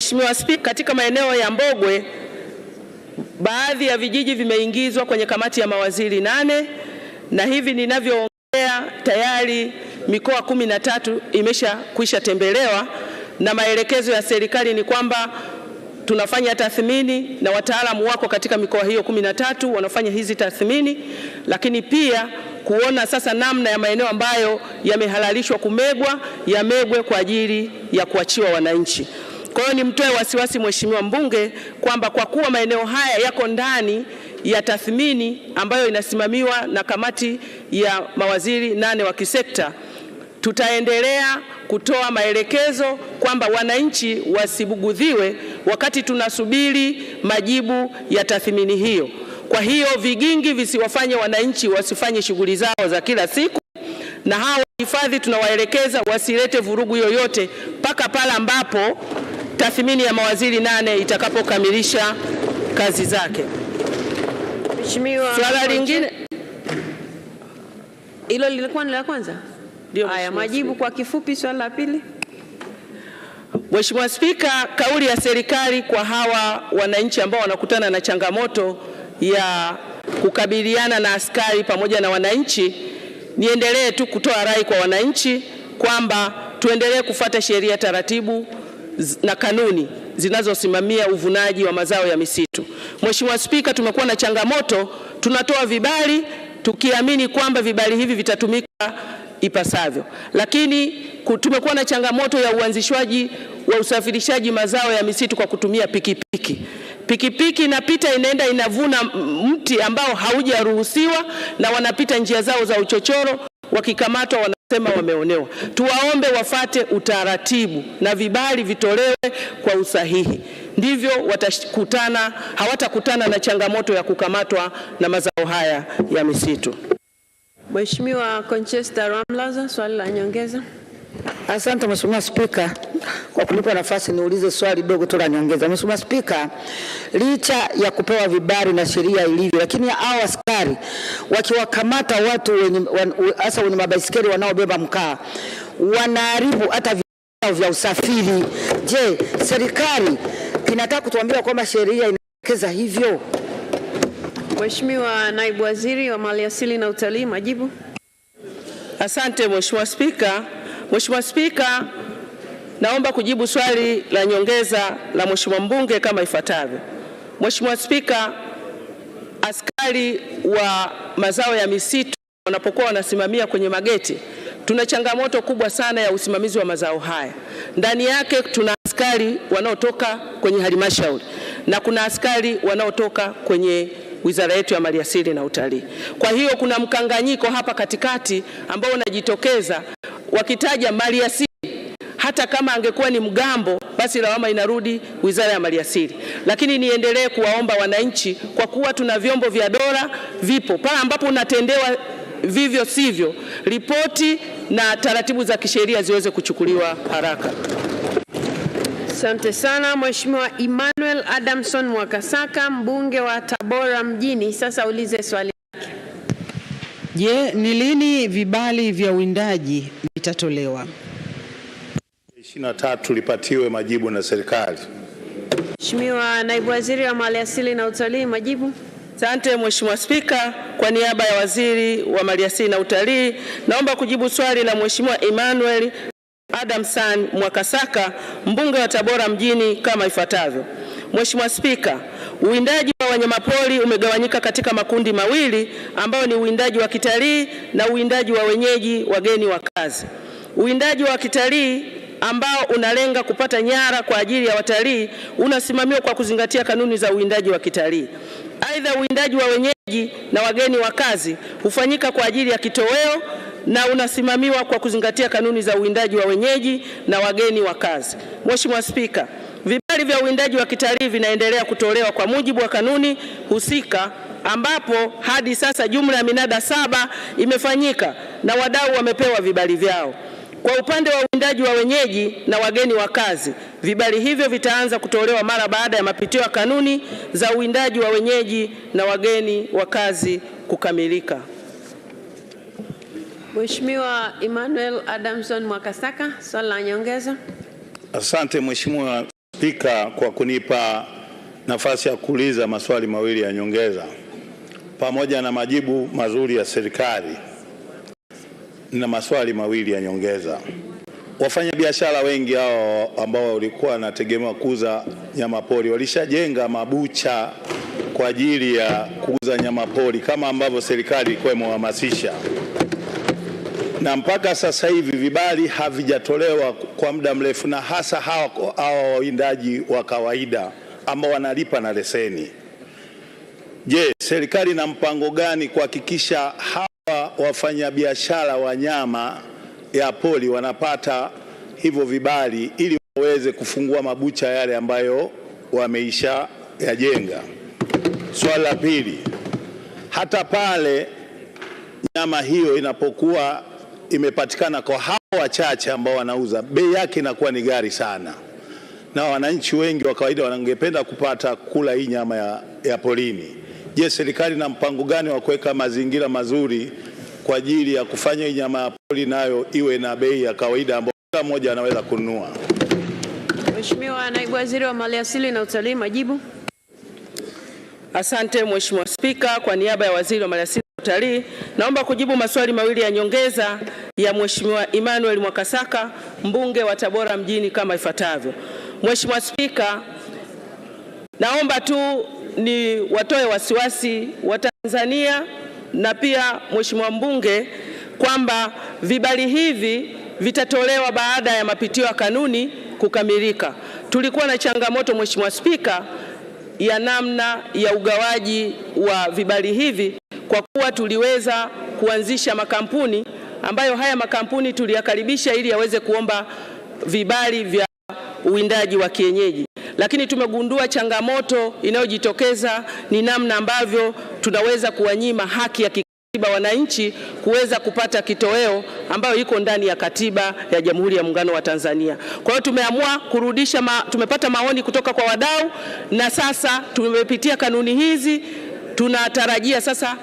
Mheshimiwa Spika, katika maeneo ya Mbogwe baadhi ya vijiji vimeingizwa kwenye kamati ya mawaziri 8 na hivi ninavyoongea tayari mikoa 13 imeshakwisha tembelewa, na maelekezo ya serikali ni kwamba tunafanya tathmini na wataalamu wako katika mikoa hiyo 13 wanafanya hizi tathmini, lakini pia kuona sasa namna ya maeneo ambayo yamehalalishwa kumegwa yamegwe kwa ajili ya kuachiwa wananchi. Kwa hiyo nimtoe wasiwasi Mheshimiwa Mbunge kwamba kwa kuwa maeneo haya yako ndani ya tathmini ambayo inasimamiwa na kamati ya mawaziri 8 wa kisekta, tutaendelea kutoa maelekezo kwamba wananchi wasibugudhiwe wakati tunasubiri majibu ya tathmini hiyo. Kwa hiyo vigingi visiwafanye wananchi wasifanye shughuli zao za kila siku, na hawa hifadhi tunawaelekeza wasilete vurugu yoyote mpaka pale ambapo tathmini ya mawaziri 8 itakapokamilisha kazi zake. Mheshimiwa, swala lingine hilo lilikuwa ni la kwanza. Ndio. Haya, majibu kwa kifupi swala la pili. Mheshimiwa Spika, kauli ya serikali kwa hawa wananchi ambao wanakutana na changamoto ya kukabiliana na askari pamoja na wananchi, niendelee tu kutoa rai kwa wananchi kwamba tuendelee kufuata sheria, taratibu na kanuni zinazosimamia uvunaji wa mazao ya misitu. Mheshimiwa Spika, tumekuwa na changamoto, tunatoa vibali tukiamini kwamba vibali hivi vitatumika ipasavyo, lakini tumekuwa na changamoto ya uanzishwaji wa usafirishaji mazao ya misitu kwa kutumia pikipiki. Pikipiki inapita inaenda inavuna mti ambao haujaruhusiwa na wanapita njia zao za uchochoro, wakikamatwa wanasema wameonewa. Tuwaombe wafate utaratibu na vibali vitolewe kwa usahihi, ndivyo hawatakutana na changamoto ya kukamatwa na mazao haya ya misitu. Mheshimiwa Conchester Ramlaza, swali la nyongeza. Asante Mheshimiwa Spika kwa kunipa nafasi niulize swali dogo tu la nyongeza. Mheshimiwa Spika, licha ya kupewa vibali na sheria ilivyo, lakini hao askari wakiwakamata watu hasa wenye mabaisikeli wanaobeba mkaa wanaharibu hata vifaa vya usafiri. Je, serikali inataka kutuambia kwamba sheria inaelekeza hivyo? Mheshimiwa Naibu Waziri wa Maliasili na Utalii, majibu. Asante Mheshimiwa Spika. Mheshimiwa Spika, naomba kujibu swali la nyongeza la Mheshimiwa Mbunge kama ifuatavyo. Mheshimiwa Spika, askari wa mazao ya misitu wanapokuwa wanasimamia kwenye mageti, tuna changamoto kubwa sana ya usimamizi wa mazao haya. Ndani yake tuna askari wanaotoka kwenye halmashauri na kuna askari wanaotoka kwenye wizara yetu ya Maliasili na Utalii. Kwa hiyo kuna mkanganyiko hapa katikati ambao unajitokeza wakitaja maliasili. Hata kama angekuwa ni mgambo, basi lawama inarudi wizara ya Maliasili. Lakini niendelee kuwaomba wananchi, kwa kuwa tuna vyombo vya dola vipo, pale ambapo unatendewa vivyo sivyo, ripoti na taratibu za kisheria ziweze kuchukuliwa haraka. Asante sana. Mheshimiwa Emmanuel Adamson Mwakasaka, mbunge wa Tabora mjini, sasa ulize swali lake. Je, ni lini vibali vya uwindaji vitatolewa? 23 lipatiwe majibu na serikali. Mheshimiwa Naibu Waziri wa Maliasili na Utalii, majibu. Asante Mheshimiwa Spika, kwa niaba ya Waziri wa Maliasili na Utalii, naomba kujibu swali la Mheshimiwa Emmanuel Adamson Mwakasaka, mbunge wa Tabora mjini kama ifuatavyo. Mheshimiwa Spika, uwindaji wa wanyamapori umegawanyika katika makundi mawili ambayo ni uwindaji wa kitalii na uwindaji wa wenyeji wageni wakazi. Uwindaji wa kitalii ambao unalenga kupata nyara kwa ajili ya watalii unasimamiwa kwa kuzingatia kanuni za uwindaji wa kitalii. Aidha, uwindaji wa wenyeji na wageni wakazi hufanyika kwa ajili ya kitoweo na unasimamiwa kwa kuzingatia kanuni za uwindaji wa wenyeji na wageni wakazi. Mheshimiwa Spika, vibali vya uwindaji wa kitalii vinaendelea kutolewa kwa mujibu wa kanuni husika, ambapo hadi sasa jumla ya minada 7 imefanyika na wadau wamepewa vibali vyao. Kwa upande wa uwindaji wa wenyeji na wageni wakazi, vibali hivyo vitaanza kutolewa mara baada ya mapitio ya kanuni za uwindaji wa wenyeji na wageni wakazi kukamilika. Mheshimiwa Emmanuel Adamson Mwakasaka, swali la nyongeza. Asante Mheshimiwa Spika kwa kunipa nafasi ya kuuliza maswali mawili ya nyongeza. Pamoja na majibu mazuri ya serikali, nina maswali mawili ya nyongeza. Wafanyabiashara wengi hao ambao walikuwa wanategemewa kuuza nyama pori walishajenga mabucha kwa ajili ya kuuza nyama pori kama ambavyo serikali ilikuwa imehamasisha, na mpaka sasa hivi vibali havijatolewa kwa muda mrefu, na hasa hawa wawindaji wa kawaida ambao wanalipa na leseni. Je, serikali ina mpango gani kuhakikisha hawa wafanyabiashara wa nyama ya pori wanapata hivyo vibali ili waweze kufungua mabucha yale ambayo wameisha yajenga? Swali la pili, hata pale nyama hiyo inapokuwa imepatikana kwa hao wachache ambao wanauza, bei yake inakuwa ni ghali sana, na wananchi wengi wa kawaida wangependa kupata kula hii nyama ya porini. Je, serikali na mpango gani wa kuweka mazingira mazuri kwa ajili ya kufanya hii nyama ya pori nayo iwe na bei ya kawaida ambayo kila mmoja anaweza kununua? Mheshimiwa Naibu Waziri wa Maliasili na Utalii, majibu. Asante Mheshimiwa Spika, kwa niaba ya Waziri wa Maliasili na Utalii, naomba kujibu maswali mawili ya nyongeza ya Mheshimiwa Emmanuel Mwakasaka, mbunge wa Tabora mjini kama ifuatavyo. Mheshimiwa Spika, naomba tu ni watoe wasiwasi wa Tanzania na pia Mheshimiwa mbunge kwamba vibali hivi vitatolewa baada ya mapitio ya kanuni kukamilika. Tulikuwa na changamoto Mheshimiwa Spika ya namna ya ugawaji wa vibali hivi, kwa kuwa tuliweza kuanzisha makampuni ambayo haya makampuni tuliyakaribisha ili yaweze kuomba vibali vya uwindaji wa kienyeji, lakini tumegundua changamoto inayojitokeza ni namna ambavyo tunaweza kuwanyima haki ya kikatiba wananchi kuweza kupata kitoweo ambayo iko ndani ya katiba ya Jamhuri ya Muungano wa Tanzania. Kwa hiyo tumeamua kurudisha tumepata maoni kutoka kwa wadau, na sasa tumepitia kanuni hizi, tunatarajia sasa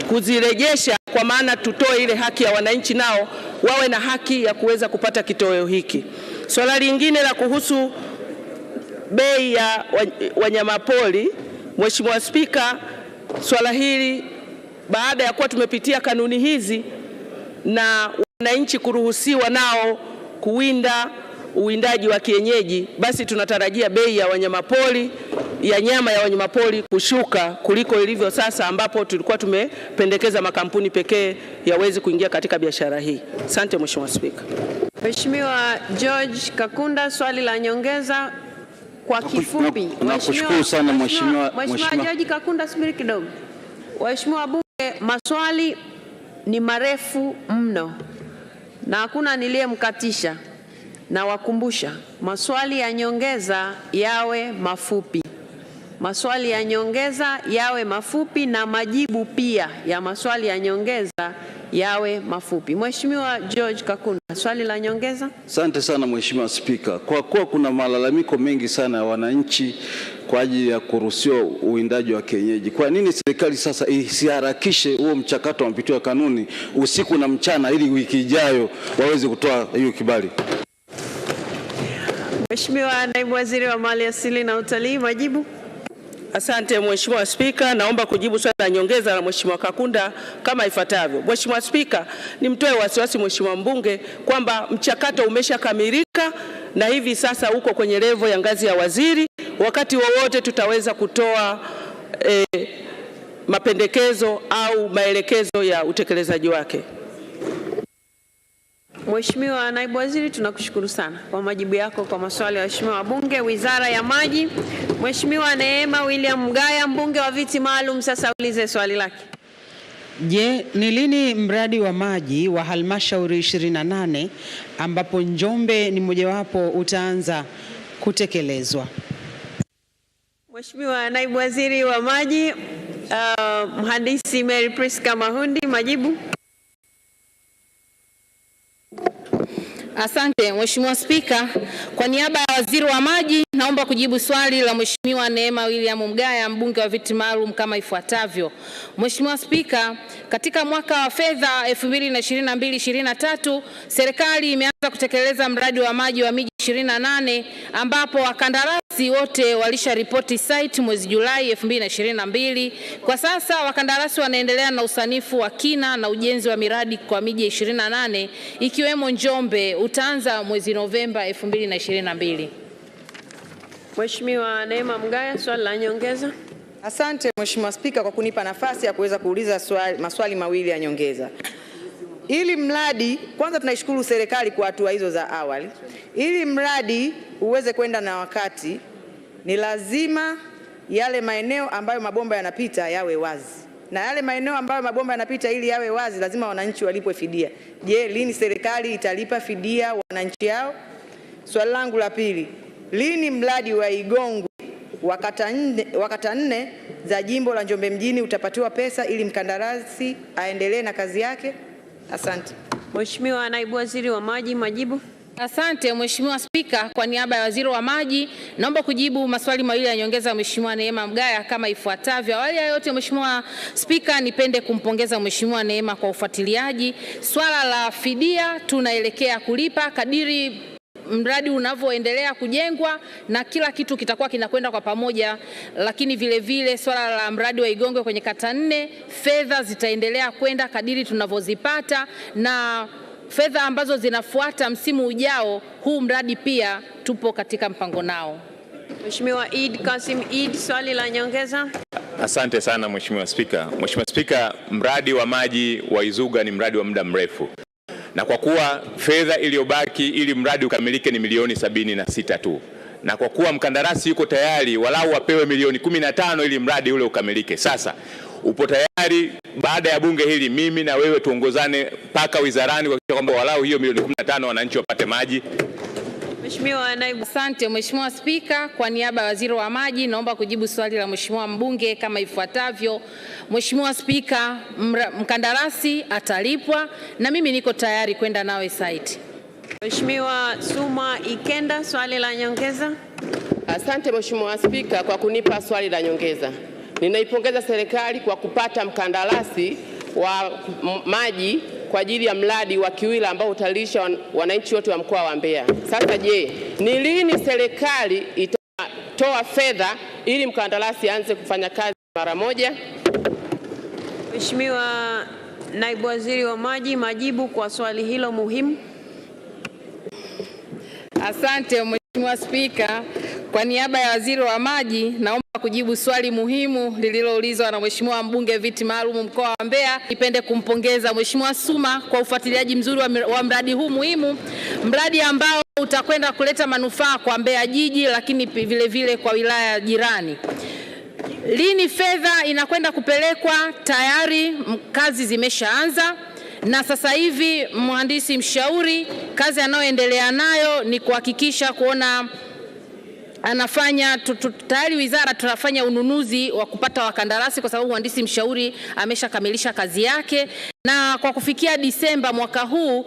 kuzirejesha, kwa maana tutoe ile haki ya wananchi nao wawe na haki ya kuweza kupata kitoweo hiki. Swala lingine la kuhusu bei ya wanyamapori, Mheshimiwa Spika, swala hili baada ya kuwa tumepitia kanuni hizi na wananchi kuruhusiwa nao kuwinda uwindaji wa kienyeji, basi tunatarajia bei ya wanyamapori, ya nyama ya wanyamapori kushuka kuliko ilivyo sasa, ambapo tulikuwa tumependekeza makampuni pekee yaweze kuingia katika biashara hii. Asante Mheshimiwa Spika. Mheshimiwa George Kakunda, swali la nyongeza kwa kifupi. Nakushukuru sana Mheshimiwa George Kakunda, subiri kidogo. Waheshimiwa Bunge, maswali ni marefu mno na hakuna niliyemkatisha, na wakumbusha maswali ya nyongeza yawe mafupi. Maswali ya nyongeza yawe mafupi na majibu pia ya maswali ya nyongeza yawe mafupi. Mheshimiwa George Kakunda, swali la nyongeza. Asante sana Mheshimiwa Spika. Kwa kuwa kuna malalamiko mengi sana ya wananchi kwa ajili ya kuruhusiwa uwindaji wa kienyeji, kwa nini serikali sasa isiharakishe huo mchakato wa mapitio ya kanuni usiku na mchana ili wiki ijayo waweze kutoa hiyo kibali? Mheshimiwa Naibu Waziri wa Maliasili na Utalii, majibu. Asante Mheshimiwa Spika, naomba kujibu swali la nyongeza la Mheshimiwa Kakunda kama ifuatavyo. Mheshimiwa Spika, nimtoe wasiwasi Mheshimiwa mbunge kwamba mchakato umeshakamilika na hivi sasa uko kwenye level ya ngazi ya waziri. Wakati wowote tutaweza kutoa mapendekezo au maelekezo ya utekelezaji wake. Mheshimiwa Naibu Waziri, tunakushukuru sana kwa majibu yako kwa maswali ya waheshimiwa wabunge. Wizara ya Maji, Mheshimiwa Neema William Mgaya, mbunge wa viti maalum, sasa ulize swali lake. Je, ni lini mradi wa maji wa halmashauri 28 ambapo Njombe ni mojawapo utaanza kutekelezwa? Mheshimiwa Naibu Waziri wa Maji, Mhandisi Mary Priska Mahundi, majibu. Asante Mheshimiwa Spika, kwa niaba ya Waziri wa Maji naomba kujibu swali la Mheshimiwa Neema William Mgaya, mbunge wa viti maalum kama ifuatavyo. Mheshimiwa Spika, katika mwaka wa fedha 2022/23 serikali imeanza kutekeleza mradi wa maji wa miji 28 ambapo wakandarasi wote walisharipoti site mwezi Julai 2022. Kwa sasa wakandarasi wanaendelea na usanifu wa kina na ujenzi wa miradi kwa miji 28 ikiwemo Njombe utaanza mwezi Novemba 2022. Mheshimiwa Neema Mgaya, swali la nyongeza. Asante Mheshimiwa Spika kwa kunipa nafasi ya kuweza kuuliza maswali mawili ya nyongeza. Ili mradi, kwanza tunaishukuru serikali kwa hatua hizo za awali. Ili mradi uweze kwenda na wakati, ni lazima yale maeneo ambayo mabomba yanapita yawe wazi. Na yale maeneo ambayo mabomba yanapita ili yawe wazi, lazima wananchi walipwe fidia. Je, lini serikali italipa fidia wananchi hao? Swali langu la pili, lini mradi wa Igongwe wa kata 4 za jimbo la Njombe mjini utapatiwa pesa ili mkandarasi aendelee na kazi yake? Asante. Mheshimiwa Naibu Waziri wa Maji, majibu. Asante Mheshimiwa Spika, kwa niaba ya Waziri wa Maji naomba kujibu maswali mawili ya nyongeza Mheshimiwa Neema Mgaya kama ifuatavyo. Awali ya yote Mheshimiwa Spika, nipende kumpongeza Mheshimiwa Neema kwa ufuatiliaji. Swala la fidia tunaelekea kulipa kadiri mradi unavyoendelea kujengwa na kila kitu kitakuwa kinakwenda kwa pamoja, lakini vile vile swala la mradi wa Igongwe kwenye kata 4 fedha zitaendelea kwenda kadiri tunavyozipata, na fedha ambazo zinafuata msimu ujao huu mradi pia tupo katika mpango nao. Mheshimiwa Eid Kasim Eid, swali la nyongeza. Asante sana Mheshimiwa Spika. Mheshimiwa Spika, mradi wa maji wa Izuga ni mradi wa muda mrefu, na kwa kuwa fedha iliyobaki ili mradi ukamilike ni milioni 76 tu, na kwa kuwa mkandarasi yuko tayari walau apewe milioni 15 ili mradi ule ukamilike. Sasa upo tayari baada ya bunge hili mimi na wewe tuongozane mpaka wizarani kuhakikisha kwamba walau hiyo milioni 15 wananchi wapate maji? Mheshimiwa Naibu. Asante Mheshimiwa Spika, kwa niaba ya Waziri wa Maji naomba kujibu swali la Mheshimiwa mbunge kama ifuatavyo. Mheshimiwa Spika, mkandarasi atalipwa na mimi niko tayari kwenda nawe site. Mheshimiwa Suma Ikenda, swali la nyongeza. Asante Mheshimiwa Spika kwa kunipa swali la nyongeza. Ninaipongeza serikali kwa kupata mkandarasi wa maji kwa ajili ya mradi wa Kiwila ambao utalisha wananchi wote wa mkoa wa Mbeya. Sasa je, ni lini serikali itatoa fedha ili mkandarasi aanze kufanya kazi mara moja? Mheshimiwa Naibu Waziri wa Maji, majibu kwa swali hilo muhimu. Asante Mheshimiwa Spika, kwa niaba ya Waziri wa Maji naomba kujibu swali muhimu lililoulizwa na Mheshimiwa mbunge viti maalum mkoa wa Mbeya. Nipende kumpongeza Mheshimiwa Suma kwa ufuatiliaji mzuri wa mradi huu muhimu, mradi ambao utakwenda kuleta manufaa kwa Mbeya jiji, lakini vile vile kwa wilaya jirani. Lini fedha inakwenda kupelekwa? Tayari kazi zimeshaanza, na sasa hivi mhandisi mshauri kazi anayoendelea nayo ni kuhakikisha kuona anafanya tayari wizara tunafanya ununuzi wa kupata wakandarasi, kwa sababu mhandisi mshauri ameshakamilisha kazi yake, na kwa kufikia Disemba mwaka huu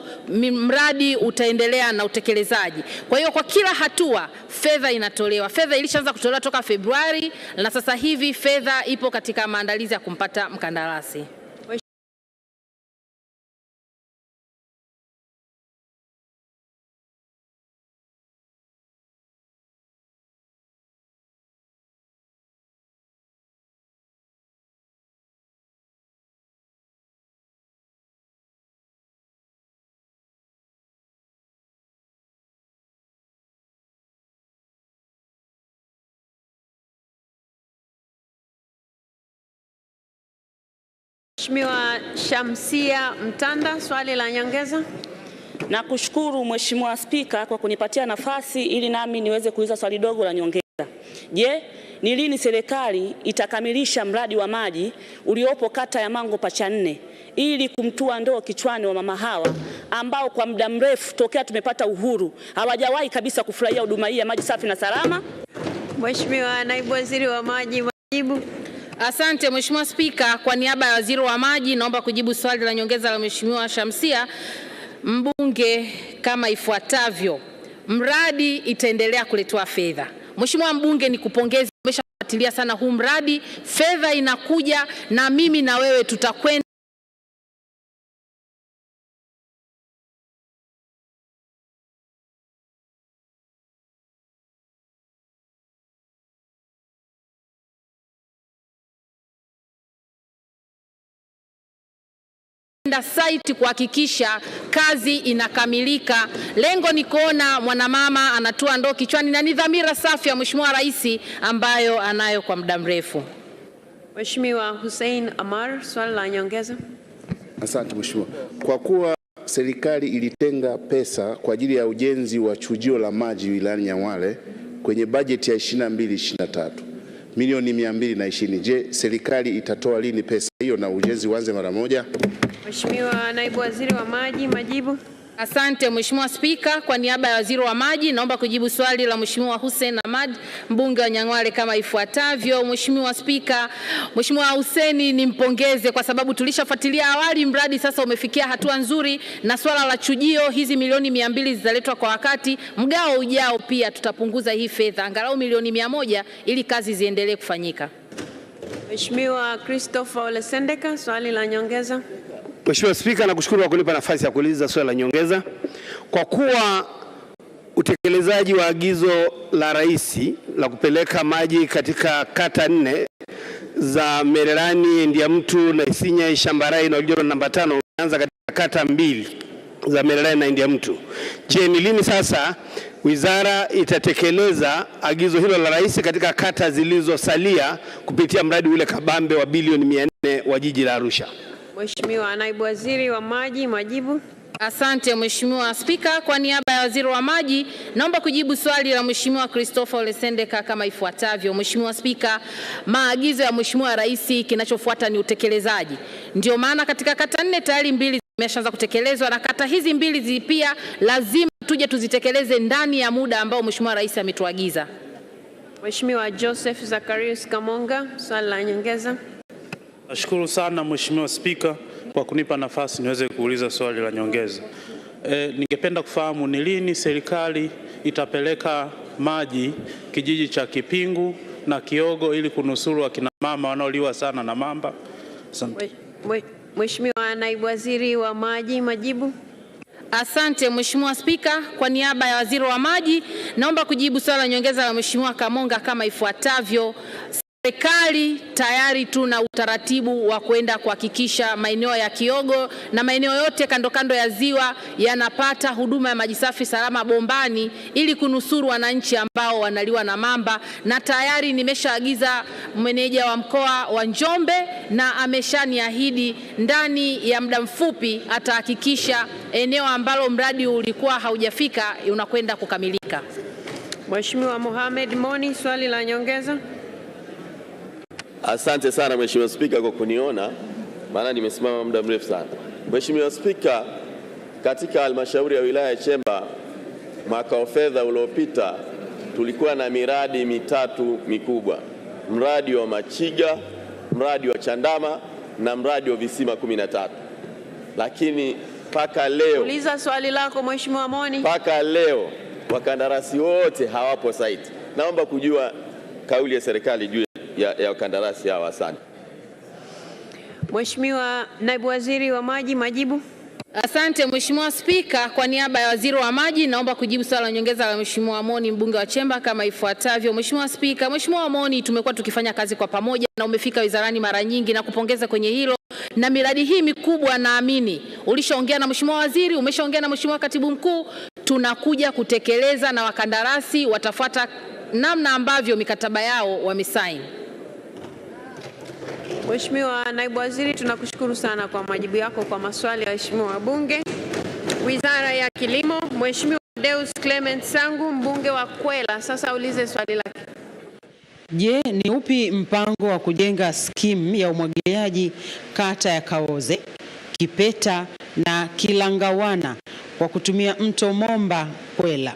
mradi utaendelea na utekelezaji. Kwa hiyo kwa kila hatua fedha inatolewa. Fedha ilishaanza kutolewa toka Februari na sasa hivi fedha ipo katika maandalizi ya kumpata mkandarasi. Mheshimiwa Shamsia Mtanda, swali la nyongeza. Nakushukuru Mheshimiwa Spika kwa kunipatia nafasi ili nami niweze kuuliza swali dogo la nyongeza. Je, ni lini serikali itakamilisha mradi wa maji uliopo kata ya Mango Pacha 4 ili kumtua ndoo kichwani wa mama hawa ambao kwa muda mrefu tokea tumepata uhuru hawajawahi kabisa kufurahia huduma hii ya maji safi na salama? Mheshimiwa Naibu Waziri wa Maji, majibu. Asante Mheshimiwa Spika, kwa niaba ya Waziri wa Maji naomba kujibu swali la nyongeza la Mheshimiwa Shamsia mbunge kama ifuatavyo. Mradi itaendelea kuletwa fedha. Mheshimiwa mbunge, nikupongeze, umeshafuatilia sana huu mradi, fedha inakuja na mimi na wewe tutakwenda site kuhakikisha kazi inakamilika. Lengo ni kuona mwanamama anatua ndoo kichwani, na ni dhamira safi ya Mheshimiwa Rais ambayo anayo kwa muda mrefu. Mheshimiwa Hussein Amar, swali la nyongeza. Asante Mheshimiwa. Kwa kuwa serikali ilitenga pesa kwa ajili ya ujenzi wa chujio la maji wilayani Nyang'hwale kwenye bajeti ya 22-23 milioni 220. Je, serikali itatoa lini pesa hiyo na ujenzi uanze mara moja? Mheshimiwa Naibu Waziri wa Maji, majibu. Asante Mheshimiwa Spika, kwa niaba ya Waziri wa Maji naomba kujibu swali la Mheshimiwa Hussein Ahmad, mbunge wa Nyang'hwale kama ifuatavyo. Mheshimiwa Spika, Mheshimiwa Hussein nimpongeze kwa sababu tulishafuatilia awali, mradi sasa umefikia hatua nzuri, na swala la chujio hizi milioni 200 zitaletwa kwa wakati. Mgao ujao pia tutapunguza hii fedha angalau milioni 100 ili kazi ziendelee kufanyika. Mheshimiwa Christopher Ole Sendeka, swali la nyongeza. Mheshimiwa Spika, nakushukuru kwa kunipa nafasi ya kuuliza swali la nyongeza. Kwa kuwa utekelezaji wa agizo la Rais la kupeleka maji katika kata 4 za Mererani, Ndiamtu na Isinya, Ishambarai na Ujoro namba 5 umeanza katika kata 2 za Mererani na Ndiamtu. Je, ni lini sasa wizara itatekeleza agizo hilo la Rais katika kata zilizosalia kupitia mradi ule kabambe wa bilioni 400 wa jiji la Arusha? Mheshimiwa Naibu Waziri wa Maji, majibu. Asante Mheshimiwa Spika, kwa niaba ya Waziri wa Maji naomba kujibu swali la Mheshimiwa Christopher Ole Sendeka kama ifuatavyo. Mheshimiwa Spika, maagizo ya Mheshimiwa Rais kinachofuata ni utekelezaji. Ndio maana katika kata 4 tayari 2 zimeshaanza kutekelezwa, na kata hizi 2 pia lazima tuje tuzitekeleze ndani ya muda ambao Mheshimiwa Rais ametuagiza. Mheshimiwa Joseph Zacharias Kamonga, swali la nyongeza. Nashukuru sana Mheshimiwa Spika kwa kunipa nafasi niweze kuuliza swali la nyongeza. Ningependa kufahamu ni lini serikali itapeleka maji kijiji cha Kipingu na Kiogo ili kunusuru akina mama wanaoliwa sana na mamba. Asante. Mheshimiwa Naibu Waziri wa Maji, majibu. Asante Mheshimiwa Spika, kwa niaba ya Waziri wa Maji naomba kujibu swali la nyongeza la Mheshimiwa Kamonga kama ifuatavyo. Serikali tayari tuna utaratibu wa kwenda kuhakikisha maeneo ya Kiogo na maeneo yote kando kando ya ziwa yanapata huduma ya maji safi salama bombani ili kunusuru wananchi ambao wanaliwa na mamba, na tayari nimeshaagiza meneja wa mkoa wa Njombe na ameshaniahidi ndani ya muda mfupi atahakikisha eneo ambalo mradi ulikuwa haujafika unakwenda kukamilika. Mheshimiwa Mohamed Moni, swali la nyongeza. Asante sana Mheshimiwa Spika kwa kuniona, maana nimesimama muda mrefu sana. Mheshimiwa Spika, katika halmashauri ya wilaya ya Chemba mwaka wa fedha uliopita tulikuwa na miradi 3 mikubwa: mradi wa Machiga, mradi wa Chandama na mradi wa visima 13. Lakini mpaka leo, uliza swali lako Mheshimiwa Moni. Mpaka leo wakandarasi wote hawapo site. Naomba kujua kauli ya serikali juu ya wakandarasi hawa. Asante. Mheshimiwa Naibu Waziri wa Maji, majibu. Asante Mheshimiwa Spika, kwa niaba ya Waziri wa Maji naomba kujibu swali la nyongeza la Mheshimiwa Moni, mbunge wa Chemba kama ifuatavyo. Mheshimiwa Spika, Mheshimiwa Moni, tumekuwa tukifanya kazi kwa pamoja na umefika wizarani mara nyingi na kupongeza kwenye hilo, na miradi hii mikubwa naamini ulishaongea na Mheshimiwa Waziri, umeshaongea na Mheshimiwa Katibu Mkuu, tunakuja kutekeleza na wakandarasi watafuata namna ambavyo mikataba yao wamesaini. Mheshimiwa Naibu Waziri, tunakushukuru sana kwa majibu yako kwa maswali ya waheshimiwa wabunge. Wizara ya Kilimo, Mheshimiwa Deus Clement Sangu, mbunge wa Kwela, sasa ulize swali lake. Je, ni upi mpango wa kujenga skimu ya umwagiliaji kata ya Kaoze, Kipeta na Kilangawana kwa kutumia mto Momba Kwela?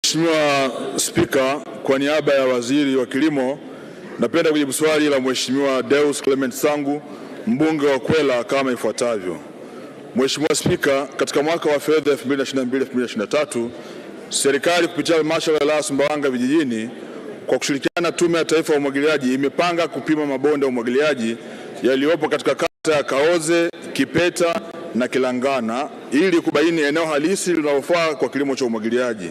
Mheshimiwa Spika, kwa niaba ya Waziri wa Kilimo napenda kujibu swali la Mheshimiwa Deus Clement Sangu, mbunge wa Kwela kama ifuatavyo. Mheshimiwa Spika, katika mwaka wa fedha 2022-2023 serikali kupitia halmashauri ya wilaya Sumbawanga vijijini kwa kushirikiana na Tume ya Taifa ya Umwagiliaji imepanga kupima mabonde ya umwagiliaji yaliyopo katika kata ya Kaoze, Kipeta na Kilangana ili kubaini eneo halisi linalofaa kwa kilimo cha umwagiliaji,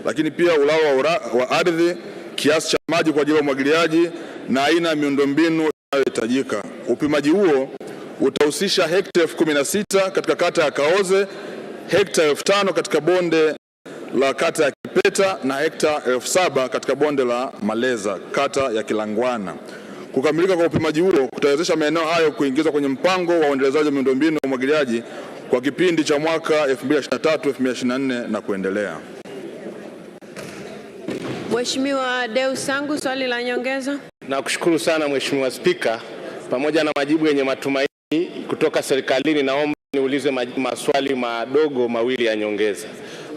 lakini pia ulawa wa ardhi, kiasi cha maji kwa ajili ya umwagiliaji na aina ya miundombinu yanayohitajika. Upimaji huo utahusisha hekta 16,000 katika kata ya Kaoze, hekta 5,000 katika bonde la kata ya Kipeta na hekta 7,000 katika bonde la Maleza kata ya Kilangwana. Kukamilika kwa upimaji huo kutawezesha maeneo hayo kuingizwa kwenye mpango wa uendelezaji wa miundombinu ya umwagiliaji kwa kipindi cha mwaka 2023-2024 na kuendelea. Mheshimiwa Deus Sangu, swali la nyongeza. Nakushukuru sana Mheshimiwa Spika, pamoja na majibu yenye matumaini kutoka serikalini, naomba niulize maswali madogo mawili ya nyongeza.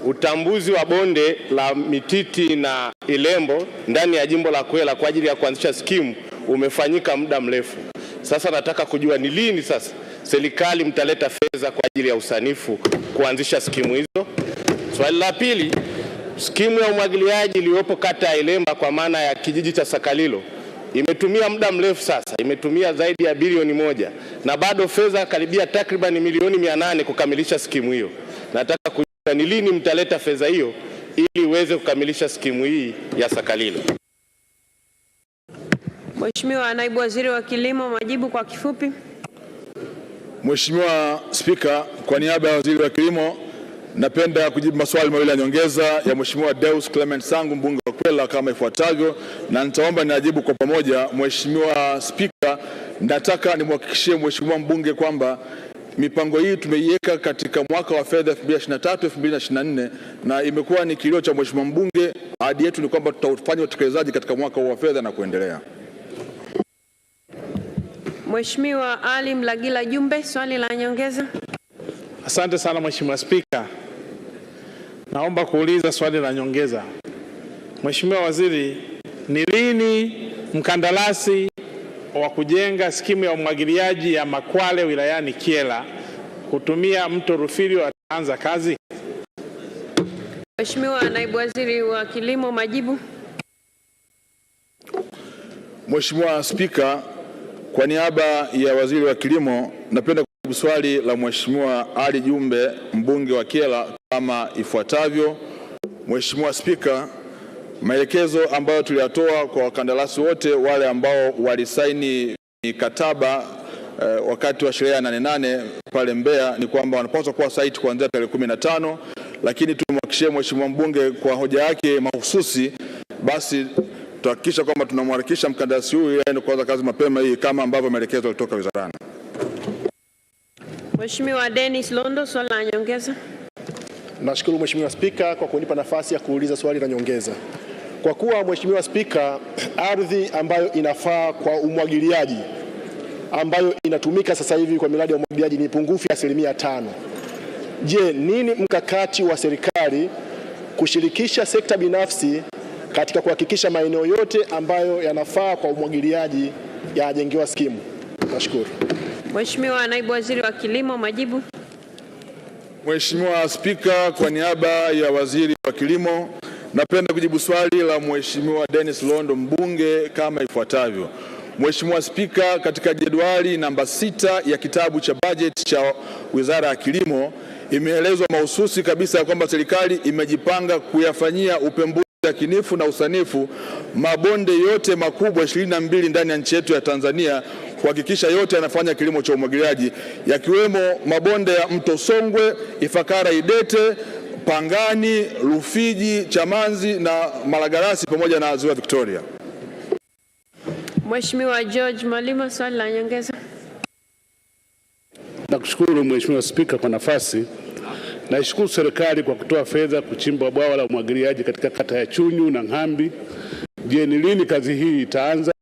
Utambuzi wa bonde la Mititi na Ilembo ndani ya jimbo la Kwela kwa ajili ya kuanzisha skimu umefanyika muda mrefu. Sasa nataka kujua ni lini sasa serikali mtaleta fedha kwa ajili ya usanifu kuanzisha skimu hizo. Swali la pili, skimu ya umwagiliaji iliyopo kata ya Ilemba kwa maana ya kijiji cha Sakalilo imetumia muda mrefu sasa, imetumia zaidi ya bilioni 1 na bado fedha karibia takriban milioni 800 kukamilisha skimu hiyo. Nataka kujua ni lini mtaleta fedha hiyo ili uweze kukamilisha skimu hii ya Sakalilo. Mheshimiwa Naibu Waziri wa Kilimo, majibu kwa kifupi. Mheshimiwa Spika, kwa niaba ya Waziri wa Kilimo napenda kujibu maswali mawili ya nyongeza ya Mheshimiwa Deus Clement Sangu, mbunge wa Kwela, kama ifuatavyo, na nitaomba niajibu kwa pamoja. Mheshimiwa Spika, nataka nimhakikishie Mheshimiwa mbunge kwamba mipango hii tumeiweka katika mwaka wa fedha 2023-2024 na imekuwa ni kilio cha Mheshimiwa mbunge. Ahadi yetu ni kwamba tutafanya utekelezaji katika mwaka wa fedha na kuendelea. Mheshimiwa Ali Mlagila Jumbe, swali la nyongeza. Asante sana Mheshimiwa Spika. Naomba kuuliza swali la nyongeza. Mheshimiwa Waziri, ni lini mkandarasi wa kujenga skimu ya umwagiliaji ya Makwale wilayani Kyela kutumia mto Rufiji ataanza kazi? Mheshimiwa Naibu Waziri wa Kilimo, majibu. Mheshimiwa Spika, kwa niaba ya Waziri wa Kilimo napenda kujibu swali la Mheshimiwa Ali Jumbe, mbunge wa Kyela, kama ifuatavyo. Mheshimiwa Spika, maelekezo ambayo tuliyatoa kwa wakandarasi wote wale ambao walisaini mikataba wakati wa sherehe ya 8/8 pale Mbeya ni kwamba wanapaswa kuwa site kuanzia tarehe 15, lakini tumhakikishie Mheshimiwa mbunge kwa hoja yake mahususi, basi tutahakikisha kwamba tunamharakisha mkandarasi huyu ili aende kuanza kazi mapema hii kama ambavyo maelekezo yalitoka wizarani. Mheshimiwa Dennis Londo, swali la nyongeza. Nashukuru Mheshimiwa Spika kwa kunipa nafasi ya kuuliza swali la nyongeza. Kwa kuwa Mheshimiwa Spika, ardhi ambayo inafaa kwa umwagiliaji ambayo inatumika sasa hivi kwa miradi ya umwagiliaji ni pungufu ya 5%. Je, nini mkakati wa serikali kushirikisha sekta binafsi katika kuhakikisha maeneo yote ambayo yanafaa kwa umwagiliaji yajengewa skimu? Nashukuru. Mheshimiwa Naibu Waziri wa Kilimo, majibu. Mheshimiwa Spika, kwa niaba ya Waziri wa Kilimo napenda kujibu swali la Mheshimiwa Dennis Londo, mbunge, kama ifuatavyo. Mheshimiwa Spika, katika jedwali namba 6 ya kitabu cha bajeti cha Wizara ya Kilimo imeelezwa mahususi kabisa ya kwamba serikali imejipanga kuyafanyia upembuzi yakinifu na usanifu mabonde yote makubwa 22 ndani ya nchi yetu ya Tanzania kuhakikisha yote yanafanya kilimo cha umwagiliaji, yakiwemo mabonde ya mto Songwe, Ifakara, Idete, Pangani, Rufiji, Chamanzi na Malagarasi pamoja na Ziwa Victoria. Mheshimiwa George Malima, swali la nyongeza. Nakushukuru Mheshimiwa Spika kwa nafasi. Naishukuru serikali kwa kutoa fedha kuchimba bwawa la umwagiliaji katika kata ya Chunyu na Ngambi. Je, ni lini kazi hii itaanza?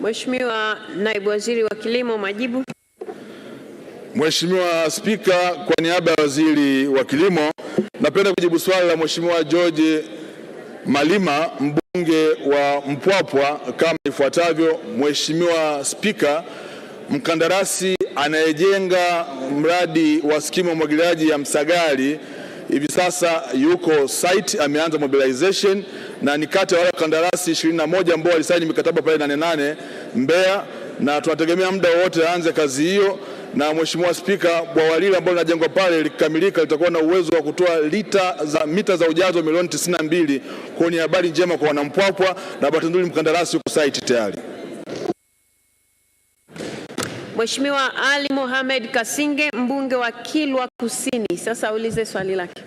Mheshimiwa Naibu Waziri wa Kilimo, majibu. Mheshimiwa Spika, kwa niaba ya Waziri wa Kilimo napenda kujibu swali la Mheshimiwa George Malima, mbunge wa Mpwapwa, kama ifuatavyo. Mheshimiwa Spika, mkandarasi anayejenga mradi wa skimu ya umwagiliaji ya Msagali hivi sasa yuko site, ameanza mobilization na ni kati ya wale kandarasi 21 ambao walisaini mikataba pale 8/8 Mbeya, na tunategemea muda wote aanze kazi hiyo. Na Mheshimiwa Spika, bwawa lile ambalo linajengwa pale likikamilika litakuwa na uwezo wa kutoa mita za ujazo milioni 92. Kwa ni habari njema kwa wanampwapwa na bahati nzuri mkandarasi yuko site tayari. Mheshimiwa Ali Mohamed Kasinge, mbunge wa Kilwa Kusini, sasa ulize swali lake.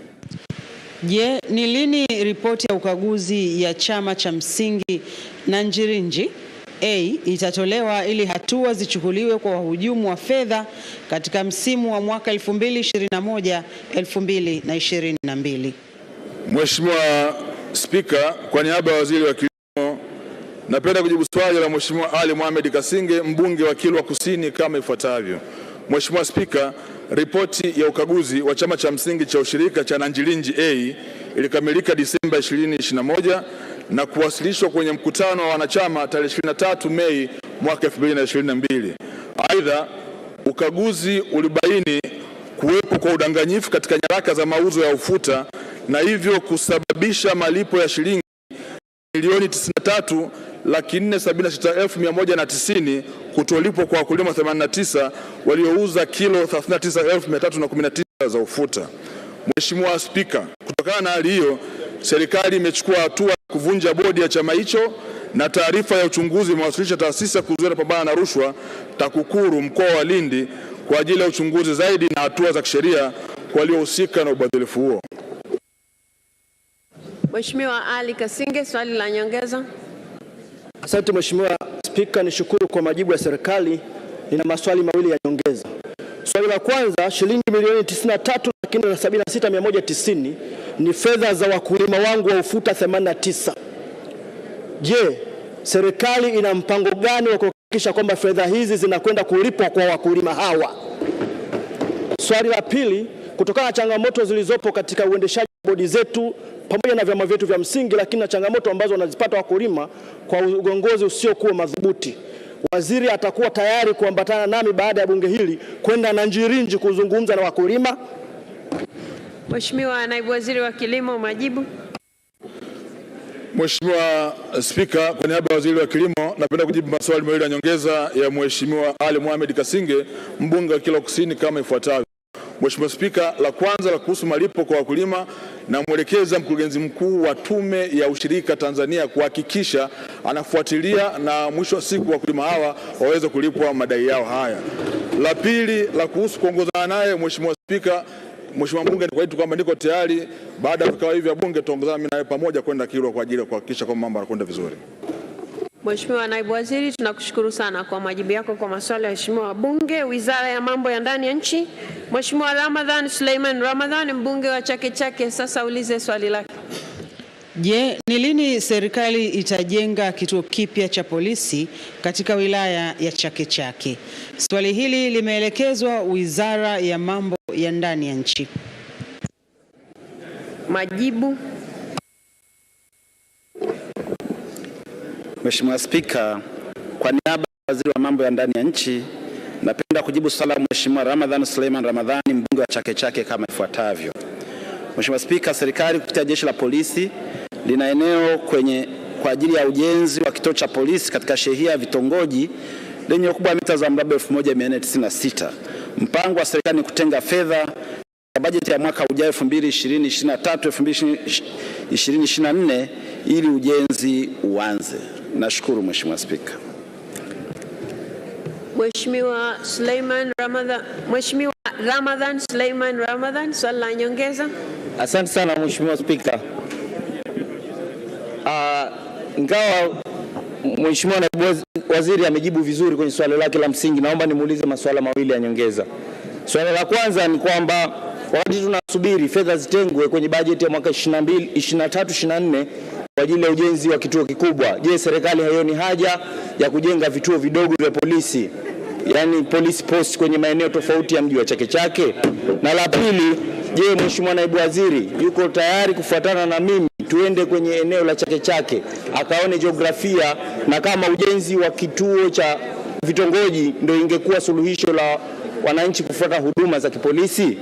Je, ni lini ripoti ya ukaguzi ya chama cha msingi Nanjirinji A itatolewa ili hatua zichukuliwe kwa wahujumu wa fedha katika msimu wa mwaka 2021-2022? Mheshimiwa Spika, kwa niaba ya Waziri wa Kilimo, napenda kujibu swali la Mheshimiwa Ali Mohamed Kasinge, mbunge wa Kilwa Kusini kama ifuatavyo. Mheshimiwa Spika, ripoti ya ukaguzi wa chama cha msingi cha ushirika cha Nanjirinji A ilikamilika Disemba 2021 na kuwasilishwa kwenye mkutano wa wanachama tarehe 23 Mei mwaka 2022. Aidha, ukaguzi ulibaini kuwepo kwa udanganyifu katika nyaraka za mauzo ya ufuta na hivyo kusababisha malipo ya shilingi milioni 93,476,190 kutolipwa kwa wakulima 89 waliouza kilo 39,319 za ufuta. Mheshimiwa Spika, kutokana na hali hiyo, serikali imechukua hatua kuvunja bodi ya chama hicho na taarifa ya uchunguzi imewasilisha taasisi ya kuzuia na kupambana na rushwa TAKUKURU mkoa wa Lindi kwa ajili ya uchunguzi zaidi na hatua za kisheria kwa waliohusika na ubadhirifu huo. Mheshimiwa Ali Kasinge, swali la nyongeza. Asante Mheshimiwa Spika, nishukuru kwa majibu ya serikali. Nina maswali mawili ya nyongeza. Swali la kwanza, shilingi milioni 93,76,190 ni fedha za wakulima wangu wa ufuta 89. Je, serikali ina mpango gani wa kuhakikisha kwamba fedha hizi zinakwenda kulipwa kwa wakulima hawa? Swali la pili, kutokana na changamoto zilizopo katika uendeshaji wa bodi zetu pamoja na vyama vyetu vya msingi, lakini na changamoto ambazo wanazipata wakulima kwa uongozi usiokuwa madhubuti, waziri atakuwa tayari kuambatana nami baada ya bunge hili kwenda Nanjirinji kuzungumza na wakulima? Mheshimiwa Naibu Waziri wa Kilimo, majibu. Mheshimiwa Spika, kwa niaba ya Waziri wa Kilimo, napenda kujibu maswali mawili ya nyongeza ya Mheshimiwa Ali Mohamed Kasinge, mbunge wa Kilwa Kusini kama ifuatavyo. Mheshimiwa Spika, la kwanza la kuhusu malipo kwa wakulima, na mwelekeza mkurugenzi mkuu wa Tume ya Ushirika Tanzania kuhakikisha anafuatilia na mwisho wa siku wakulima hawa waweze kulipwa madai yao haya. La pili la kuhusu kuongozana naye, Mheshimiwa Spika, Mheshimiwa mbunge, ni kwa hiyo kwamba niko tayari baada ya vikao hivi vya bunge tuongozana mimi naye pamoja kwenda Kilwa kwa ajili ya kuhakikisha kwamba mambo yanakwenda vizuri. Mheshimiwa Naibu Waziri, tunakushukuru sana kwa majibu yako kwa maswali ya Mheshimiwa wabunge. Wizara ya Mambo ya Ndani ya Nchi, Mheshimiwa Ramadhan Suleiman Ramadhan, mbunge wa Chake Chake, sasa ulize swali lake. Je, ni lini serikali itajenga kituo kipya cha polisi katika wilaya ya Chake Chake? Swali hili limeelekezwa Wizara ya Mambo ya Ndani ya Nchi. Majibu. Mheshimiwa Spika, kwa niaba ya Waziri wa Mambo ya Ndani ya Nchi, napenda kujibu swali la Mheshimiwa Ramadhan Suleiman Ramadhani, mbunge wa Chake Chake kama ifuatavyo. Mheshimiwa Spika, serikali kupitia Jeshi la Polisi lina eneo kwa ajili ya ujenzi wa kituo cha polisi katika shehia ya vitongoji lenye ukubwa wa mita za mraba 1496. Mpango wa serikali ni kutenga fedha ya bajeti ya mwaka ujao 2023-2024 ili ujenzi uanze. Nashukuru Mheshimiwa Spika. Mheshimiwa Ramadhan Suleiman Ramadhan, swali la nyongeza. Asante sana Mheshimiwa Spika. Ingawa Mheshimiwa Naibu Waziri amejibu vizuri kwenye swali lake la msingi, naomba nimuulize maswala mawili ya nyongeza. Swali la kwanza ni kwamba wakati tunasubiri fedha zitengwe kwenye bajeti ya mwaka 23-24 kwa ajili ya ujenzi wa kituo kikubwa, je, serikali haioni haja ya kujenga vituo vidogo vya polisi, yani police post, kwenye maeneo tofauti ya mji wa Chake Chake? Na la pili, je, Mheshimiwa Naibu Waziri yuko tayari kufuatana na mimi tuende kwenye eneo la Chake Chake akaone jiografia na kama ujenzi wa kituo cha vitongoji ndio ingekuwa suluhisho la wananchi kufuata huduma za kipolisi?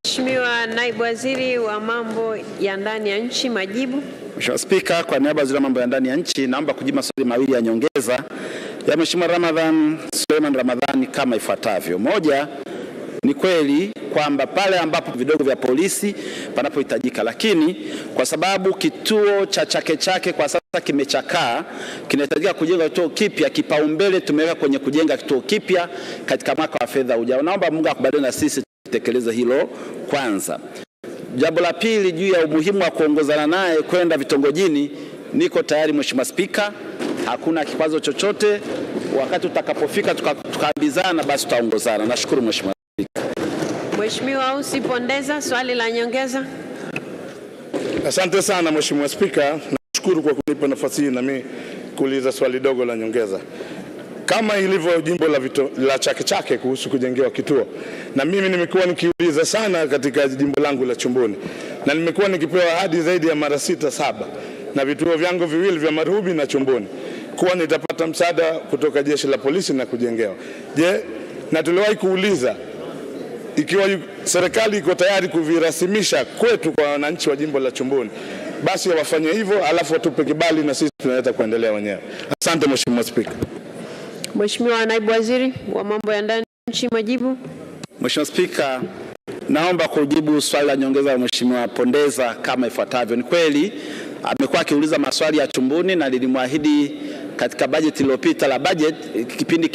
Mheshimiwa Naibu Waziri wa Mambo ya Ndani ya Nchi, majibu. Mheshimiwa Spika, kwa niaba ya Waziri wa Mambo ya Ndani ya Nchi, naomba kujibu maswali mawili ya nyongeza ya Mheshimiwa Ramadhan Suleiman Ramadhani kama ifuatavyo. Moja, ni kweli kwamba pale ambapo vidogo vya polisi panapohitajika, lakini kwa sababu kituo cha Chake Chake kwa sasa kimechakaa, kinahitajika kujenga kituo kipya. Kipaumbele tumeweka kwenye kujenga kituo kipya katika mwaka wa fedha ujao. Naomba Mungu akubaliane na sisi tutekeleze hilo kwanza. Jambo la pili, juu ya umuhimu wa kuongozana naye kwenda vitongojini, niko tayari Mheshimiwa Spika, hakuna kikwazo chochote. Wakati utakapofika tukaambizana, basi tutaongozana. Nashukuru Mheshimiwa Spika. Mheshimiwa Usipondeza, swali la nyongeza. Asante sana Mheshimiwa Spika, nashukuru kwa kunipa nafasi hii na mimi kuuliza swali dogo la nyongeza. Kama ilivyo jimbo la Chake Chake kuhusu kujengewa kituo, na mimi nimekuwa nikiuliza sana katika jimbo langu la Chumbuni, na nimekuwa nikipewa ahadi zaidi ya mara 6-7 na vituo vyangu viwili vya Marubi na Chumbuni kuwa nitapata msaada kutoka jeshi la polisi na kujengewa. Je, na tuliwahi kuuliza ikiwa serikali iko tayari kuvirasimisha kwetu kwa wananchi wa jimbo la Chumbuni, basi wafanye hivyo, alafu watupe kibali na sisi tunaweza kuendelea wenyewe. Asante Mheshimiwa Spika. Mheshimiwa Naibu Waziri wa Mambo ya Ndani ya Nchi, majibu. Mheshimiwa Spika, naomba kujibu swali la nyongeza la Mheshimiwa Pondeza kama ifuatavyo. Ni kweli amekuwa akiuliza maswali ya Chumbuni na nilimwahidi katika bajeti iliyopita la bajeti kipindi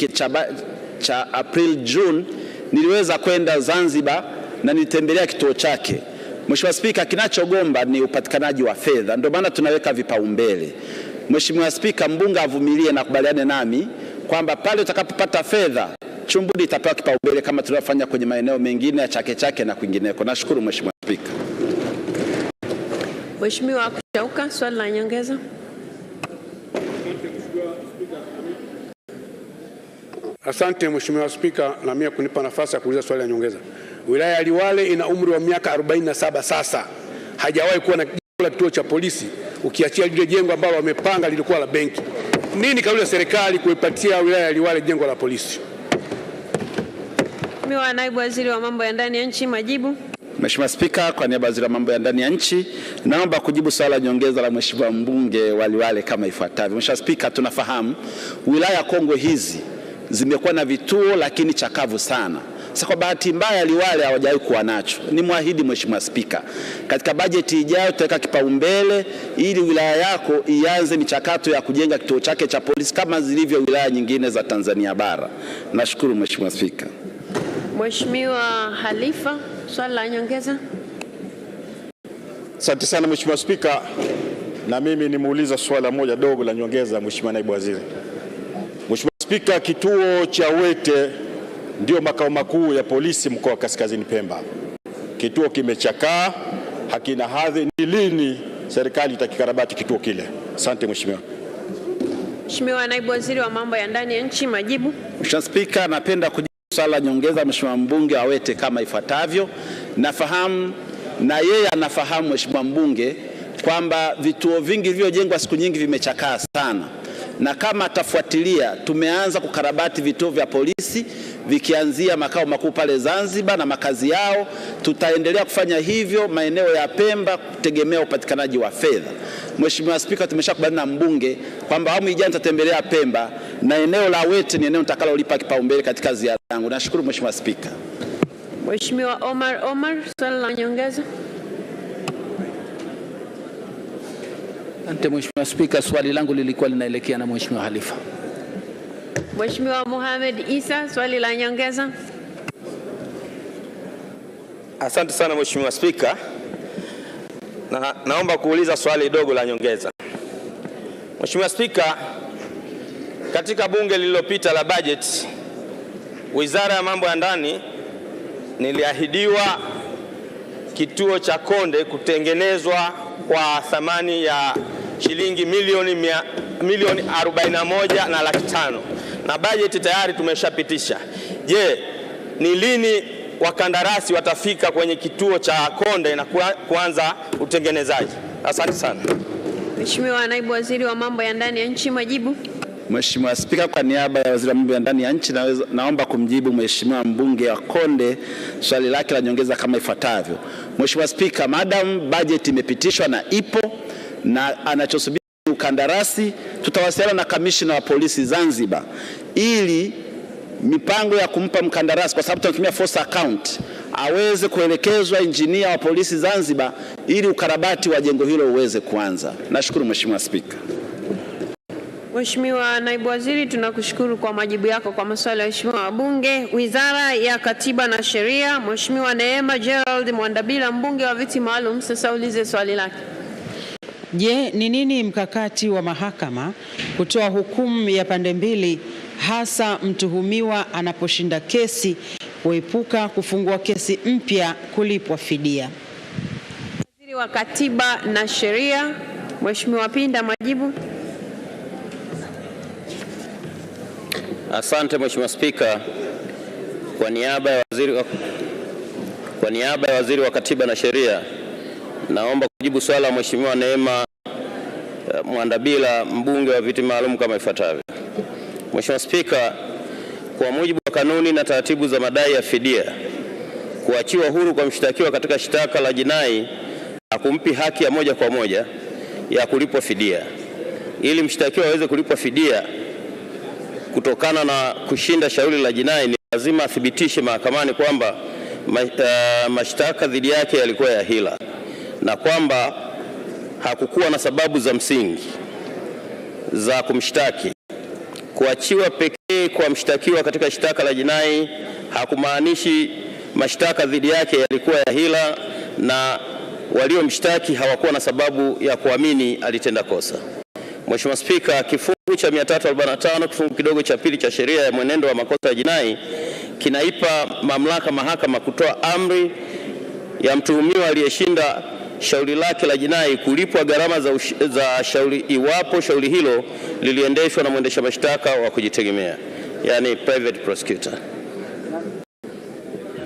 cha April June niliweza kwenda Zanzibar na nitembelea kituo chake. Mheshimiwa Spika, kinachogomba ni upatikanaji wa fedha, ndio maana tunaweka vipaumbele. Mheshimiwa Spika, mbunge avumilie na kubaliane nami kwamba pale utakapopata fedha Chumbuni itapewa kipaumbele kama tulivyofanya kwenye maeneo mengine ya Chake Chake na kwingineko. Nashukuru Mheshimiwa Spika. Mheshimiwa Kushauka, swali la nyongeza. Asante Mheshimiwa Spika, na mimi kunipa nafasi ya kuuliza swali la nyongeza. Wilaya ya Liwale ina umri wa miaka 47 sasa. Hajawahi kuwa na kituo cha polisi, ukiachia lile jengo ambalo wamepanga lilikuwa la benki. Nini kauli ya serikali kuipatia wilaya ya Liwale jengo la polisi? Mheshimiwa Naibu Waziri wa Mambo ya Ndani ya Nchi, majibu. Mheshimiwa Spika, kwa niaba ya Waziri wa Mambo ya Ndani ya Nchi, naomba kujibu swali la nyongeza la Mheshimiwa mbunge wa Liwale kama ifuatavyo. Mheshimiwa Spika, tunafahamu wilaya kongwe hizi zimekuwa na vituo lakini chakavu sana. Sasa kwa bahati mbaya Liwale hawajawahi kuwa nacho. Ni muahidi Mheshimiwa Spika, katika bajeti ijayo tutaweka kipaumbele ili wilaya yako ianze michakato ya kujenga kituo chake cha polisi kama zilivyo wilaya nyingine za Tanzania bara. Nashukuru Mheshimiwa Spika. Mheshimiwa Halifa, swali la nyongeza. Asante sana Mheshimiwa Spika, na mimi nimuuliza swala moja dogo la nyongeza Mheshimiwa Naibu Waziri. Mheshimiwa Spika, kituo cha Wete ndio makao makuu ya polisi mkoa wa Kaskazini Pemba. Kituo kimechakaa, hakina hadhi. Ni lini serikali itakikarabati kituo kile? Asante Mheshimiwa. Mheshimiwa Naibu Waziri wa Mambo ya Ndani ya Nchi, majibu. Mheshimiwa Spika, napenda kujibu swali la nyongeza Mheshimiwa mbunge wa Wete kama ifuatavyo. Nafahamu na yeye anafahamu Mheshimiwa mbunge kwamba vituo vingi vilivyojengwa siku nyingi vimechakaa sana, na kama atafuatilia tumeanza kukarabati vituo vya polisi vikianzia makao makuu pale Zanzibar na makazi yao. Tutaendelea kufanya hivyo maeneo ya Pemba kutegemea upatikanaji wa fedha. Mheshimiwa Spika, tumeshakubaliana na mbunge kwamba awamu ijayo tutatembelea Pemba na eneo la Wete ni eneo nitakalolipa kipaumbele katika ziara yangu. Nashukuru Mheshimiwa Spika. Mheshimiwa Omar, swali la nyongeza. Asante Mheshimiwa Spika, swali langu lilikuwa linaelekea na Mheshimiwa Halifa. Mheshimiwa Mohamed Isa, swali la nyongeza. Asante sana Mheshimiwa Spika, naomba kuuliza swali dogo la nyongeza. Mheshimiwa Spika, katika bunge lililopita la bajeti, Wizara ya Mambo ya Ndani niliahidiwa kituo cha Konde kutengenezwa kwa thamani ya shilingi milioni 41.5 na bajeti tayari tumeshapitisha. Je, ni lini wakandarasi watafika kwenye kituo cha Konde na kuanza utengenezaji? Asante sana. Mheshimiwa Naibu Waziri wa Mambo ya Ndani ya Nchi, majibu. Mheshimiwa Spika, kwa niaba ya Waziri wa Mambo ya Ndani ya Nchi naomba kumjibu Mheshimiwa mbunge wa Konde swali lake la nyongeza kama ifuatavyo. Mheshimiwa Spika, madam bajeti imepitishwa na ipo na anachosubiri ukandarasi, tutawasiliana na kamishna wa polisi Zanzibar ili mipango ya kumpa mkandarasi, kwa sababu tunatumia force account, aweze kuelekezwa injinia wa polisi Zanzibar ili ukarabati wa jengo hilo uweze kuanza. Nashukuru Mheshimiwa Spika. Mheshimiwa Naibu Waziri, tunakushukuru kwa majibu yako kwa maswali ya waheshimiwa wabunge. Wizara ya Katiba na Sheria, Mheshimiwa Neema Gerald Mwandabila, mbunge wa viti maalum, sasa ulize swali lake. Je, ni nini mkakati wa mahakama kutoa hukumu ya pande mbili hasa mtuhumiwa anaposhinda kesi kuepuka kufungua kesi mpya kulipwa fidia? Waziri wa Katiba na Sheria, Mheshimiwa Pinda, majibu. Asante Mheshimiwa Spika, kwa niaba ya Waziri wa Katiba na Sheria, naomba kujibu swali la Mheshimiwa Neema Mwandabila, mbunge wa viti maalum kama ifuatavyo. Mheshimiwa Spika, kwa mujibu wa kanuni na taratibu za madai ya fidia, kuachiwa huru kwa mshtakiwa katika shtaka la jinai hakumpi haki ya moja kwa moja ya kulipwa fidia. Ili mshtakiwa aweze kulipwa fidia kutokana na kushinda shauri la jinai, ni lazima athibitishe mahakamani kwamba mashtaka dhidi yake yalikuwa ya hila na kwamba hakukuwa na sababu za msingi za kumshtaki. Kuachiwa pekee kwa mshtakiwa katika shtaka la jinai hakumaanishi mashtaka dhidi yake yalikuwa ya hila na waliomshtaki hawakuwa na sababu ya kuamini alitenda kosa. Mheshimiwa Spika, kifungu cha 345 kifungu kidogo cha pili cha sheria ya mwenendo wa makosa ya jinai kinaipa mamlaka mahakama kutoa amri ya mtuhumiwa aliyeshinda shauri lake la jinai kulipwa gharama za shauri iwapo shauri hilo liliendeshwa na mwendesha mashtaka wa kujitegemea, yani private prosecutor.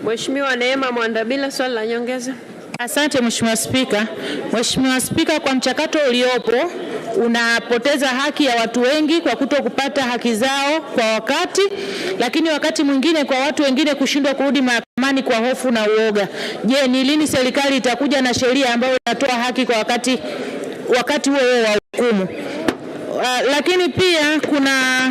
Mheshimiwa Neema Mwandabila, swali la nyongeza. Asante Mheshimiwa Spika. Mheshimiwa Spika, kwa mchakato uliopo unapoteza haki ya watu wengi kwa kuto kupata haki zao kwa wakati, lakini wakati mwingine kwa watu wengine kushindwa kurudi mahakamani kwa hofu na uoga. Je, ni lini serikali itakuja na sheria ambayo inatoa haki kwa wakati huo wa hukumu? Lakini pia kuna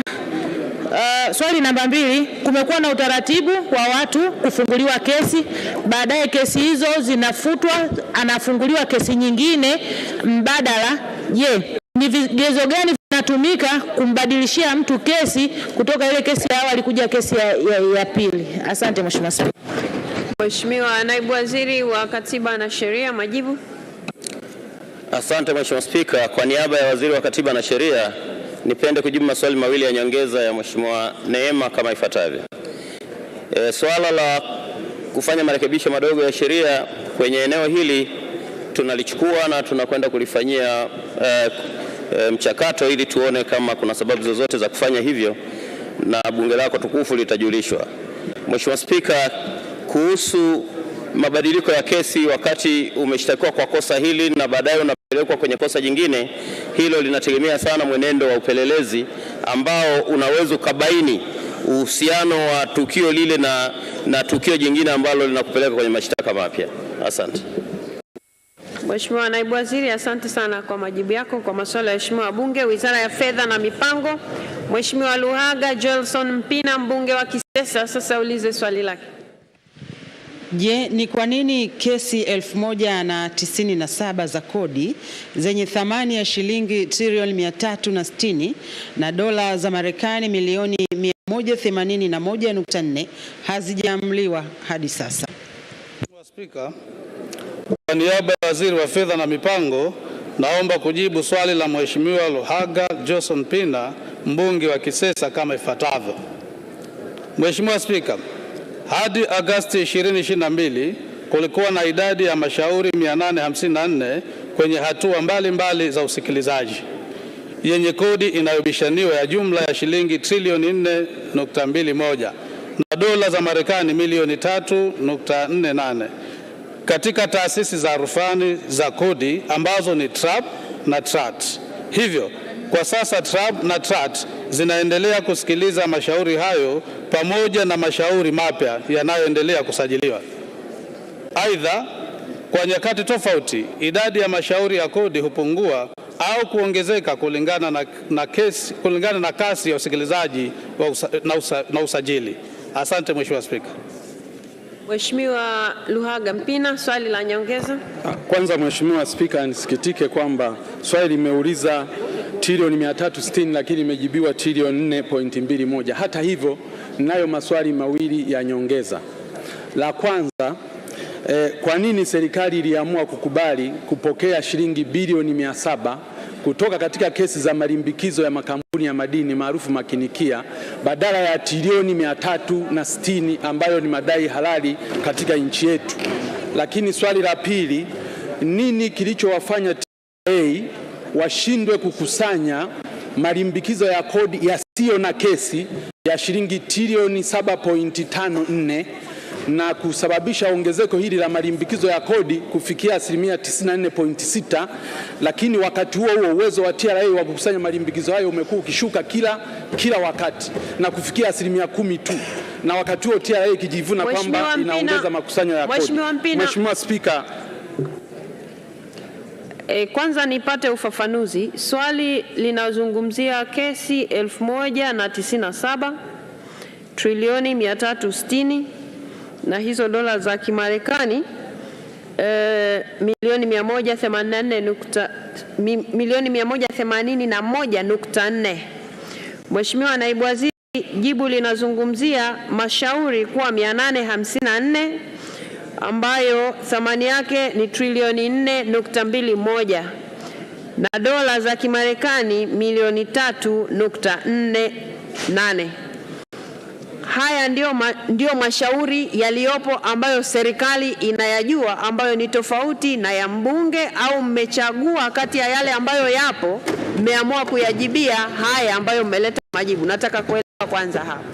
swali namba 2, kumekuwa na utaratibu wa watu kufunguliwa kesi, baadaye kesi hizo zinafutwa, anafunguliwa kesi nyingine mbadala. Je, ni vigezo gani vinatumika kumbadilishia mtu kesi kutoka ile kesi ya awali kuja kesi ya pili? Asante Mheshimiwa Spika. Mheshimiwa Naibu Waziri wa Katiba na Sheria, majibu. Asante Mheshimiwa Spika, kwa niaba ya Waziri wa Katiba na Sheria, nipende kujibu maswali mawili ya nyongeza ya Mheshimiwa Neema kama ifuatavyo. Swala la kufanya marekebisho madogo ya sheria kwenye eneo hili tunalichukua na tunakwenda kulifanyia mchakato ili tuone kama kuna sababu zozote za kufanya hivyo, na bunge lako tukufu litajulishwa. Mheshimiwa Spika, kuhusu mabadiliko ya kesi wakati umeshtakiwa kwa kosa hili na baadaye unapelekwa kwenye kosa jingine, hilo linategemea sana mwenendo wa upelelezi ambao unaweza kubaini uhusiano wa tukio lile na tukio jingine ambalo linakupeleka kwenye mashtaka mapya. Asante. Mheshimiwa Naibu Waziri, asante sana kwa majibu yako kwa maswali ya waheshimiwa wabunge. Wizara ya Fedha na Mipango, Mheshimiwa Luhaga Joelson Mpina, mbunge wa Kisesa, sasa ulize swali lake. Je, ni kwa nini kesi 1097 za kodi zenye thamani ya shilingi trilioni 360 na dola za Marekani milioni 181.4 hazijaamliwa hadi sasa? Mheshimiwa Spika, kwa niaba ya Waziri wa Fedha na Mipango, naomba kujibu swali la Mheshimiwa Luhaga Joelson Mpina, mbunge wa Kisesa kama ifuatavyo. Mheshimiwa Spika, hadi Agosti 2022 kulikuwa na idadi ya mashauri 854 kwenye hatua mbalimbali za usikilizaji yenye kodi inayobishaniwa ya jumla ya shilingi trilioni 4.21 na dola za Marekani milioni 3.48 katika taasisi za rufani za kodi ambazo ni TRAP na TRAT. Hivyo kwa sasa TRAP na TRAT zinaendelea kusikiliza mashauri hayo pamoja na mashauri mapya yanayoendelea kusajiliwa. Aidha, kwa nyakati tofauti idadi ya mashauri ya kodi hupungua au kuongezeka kulingana na kasi ya usikilizaji na usajili. Asante Mheshimiwa Spika. Mheshimiwa Luhaga Mpina, swali la nyongeza. Kwanza Mheshimiwa Spika, nisikitike kwamba swali limeuliza trilioni 360 lakini imejibiwa trilioni 4.21. Hata hivyo, ninayo maswali mawili ya nyongeza. La kwanza, kwa nini serikali iliamua kukubali kupokea shilingi bilioni 700 kutoka katika kesi za malimbikizo ya makampuni ya madini maarufu makinikia badala ya trilioni 360 ambayo ni madai halali katika nchi yetu? Lakini swali la pili, nini kilichowafanya TRA washindwe kukusanya malimbikizo ya kodi yasiyo na kesi ya shilingi trilioni 7.54 na kusababisha ongezeko hili la malimbikizo ya kodi kufikia 94.6%, lakini wakati huo huo uwezo wa TRA wa kukusanya malimbikizo hayo umekuwa ukishuka kila wakati na kufikia 10% tu, na wakati huo TRA ikijivuna kwamba inaongeza makusanyo ya kodi. Mheshimiwa Spika, kwanza nipate ufafanuzi. Swali linazungumzia kesi 1097 trilioni 360 na hizo dola za Kimarekani milioni 181.4. Mheshimiwa Naibu Waziri, jibu linazungumzia mashauri kuwa 854 ambayo thamani yake ni trilioni 4.21 na dola za Kimarekani milioni 3.48. Haya ndio mashauri yaliyopo ambayo serikali inayajua, ambayo ni tofauti na ya mbunge, au mmechagua kati ya yale ambayo yapo mmeamua kuyajibia haya ambayo mmeleta majibu? Nataka kuelewa kwanza hapa.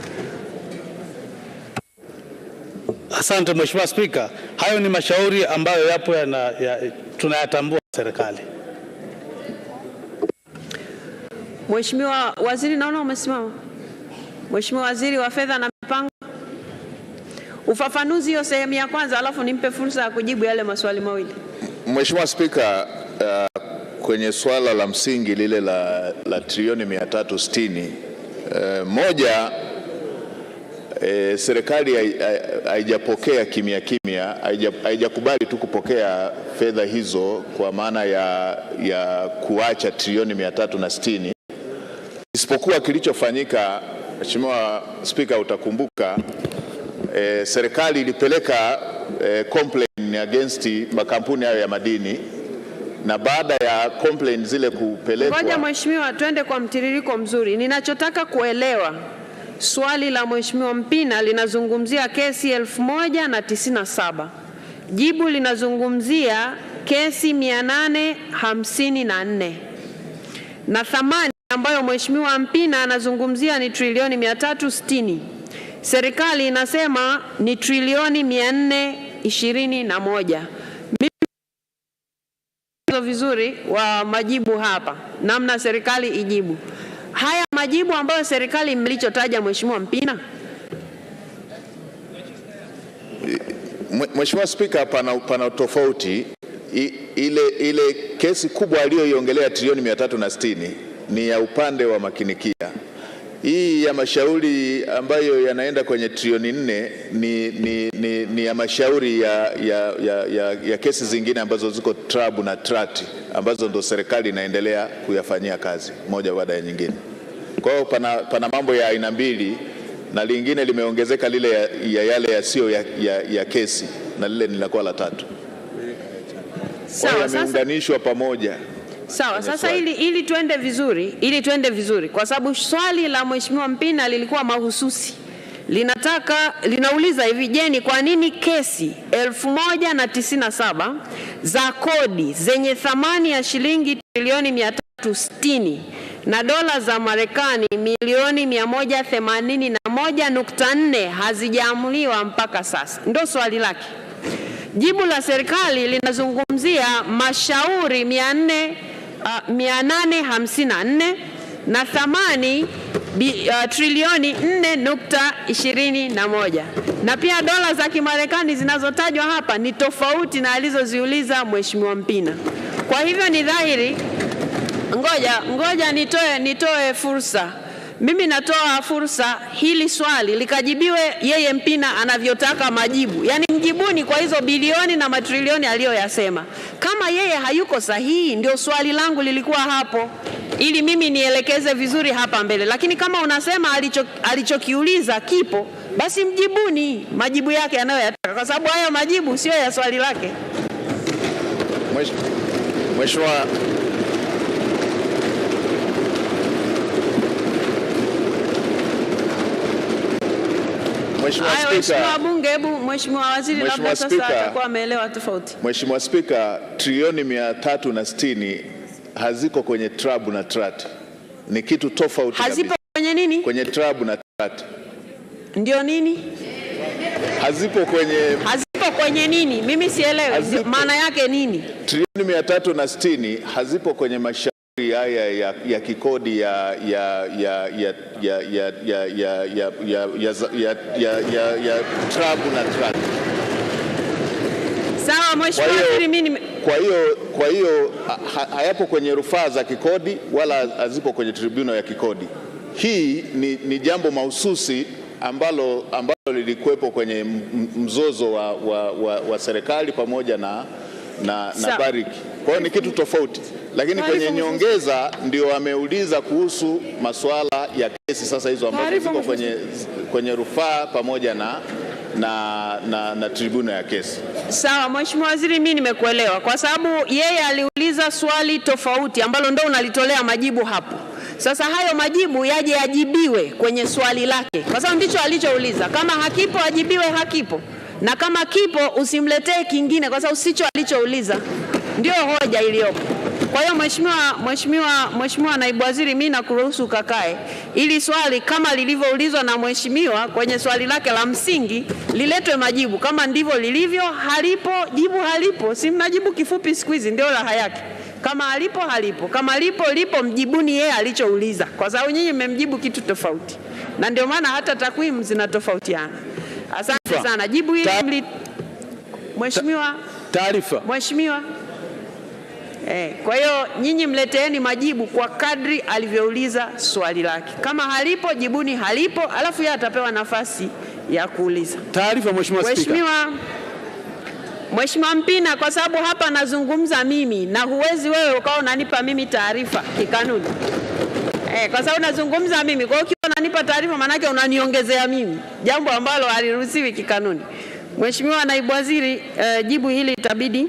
Asante Mheshimiwa Spika, hayo ni mashauri ambayo yapo tunayatambua serikali. Mheshimiwa Waziri, naona umesimama. Mheshimiwa Waziri wa Fedha na Mipango, ufafanuzi hiyo sehemu ya kwanza, alafu nimpe fursa ya kujibu yale maswali mawili. Mheshimiwa Spika, kwenye swala la msingi lile la trilioni 360, moja, serikali haijapokea kimya, haijakubali tu kupokea fedha hizo kwa maana ya kuacha trilioni 360, isipokuwa kilichofanyika. Mheshimiwa Spika, utakumbuka serikali ilipeleka complaint against makampuni hayo ya madini, na baada ya complaint zile kupelekwa. Ngoja Mheshimiwa, twende kwa mtiririko mzuri. Ninachotaka kuelewa, swali la Mheshimiwa Mpina linazungumzia kesi 1097. Jibu linazungumzia kesi 854. Na thamani ambayo Mheshimiwa Mpina anazungumzia ni trilioni 360. Serikali inasema ni trilioni 421. Vizuri wa majibu hapa, namna serikali ijibu haya majibu ambayo serikali mlichotaja Mheshimiwa Mpina. Mheshimiwa Spika, pana tofauti. Ile kesi kubwa aliyoiongelea trilioni 360 ni ya upande wa makinikia. Hii ya mashauri ambayo yanaenda kwenye trilioni 4 ni ya mashauri ya kesi zingine ambazo ziko trabu na trati, ambazo ndo serikali inaendelea kuyafanyia kazi moja baada ya nyingine. Kwa hiyo pana mambo ya aina mbili, na lingine limeongezeka lile ya yale yasiyo ya kesi, na lile linakuwa la tatu. Sawa, yameunganishwa pamoja. Sawa, sasa ili tuende vizuri, kwa sababu swali la Mheshimiwa Mpina lilikuwa mahususi. Linauliza hivi, je, ni kwa nini kesi 1097 za kodi zenye thamani ya shilingi trilioni 360 na dola za Marekani milioni 181.4 hazijaamuliwa mpaka sasa? Ndio swali lake. Jibu la serikali linazungumzia mashauri 854 na thamani trilioni 4.21, na pia dola za Kimarekani zinazotajwa hapa ni tofauti na alizoziuliza Mheshimiwa Mpina. Kwa hivyo ni dhahiri, ngoja nitoe fursa. Mimi natoa fursa hili swali likajibiwe yeye Mpina anavyotaka majibu. Yaani mjibuni kwa hizo bilioni na matrilioni aliyoyasema. Kama yeye hayuko sahihi, ndio swali langu lilikuwa hapo. ili mimi nielekeze vizuri hapa mbele. Lakini kama unasema alichokiuliza kipo, basi mjibuni majibu yake anayoyataka, kwa sababu hayo majibu sio ya swali lake. Mheshimiwa Mheshimiwa Bunge, hebu Mheshimiwa Waziri labda sasa atakuwa ameelewa tofauti. Mheshimiwa Spika, trilioni 360 haziko kwenye trabu na trat. Ni kitu tofauti. Hazipo kwenye nini? Kwenye trabu na trat. Ndio nini? Hazipo kwenye nini? Mimi sielewi. Maana yake nini? Trilioni 360 hazipo kwenye mashauri haya ya kikodi ya trabu na trat. Sawa Mheshimiwa Waziri, mimi kwa hiyo hayapo kwenye rufaa za kikodi wala hazipo kwenye tribunal ya kikodi. Hii ni jambo mahususi ambalo lilikuwepo kwenye mzozo wa serikali pamoja na Bariki. Kwa hiyo ni kitu tofauti, lakini kwenye nyongeza ndio ameuliza kuhusu masuala ya kesi sasa hizo ambazo ziko kwenye rufaa pamoja na tribunal ya kesi. Sawa Mheshimiwa Waziri, mimi nimekuelewa, kwa sababu yeye aliuliza swali tofauti ambalo ndio unalitolea majibu hapo. Sasa hayo majibu yaje yajibiwe kwenye swali lake, kwa sababu ndicho alichouliza. Kama hakipo ajibiwe hakipo, na kama kipo usimletee kingine, kwa sababu sicho alichouliza. Ndio hoja iliyopo. Kwa hiyo Mheshimiwa Naibu Waziri, mimi nakuruhusu kakae ili swali kama lilivyoulizwa na mheshimiwa kwenye swali lake la msingi liletwe majibu. Kama ndivyo lilivyo, halipo jibu halipo. Si mnajibu kifupi siku hizi, ndio raha yake. Kama halipo halipo, kama lipo mjibuni yeye alichouliza, kwa sababu nyinyi mmemjibu kitu tofauti, na ndio maana hata takwimu zinatofautiana. Asante sana. Jibu hili Mheshimiwa. Taarifa. Mheshimiwa. Kwa hiyo nyinyi mleteeni majibu kwa kadri alivyouliza swali lake. Kama halipo jibuni halipo, alafu yeye atapewa nafasi ya kuuliza. Taarifa Mheshimiwa Spika. Mheshimiwa Mpina, kwa sababu hapa nazungumza mimi na huwezi wewe ukawa unanipa mimi taarifa kikanuni. Kwa sababu nazungumza mimi, kwa hiyo ukiwa unanipa taarifa maana yake unaniongezea mimi, jambo ambalo haliruhusiwi kikanuni. Mheshimiwa Naibu Waziri, jibu hili itabidi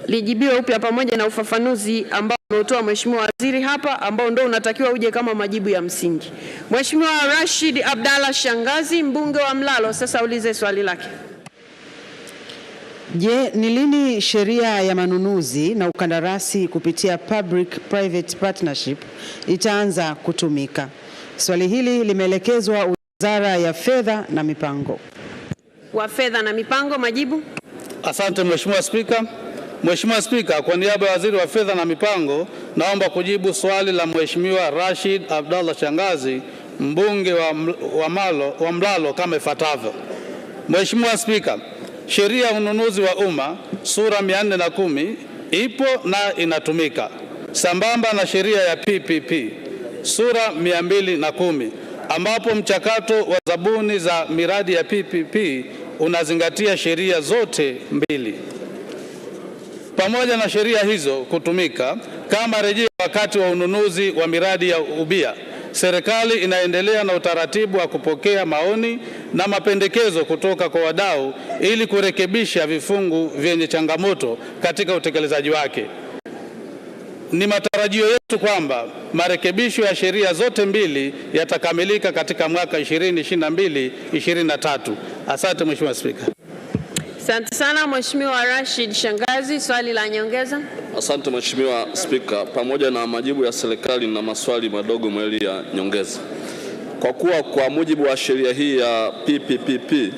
lijibiwe upya pamoja na ufafanuzi ambao ameutoa Mheshimiwa Waziri hapa, ambao ndio unatakiwa uje kama majibu ya msingi. Mheshimiwa Rashid Abdalla Shangazi, mbunge wa Mlalo, sasa ulize swali lake. Je, ni lini sheria ya manunuzi na ukandarasi kupitia Public Private Partnership itaanza kutumika? Swali hili limeelekezwa Wizara ya Fedha na Mipango. Wa Fedha na Mipango, majibu. Asante Mheshimiwa Spika. Mheshimiwa Spika, kwa niaba ya Waziri wa Fedha na Mipango, naomba kujibu swali la Mheshimiwa Rashid Abdalla Shangazi, mbunge wa Mlalo kama ifuatavyo. Mheshimiwa Spika, Sheria ya Ununuzi wa Umma sura 410 ipo na inatumika sambamba na sheria ya PPP sura 210, ambapo mchakato wa zabuni za miradi ya PPP unazingatia sheria zote mbili. Pamoja na sheria hizo kutumika kama rejea wakati wa ununuzi wa miradi ya ubia, serikali inaendelea na utaratibu wa kupokea maoni na mapendekezo kutoka kwa wadau ili kurekebisha vifungu vyenye changamoto katika utekelezaji wake. Ni matarajio yetu kwamba marekebisho ya sheria zote mbili yatakamilika katika mwaka 2022-2023. Asante Mheshimiwa Spika. Asante sana Mheshimiwa Rashid Shangazi, swali la nyongeza. Asante Mheshimiwa Spika, pamoja na majibu ya serikali na maswali madogo mawili ya nyongeza. Kwa kuwa kwa mujibu wa sheria hii ya PPP,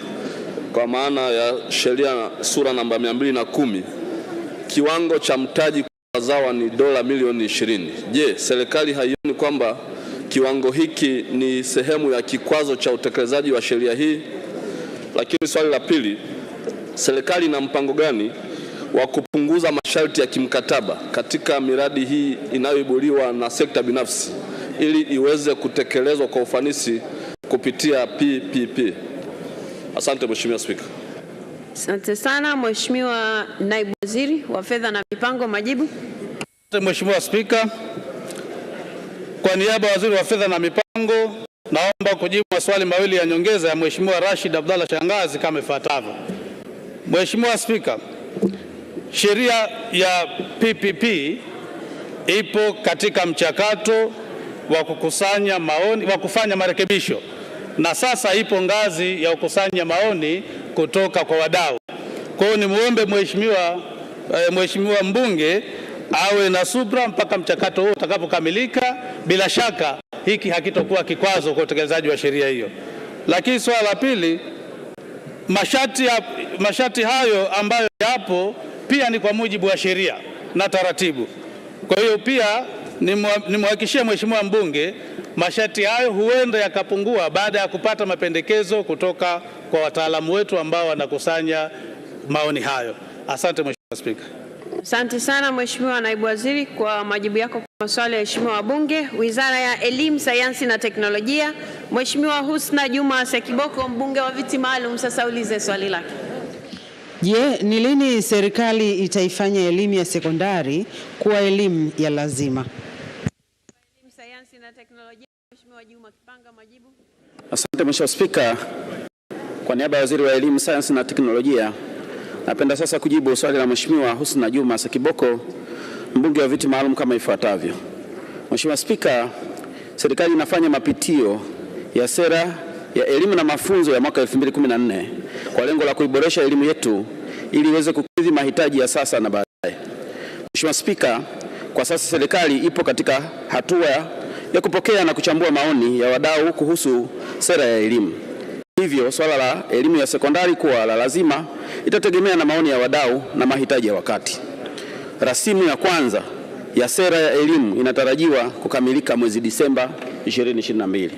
kwa maana ya sheria sura namba 210, kiwango cha mtaji kwa wazawa ni dola milioni 20. Je, serikali haioni kwamba kiwango hiki ni sehemu ya kikwazo cha utekelezaji wa sheria hii? Lakini swali la pili, serikali ina mpango gani wa kupunguza masharti ya kimkataba katika miradi hii inayoibuliwa na sekta binafsi ili iweze kutekelezwa kwa ufanisi kupitia PPP? Asante Mheshimiwa Spika. Asante sana Mheshimiwa Naibu Waziri wa Fedha na Mipango, majibu. Mheshimiwa Spika, Kwa niaba ya Waziri wa Fedha na Mipango, naomba kujibu maswali mawili ya nyongeza ya Mheshimiwa Rashid Abdalla Shangazi kama ifuatavyo. Mheshimiwa Spika, sheria ya PPP ipo katika mchakato wa kukusanya maoni, wa kufanya marekebisho, na sasa ipo ngazi ya kukusanya maoni kutoka kwa wadau. Kwa hiyo nimuombe Mheshimiwa mbunge awe na subra mpaka mchakato huo utakapokamilika. Bila shaka hiki hakitokuwa kikwazo kwa utekelezaji wa sheria hiyo. Lakini swala la pili, masharti hayo ambayo yapo pia ni kwa mujibu wa sheria na taratibu. Kwa hiyo pia nimhakikishie Mheshimiwa mbunge masharti hayo huenda yakapungua baada ya kupata mapendekezo kutoka kwa wataalamu wetu ambao wanakusanya maoni hayo. Asante Mheshimiwa Spika. Asante sana Mheshimiwa Naibu Waziri kwa majibu yako kwa maswali ya Mheshimiwa wabunge. Wizara ya Elimu, Sayansi na Teknolojia, Mheshimiwa Husna Juma Sekiboko, mbunge wa viti maalum, sasa ulize swali lake. Je, ni lini serikali itaifanya elimu ya sekondari kuwa elimu ya lazima? Elimu, Sayansi na Teknolojia, Mheshimiwa Juma Kipanga, majibu. Asante Mheshimiwa Spika. Kwa niaba ya Waziri wa Elimu, Sayansi na Teknolojia, napenda sasa kujibu swali la Mheshimiwa Husna Juma Sekiboko, mbunge wa viti maalum kama ifuatavyo. Mheshimiwa Spika, serikali inafanya mapitio ya sera ya elimu na mafunzo ya mwaka 2014 kwa lengo la kuiboresha elimu yetu ili iweze kukidhi mahitaji ya sasa na baadaye. Mheshimiwa Spika, kwa sasa serikali ipo katika hatua ya kupokea na kuchambua maoni ya wadau kuhusu sera ya elimu. Hivyo swala la elimu ya sekondari kuwa la lazima itategemea na maoni ya wadau na mahitaji ya wakati. Rasimu ya kwanza ya sera ya elimu inatarajiwa kukamilika mwezi Disemba 2022.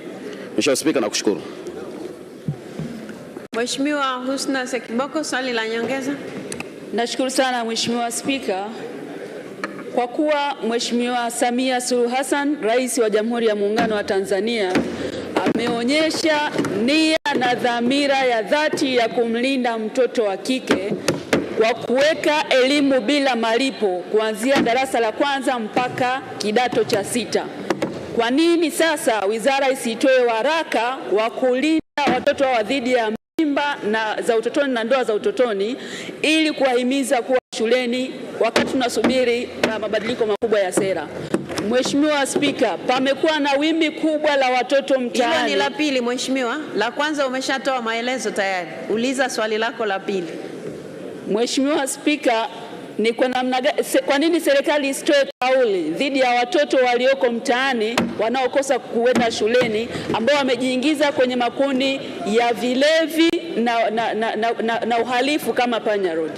Mheshimiwa Spika, nakushukuru. Mheshimiwa Husna Sekiboko, swali la nyongeza. Nashukuru sana Mheshimiwa Spika. Kwa kuwa Mheshimiwa Samia Suluhu Hassan, Rais wa Jamhuri ya Muungano wa Tanzania, ameonyesha nia na dhamira ya dhati ya kumlinda mtoto wa kike kwa kuweka elimu bila malipo kuanzia darasa la kwanza mpaka kidato cha 6. Kwa nini sasa wizara isitoe waraka wa kulinda watoto wa dhidi ya mimba na za utotoni na ndoa za utotoni ili kuwahimiza kuwa shuleni wakati tunasubiri mabadiliko makubwa ya sera? Mheshimiwa Spika, pamekuwa na wimbi kubwa la watoto mtaani. Hilo ni la pili Mheshimiwa. La kwanza umeshatoa maelezo tayari. Uliza swali lako la pili. Mheshimiwa Spika, ni kwa nini serikali isitoe kauli dhidi ya watoto walioko mtaani wanaokosa kuenda shuleni ambao wamejiingiza kwenye makundi ya vilevi na uhalifu kama Panya Road?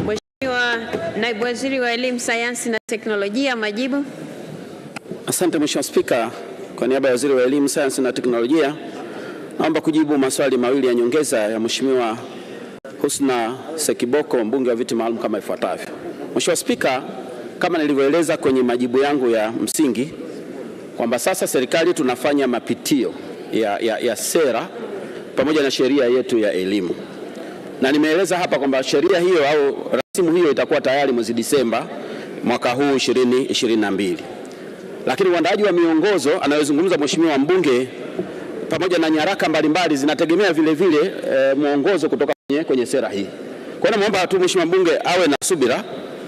Mheshimiwa Naibu Waziri wa Elimu, Sayansi na Teknolojia, majibu. Asante Mheshimiwa Spika. Kwa niaba ya Waziri wa Elimu, Sayansi na Teknolojia, naomba kujibu maswali mawili ya nyongeza ya Mheshimiwa Husna Sekiboko, mbunge wa viti maalum kama ifuatavyo. Mheshimiwa Spika, kama nilivyoeleza kwenye majibu yangu ya msingi kwamba sasa serikali tunafanya mapitio ya sera pamoja na sheria yetu ya elimu. Na nimeeleza hapa kwamba sheria hiyo au rasimu hiyo itakuwa tayari mwezi Disemba mwaka huu 2022. Lakini uandaaji wa miongozo anayozungumza Mheshimiwa mbunge pamoja na nyaraka mbalimbali zinategemea vile vile mwongozo kutoka kwenye sera hii. Kwa hiyo naomba tu Mheshimiwa mbunge awe na subira,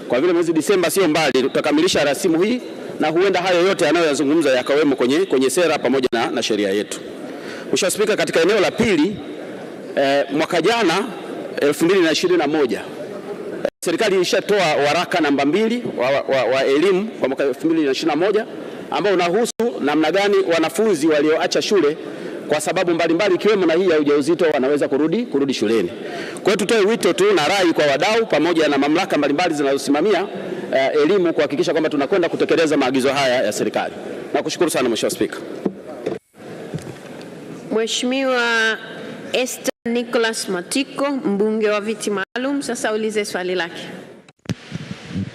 kwa vile mwezi Disemba sio mbali, tutakamilisha rasimu hii na huenda hayo yote anayozungumza yakawemo kwenye sera pamoja na sheria yetu. Mheshimiwa Spika, katika eneo la pili, mwaka jana 2021 serikali ilishatoa waraka namba 2 wa elimu kwa mwaka 2021 ambao unahusu namna gani wanafunzi walioacha shule kwa sababu mbalimbali ikiwemo na hii ya ujauzito wanaweza kurudi shuleni. Kwa hiyo tutoe wito tu na rai kwa wadau pamoja na mamlaka mbalimbali zinazosimamia elimu kuhakikisha kwamba tunakwenda kutekeleza maagizo haya ya serikali. Nakushukuru sana Mheshimiwa Spika. Mheshimiwa Esther Nicholas Matiko, mbunge wa viti maalum, sasa ulize swali lake.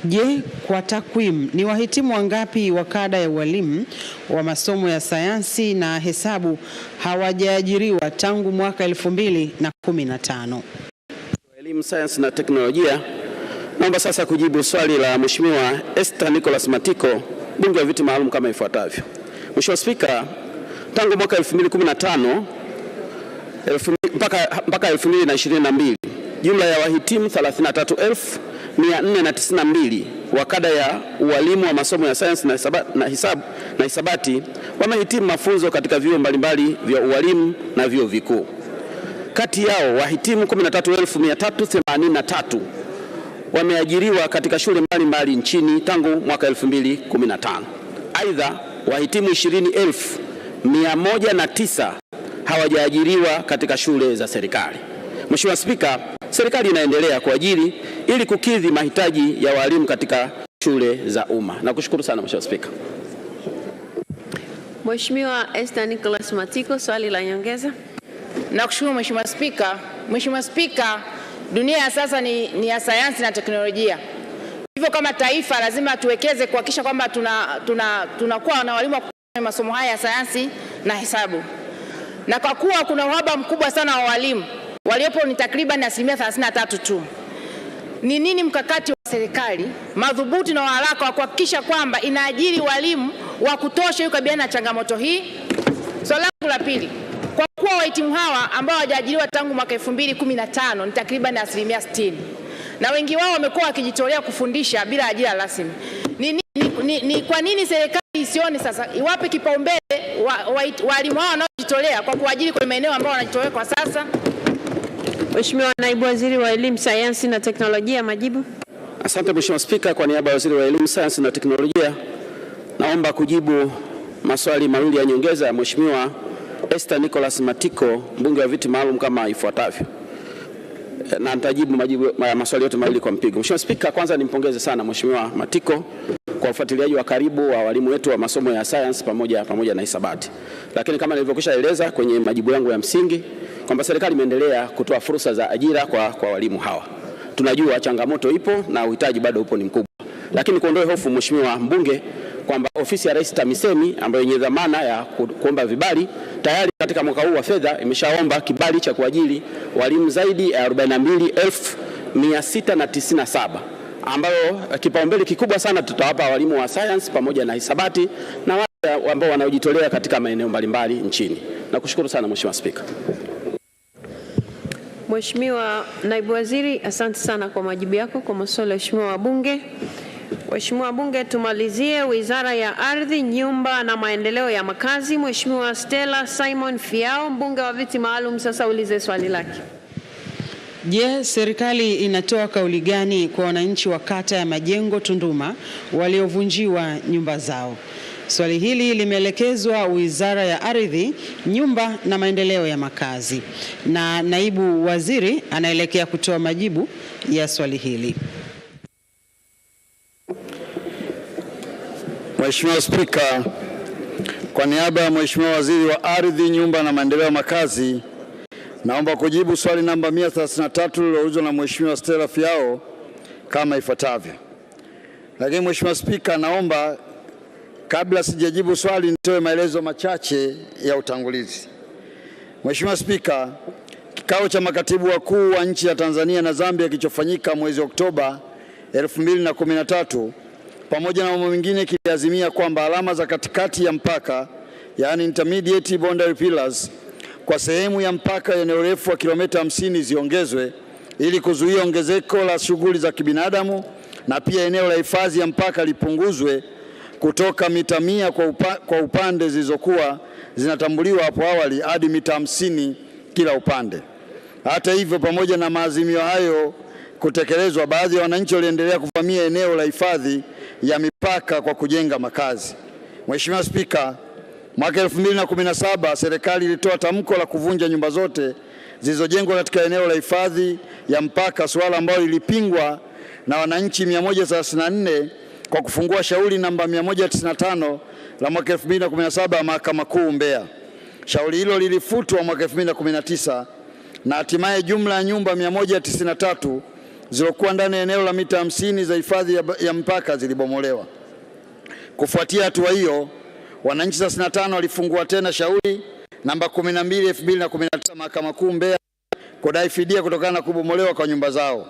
Je, kwa takwimu ni wahitimu wangapi wa kada ya ualimu wa masomo ya sayansi na hesabu hawajaajiriwa tangu mwaka 2015? Elimu, Sayansi na Teknolojia, naomba sasa kujibu swali la Mheshimiwa Esther Nicholas Matiko, mbunge wa viti maalum kama ifuatavyo. Mheshimiwa Spika, tangu mwaka 2015 mpaka 2022 jumla ya wahitimu 33,492 wa kada ya ualimu wa masomo ya sayansi na hisabati wamehitimu mafunzo katika vyuo mbalimbali vya ualimu na vyuo vikuu. Kati yao wahitimu 13,383 wameajiriwa katika shule mbalimbali nchini tangu mwaka 2015. Aidha, wahitimu 20,109 hawajaajiriwa katika shule za serikali. Mheshimiwa Spika, serikali inaendelea kuajiri ili kukidhi mahitaji ya walimu katika shule za umma. Nakushukuru sana Mheshimiwa Spika. Mheshimiwa Esther Nicholas Matiko, swali la nyongeza. Nakushukuru Mheshimiwa Spika. Mheshimiwa Spika, dunia ya sasa ni ya sayansi na teknolojia. Hivyo kama taifa lazima tuwekeze kuhakikisha kwamba tunakuwa na walimu wa masomo haya ya sayansi na hesabu. Na kwa kuwa kuna uhaba mkubwa sana wa walimu, waliopo ni takriban 33% tu. Ni nini mkakati wa serikali madhubuti na wa haraka wa kuhakikisha kwamba inaajiri walimu wa kutosha ili kukabiliana na changamoto hii? Swali langu la pili, kwa kuwa wahitimu hawa ambao hawajaajiriwa tangu mwaka 2015 ni takriban 60% na wengi wao wamekuwa wakijitolea kufundisha bila ajira rasmi, ni kwa nini serikali isione sasa iwape kipaumbele walimu hao wanaojitolea kwa kuajiri kwenye maeneo ambayo wanajitolea kwa sasa? Mheshimiwa Naibu Waziri wa Elimu, Sayansi na Teknolojia, majibu. Asante Mheshimiwa Spika, kwa niaba ya Waziri wa Elimu, Sayansi na Teknolojia naomba kujibu maswali mawili ya nyongeza ya Mheshimiwa Esther Nicholas Matiko, mbunge wa viti maalum kama ifuatavyo. Na nitajibu maswali yote mawili kwa mpigo. Mheshimiwa Spika, kwanza nimpongeze sana Mheshimiwa Matiko kwa ufuatiliaji wa karibu wa walimu wetu wa masomo ya science pamoja na hisabati. Lakini kama nilivyokwisha eleza kwenye majibu yangu ya msingi kwamba serikali imeendelea kutoa fursa za ajira kwa walimu hawa. Tunajua changamoto ipo na uhitaji bado upo ni mkubwa. Lakini kuondoe hofu Mheshimiwa mbunge kwamba ofisi ya Rais TAMISEMI ambayo yenye dhamana ya kuomba vibali tayari katika mwaka huu wa fedha imeshaomba kibali cha kuajiri walimu zaidi ya 42,697 ambayo kipaumbele kikubwa sana tutawapa walimu wa science pamoja na hisabati na wale ambao wanaojitolea katika maeneo mbalimbali nchini. Nakushukuru sana Mheshimiwa Spika. Mheshimiwa Naibu Waziri, asante sana kwa majibu yako kwa maswali ya Mheshimiwa wabunge. Mheshimiwa wabunge, tumalizie Wizara ya Ardhi, Nyumba na Maendeleo ya Makazi. Mheshimiwa Stella Simon Fiao, mbunge wa viti maalum, sasa ulize swali lake. Je, serikali inatoa kauli gani kwa wananchi wa kata ya Majengo Tunduma waliovunjiwa nyumba zao? Swali hili limeelekezwa Wizara ya Ardhi, Nyumba na Maendeleo ya Makazi, na naibu waziri anaelekea kutoa majibu ya swali hili. Mheshimiwa Spika, kwa niaba ya Mheshimiwa Waziri wa Ardhi, Nyumba na Maendeleo ya Makazi, naomba kujibu swali namba 133 lililoulizwa na Mheshimiwa Stella Fiao kama ifuatavyo. Lakini Mheshimiwa Spika, naomba kabla sijajibu swali nitoe maelezo machache ya utangulizi. Mheshimiwa Spika, kikao cha makatibu wakuu wa nchi ya Tanzania na Zambia kilichofanyika mwezi Oktoba 2013 pamoja na mambo mengine kiliazimia kwamba alama za katikati ya mpaka, yani intermediate boundary pillars, kwa sehemu ya mpaka yenye urefu wa kilomita 50 ziongezwe ili kuzuia ongezeko la shughuli za kibinadamu, na pia eneo la hifadhi ya mpaka lipunguzwe kutoka mita 100 kwa upande zilizokuwa zinatambuliwa hapo awali hadi mita 50 kila upande. Hata hivyo, pamoja na maazimio hayo kutekelezwa, baadhi ya wananchi waliendelea kuvamia eneo la hifadhi ya mipaka kwa kujenga makazi. Mheshimiwa Spika, mwaka 2017 serikali ilitoa tamko la kuvunja nyumba zote zilizojengwa katika eneo la hifadhi ya mpaka, suala ambalo lilipingwa na wananchi 134 kwa kufungua shauri namba 195 la mwaka 2017 Mahakama Kuu Mbeya. Shauri hilo lilifutwa mwaka 2019 na hatimaye jumla ya nyumba 193 zilizokuwa ndani ya eneo la mita 50 za hifadhi ya mpaka zilibomolewa. Kufuatia hatua hiyo, wananchi 35 walifungua tena shauri namba 12/2019 Mahakama Kuu Mbeya kudai fidia kutokana na kubomolewa kwa nyumba zao.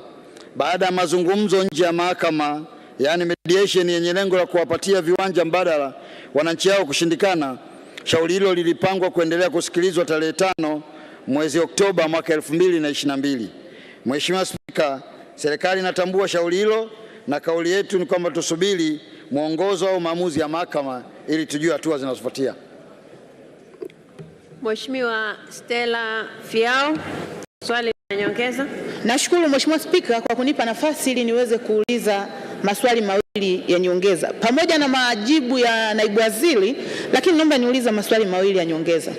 Baada ya mazungumzo nje ya mahakama yaani mediation, yenye lengo la kuwapatia viwanja mbadala wananchi hao kushindikana, shauri hilo lilipangwa kuendelea kusikilizwa tarehe 5 mwezi Oktoba mwaka 2022. Mheshimiwa Spika, serikali inatambua shauri hilo na kauli yetu ni kwamba tusubiri mwongozo au maamuzi ya mahakama ili tujue hatua zinazofuatia. Mheshimiwa Stella Fiao, swali la nyongeza. Nashukuru Mheshimiwa Spika kwa kunipa nafasi ili niweze kuuliza maswali mawili ya nyongeza pamoja na majibu ya naibu waziri, lakini naomba niulize maswali mawili ya nyongeza.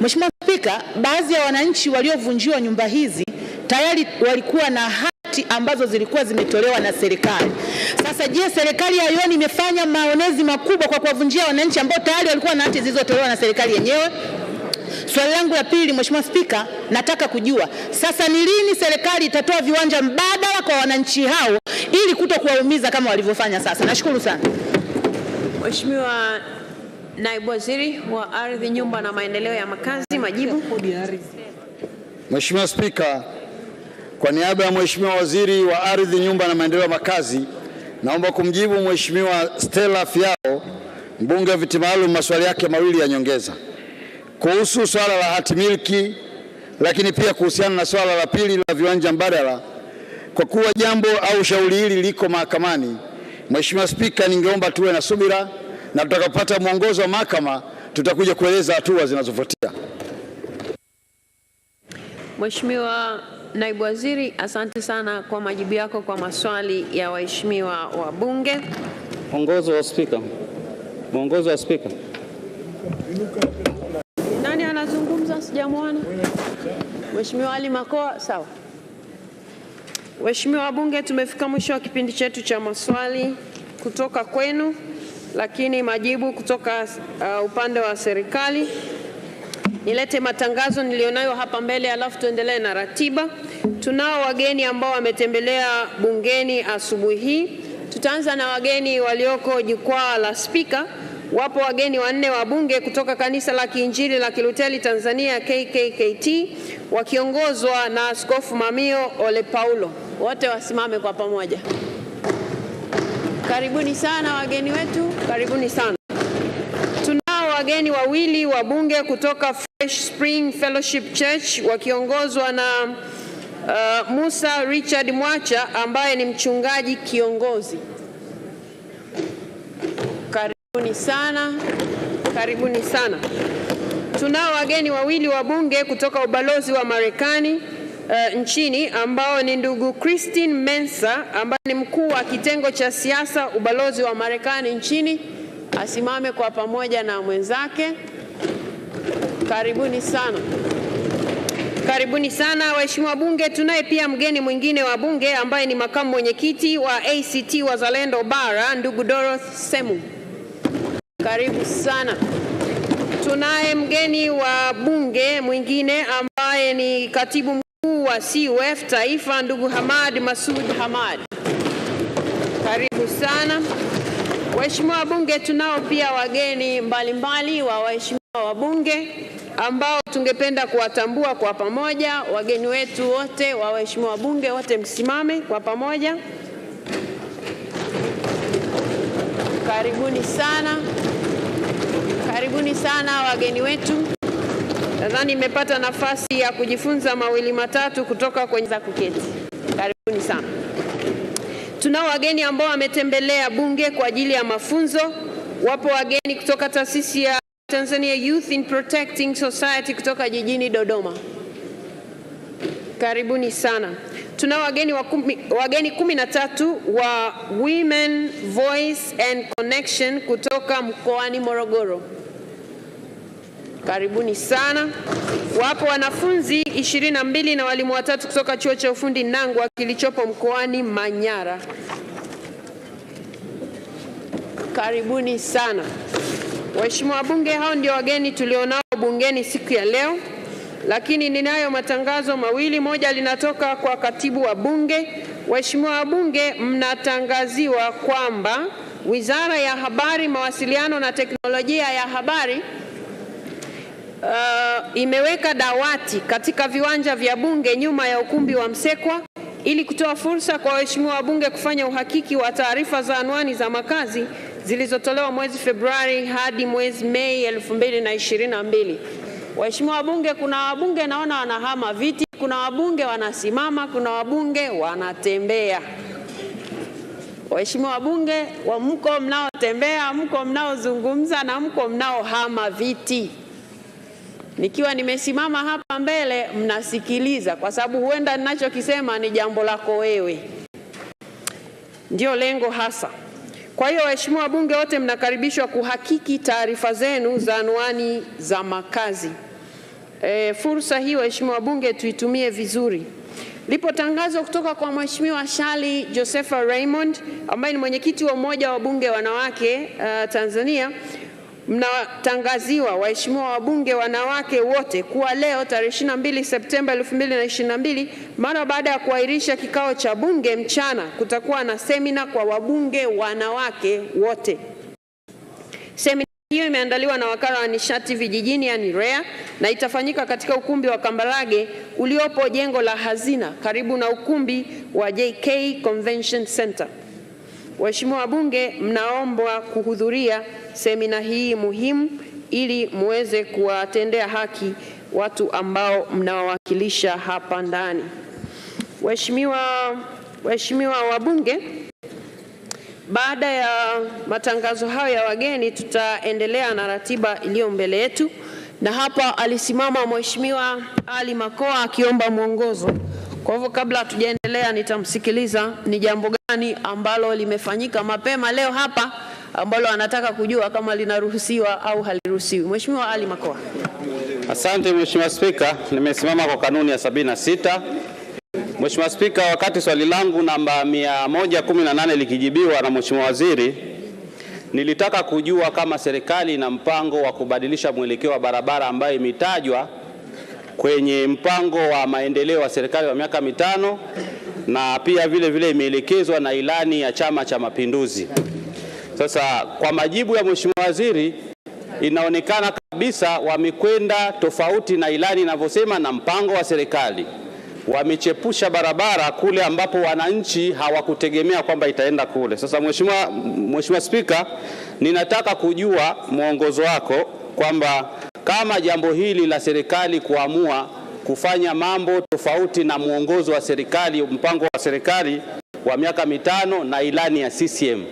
Mheshimiwa Spika, baadhi ya wananchi waliovunjiwa nyumba hizi tayari walikuwa na hati ambazo zilikuwa zimetolewa na serikali. Sasa je, serikali ya Yoni imefanya maonezi makubwa kwa kuwavunjia wananchi ambao tayari walikuwa na hati zilizotolewa na serikali yenyewe? Swali langu la pili, Mheshimiwa Spika, nataka kujua sasa ni lini serikali itatoa viwanja mbadala kwa wananchi hao ili kutokuwaumiza kama walivyofanya sasa. Nashukuru sana. Mheshimiwa Naibu Waziri wa Ardhi, Nyumba na Maendeleo ya Makazi, majibu. Mheshimiwa Spika, kwa niaba ya Mheshimiwa Waziri wa Ardhi, Nyumba na Maendeleo ya Makazi, naomba kumjibu Mheshimiwa Stella Fiao, mbunge wa viti maalum, maswali yake mawili ya nyongeza kuhusu swala la hati miliki, lakini pia kuhusiana na swala la pili la viwanja mbadala. Kwa kuwa jambo au shauri hili liko mahakamani, Mheshimiwa Spika, ningeomba tuwe na subira na tutakapopata mwongozo wa mahakama tutakuja kueleza hatua zinazofuatia. Mheshimiwa Naibu Waziri, asante sana kwa majibu yako kwa maswali ya waheshimiwa wabunge. Mwongozo wa Spika. Mwongozo wa Spika. Nani anazungumza? Sijamwona. Mheshimiwa Ali Makoa, sawa. Waheshimiwa wabunge, tumefika mwisho wa kipindi chetu cha maswali kutoka kwenu, lakini majibu kutoka upande wa serikali. Nilete matangazo nilionayo hapa mbele alafu tuendelee na ratiba. Tunao wageni ambao wametembelea bungeni asubuhi hii. Tutaanza na wageni walioko jukwaa la Spika. Wapo wageni 4 wa bunge kutoka Kanisa la Kiinjili la Kiluteli Tanzania KKKT wakiongozwa na Askofu Mamio Ole Paulo. Wote wasimame kwa pamoja. Karibuni sana wageni wetu, karibuni sana. Tunao wageni 2 wa bunge kutoka Fresh Spring Fellowship Church wakiongozwa na Musa Richard Mwacha ambaye ni mchungaji kiongozi. Karibuni sana, karibuni sana. Tunao wageni 2 wa bunge kutoka ubalozi wa Marekani nchini ambao ni ndugu Christine Mensa ambaye ni mkuu wa kitengo cha siasa ubalozi wa Marekani nchini. Asimame kwa pamoja na mwenzake. Karibuni sana. Karibuni sana waheshimiwa bunge. Tunaye pia mgeni mwingine wa bunge ambaye ni makamu mwenyekiti wa ACT Wazalendo Bara, ndugu Dorothy Semu. Karibu sana. Tunaye mgeni wa bunge mwingine ambaye ni katibu mkuu wa CUF Taifa, ndugu Hamad Masud Hamad. Karibu sana. Waheshimiwa wabunge, tunao pia wageni mbalimbali wa waheshimiwa wabunge ambao tungependa kuwatambua kwa pamoja. Wageni wetu wote wa waheshimiwa wabunge wote msimame kwa pamoja. Karibuni sana. Karibuni sana wageni wetu. Nadhani nimepata nafasi ya kujifunza mawili matatu kutoka kwenye za kuketi. Karibuni sana. Tunao wageni ambao wametembelea bunge kwa ajili ya mafunzo. Wapo wageni kutoka taasisi ya Tanzania Youth in Protecting Society kutoka jijini Dodoma. Karibuni sana. Tunao wageni 13 wa Women Voice and Connection kutoka mkoani Morogoro. Karibuni sana. Wapo wanafunzi 22 na walimu 3 kutoka chuo cha ufundi Nangwa kilichopo mkoani Manyara. Karibuni sana. Waheshimiwa wabunge, hao ndio wageni tulionao bungeni siku ya leo. Lakini ninayo matangazo mawili. Moja linatoka kwa katibu wa bunge. Waheshimiwa wabunge, mnatangaziwa kwamba Wizara ya Habari, Mawasiliano na Teknolojia ya Habari imeweka dawati katika viwanja vya bunge nyuma ya ukumbi wa Msekwa ili kutoa fursa kwa waheshimiwa wabunge kufanya uhakiki wa taarifa za anwani za makazi zilizotolewa mwezi Februari hadi mwezi Mei 2022. Waheshimiwa wabunge, kuna wabunge naona wanahama viti, kuna wabunge wanasimama, kuna wabunge wanatembea. Waheshimiwa wabunge, mko mnaotembea, mko mnaozungumza na mko mnaohama viti. Nikiwa nimesimama hapa mbele mnasikiliza, kwa sababu huenda ninachokisema ni jambo lako wewe. Ndio lengo hasa. Kwa hiyo waheshimiwa wabunge wote mnakaribishwa kuhakiki taarifa zenu za anwani za makazi. Fursa hii waheshimiwa wabunge tuitumie vizuri. Lipo tangazo kutoka kwa Mheshimiwa Shali Josepha Raymond ambaye ni mwenyekiti wa Umoja wa Bunge Wanawake Tanzania. Mnatangaziwa waheshimiwa wabunge wanawake wote kuwa leo tarehe 22 Septemba 2022 mara baada ya kuahirisha kikao cha bunge mchana, kutakuwa na semina kwa wabunge wanawake wote. Semina hiyo imeandaliwa na wakala wa nishati vijijini yani REA na itafanyika katika ukumbi wa Kambarage uliopo jengo la Hazina karibu na ukumbi wa JK Convention Center. Waheshimiwa wabunge, mnaombwa kuhudhuria semina hii muhimu ili muweze kuwatendea haki watu ambao mnawawakilisha hapa ndani. Waheshimiwa wabunge, baada ya matangazo hayo ya wageni tutaendelea na ratiba iliyo mbele yetu, na hapa alisimama Mheshimiwa Ali Makoa akiomba mwongozo. Kwa hivyo kabla hatujaendelea nitamsikiliza ni jambo gani ambalo limefanyika mapema leo hapa ambalo anataka kujua kama linaruhusiwa au haliruhusiwi. Mheshimiwa Ali Makoa. Asante Mheshimiwa Spika, nimesimama kwa kanuni ya 76. Mheshimiwa Spika, wakati swali langu namba 118 likijibiwa na Mheshimiwa Waziri, nilitaka kujua kama serikali ina mpango wa kubadilisha mwelekeo wa barabara ambayo imetajwa kwenye mpango wa maendeleo wa serikali wa miaka 5 na pia vile imeelekezwa na ilani ya Chama cha Mapinduzi. Sasa kwa majibu ya Mheshimiwa Waziri inaonekana kabisa wamekwenda tofauti na ilani inavyosema na mpango wa serikali. Wamechepusha barabara kule ambapo wananchi hawakutegemea kwamba itaenda kule. Sasa Mheshimiwa Spika, ninataka kujua mwongozo wako kwamba kama jambo hili la serikali kuamua kufanya mambo tofauti na mwongozo wa serikali, mpango wa serikali wa miaka 5 na ilani ya CCM.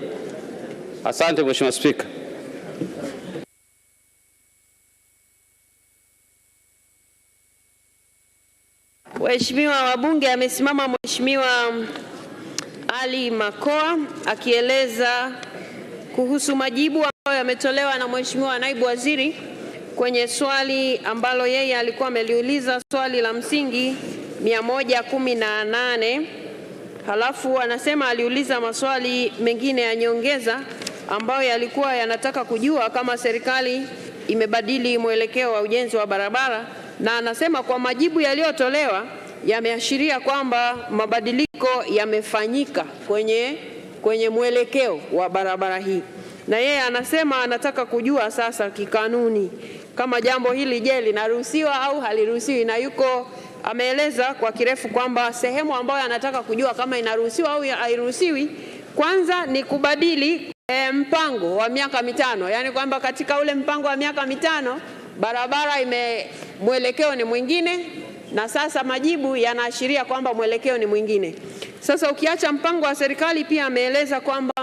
Asante Mheshimiwa Spika. Waheshimiwa wabunge, amesimama Mheshimiwa Ali Makoa akieleza kuhusu majibu ambayo yametolewa na Mheshimiwa Naibu Waziri kwenye swali ambalo yeye alikuwa ameliuliza, swali la msingi 118. Halafu anasema aliuliza maswali mengine ya nyongeza ambayo yalikuwa yanataka kujua kama serikali imebadili mwelekeo wa ujenzi wa barabara, na anasema kwa majibu yaliyotolewa yameashiria kwamba mabadiliko yamefanyika kwenye mwelekeo wa barabara hii. Na yeye anasema anataka kujua sasa kikanuni kama jambo hili je linaruhusiwa au haliruhusiwi, na ameeleza kwa kirefu kwamba sehemu ambayo anataka kujua kama inaruhusiwa au hairuhusiwi kwanza ni kubadili mpango wa miaka 5. Yaani kwamba katika ule mpango wa miaka 5 barabara mwelekeo ni mwingine, na sasa majibu yanaashiria kwamba mwelekeo ni mwingine. Sasa ukiacha mpango wa serikali, pia ameeleza kwamba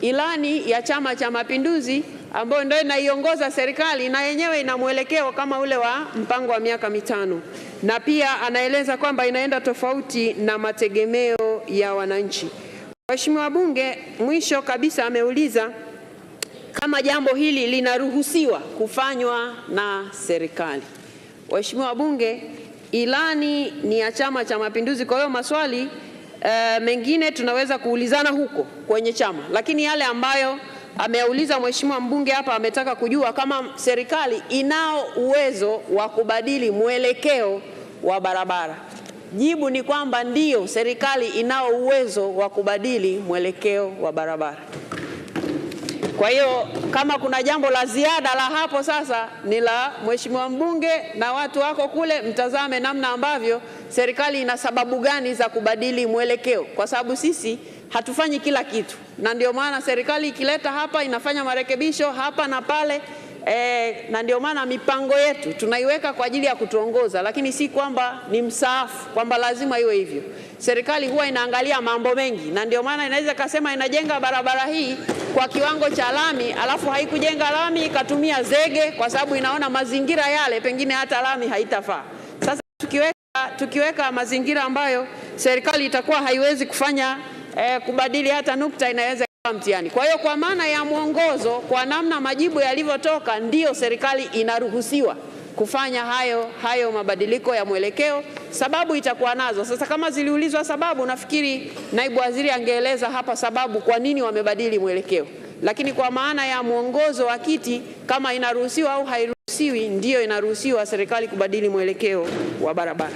ilani ya Chama cha Mapinduzi ambayo ndio inaiongoza serikali na yenyewe ina mwelekeo kama ule wa mpango wa miaka 5, na pia anaeleza kwamba inaenda tofauti na mategemeo ya wananchi. Waheshimiwa wabunge, mwisho kabisa ameuliza kama jambo hili linaruhusiwa kufanywa na serikali. Waheshimiwa wabunge, ilani ni ya Chama cha Mapinduzi, kwa hiyo maswali mengine tunaweza kuulizana huko kwenye chama, lakini yale ambayo ameuliza Mheshimiwa mbunge hapa ametaka kujua kama serikali inao uwezo wa kubadili mwelekeo wa barabara. Jibu ni kwamba ndio, serikali inao uwezo wa kubadili mwelekeo wa barabara. Kwa hiyo kama kuna jambo la ziada la hapo sasa ni la Mheshimiwa mbunge na watu wako kule, mtazame namna ambavyo serikali ina sababu gani za kubadili mwelekeo, kwa sababu sisi hatufanyi kila kitu, na ndio maana serikali ikileta hapa inafanya marekebisho hapa na pale. Na ndio maana mipango yetu tunaiweka kwa ajili ya kutuongoza, lakini si kwamba ni msaafu kwamba lazima iwe hivyo. Serikali huwa inaangalia mambo mengi, na ndio maana inaweza kusema inajenga barabara hii kwa kiwango cha lami, alafu haikujenga lami ikatumia zege, kwa sababu inaona mazingira yale pengine hata lami haitafaa. Sasa tukiweka mazingira ambayo serikali itakuwa haiwezi kufanya kubadili hata nukta, inaweza kuwa mtihani. Kwa hiyo kwa maana ya mwongozo, kwa namna majibu yalivyotoka, ndio serikali inaruhusiwa kufanya hayo mabadiliko ya mwelekeo. Sababu itakuwa nazo. Sasa kama ziliulizwa sababu, nafikiri naibu waziri angeeleza hapa sababu kwa nini wamebadili mwelekeo. Lakini kwa maana ya mwongozo wa kiti, kama inaruhusiwa au hairuhusiwi, ndio inaruhusiwa serikali kubadili mwelekeo wa barabara.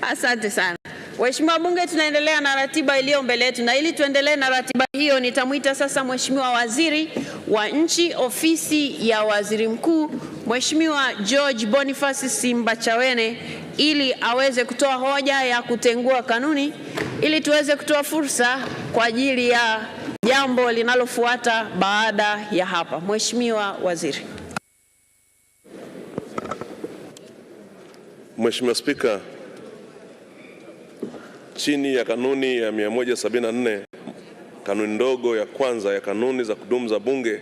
Asante sana. Mheshimiwa Bunge, tunaendelea na ratiba iliyo mbele yetu, na ili tuendelee na ratiba hiyo nitamuita sasa Mheshimiwa Waziri wa Nchi, Ofisi ya Waziri Mkuu, Mheshimiwa George Boniface Simbachawene, ili aweze kutoa hoja ya kutengua kanuni, ili tuweze kutoa fursa kwa ajili ya jambo linalofuata baada ya hapa. Mheshimiwa Waziri. Mheshimiwa Spika, chini ya kanuni ya 174 kanuni ndogo ya kwanza ya kanuni za kudumu za Bunge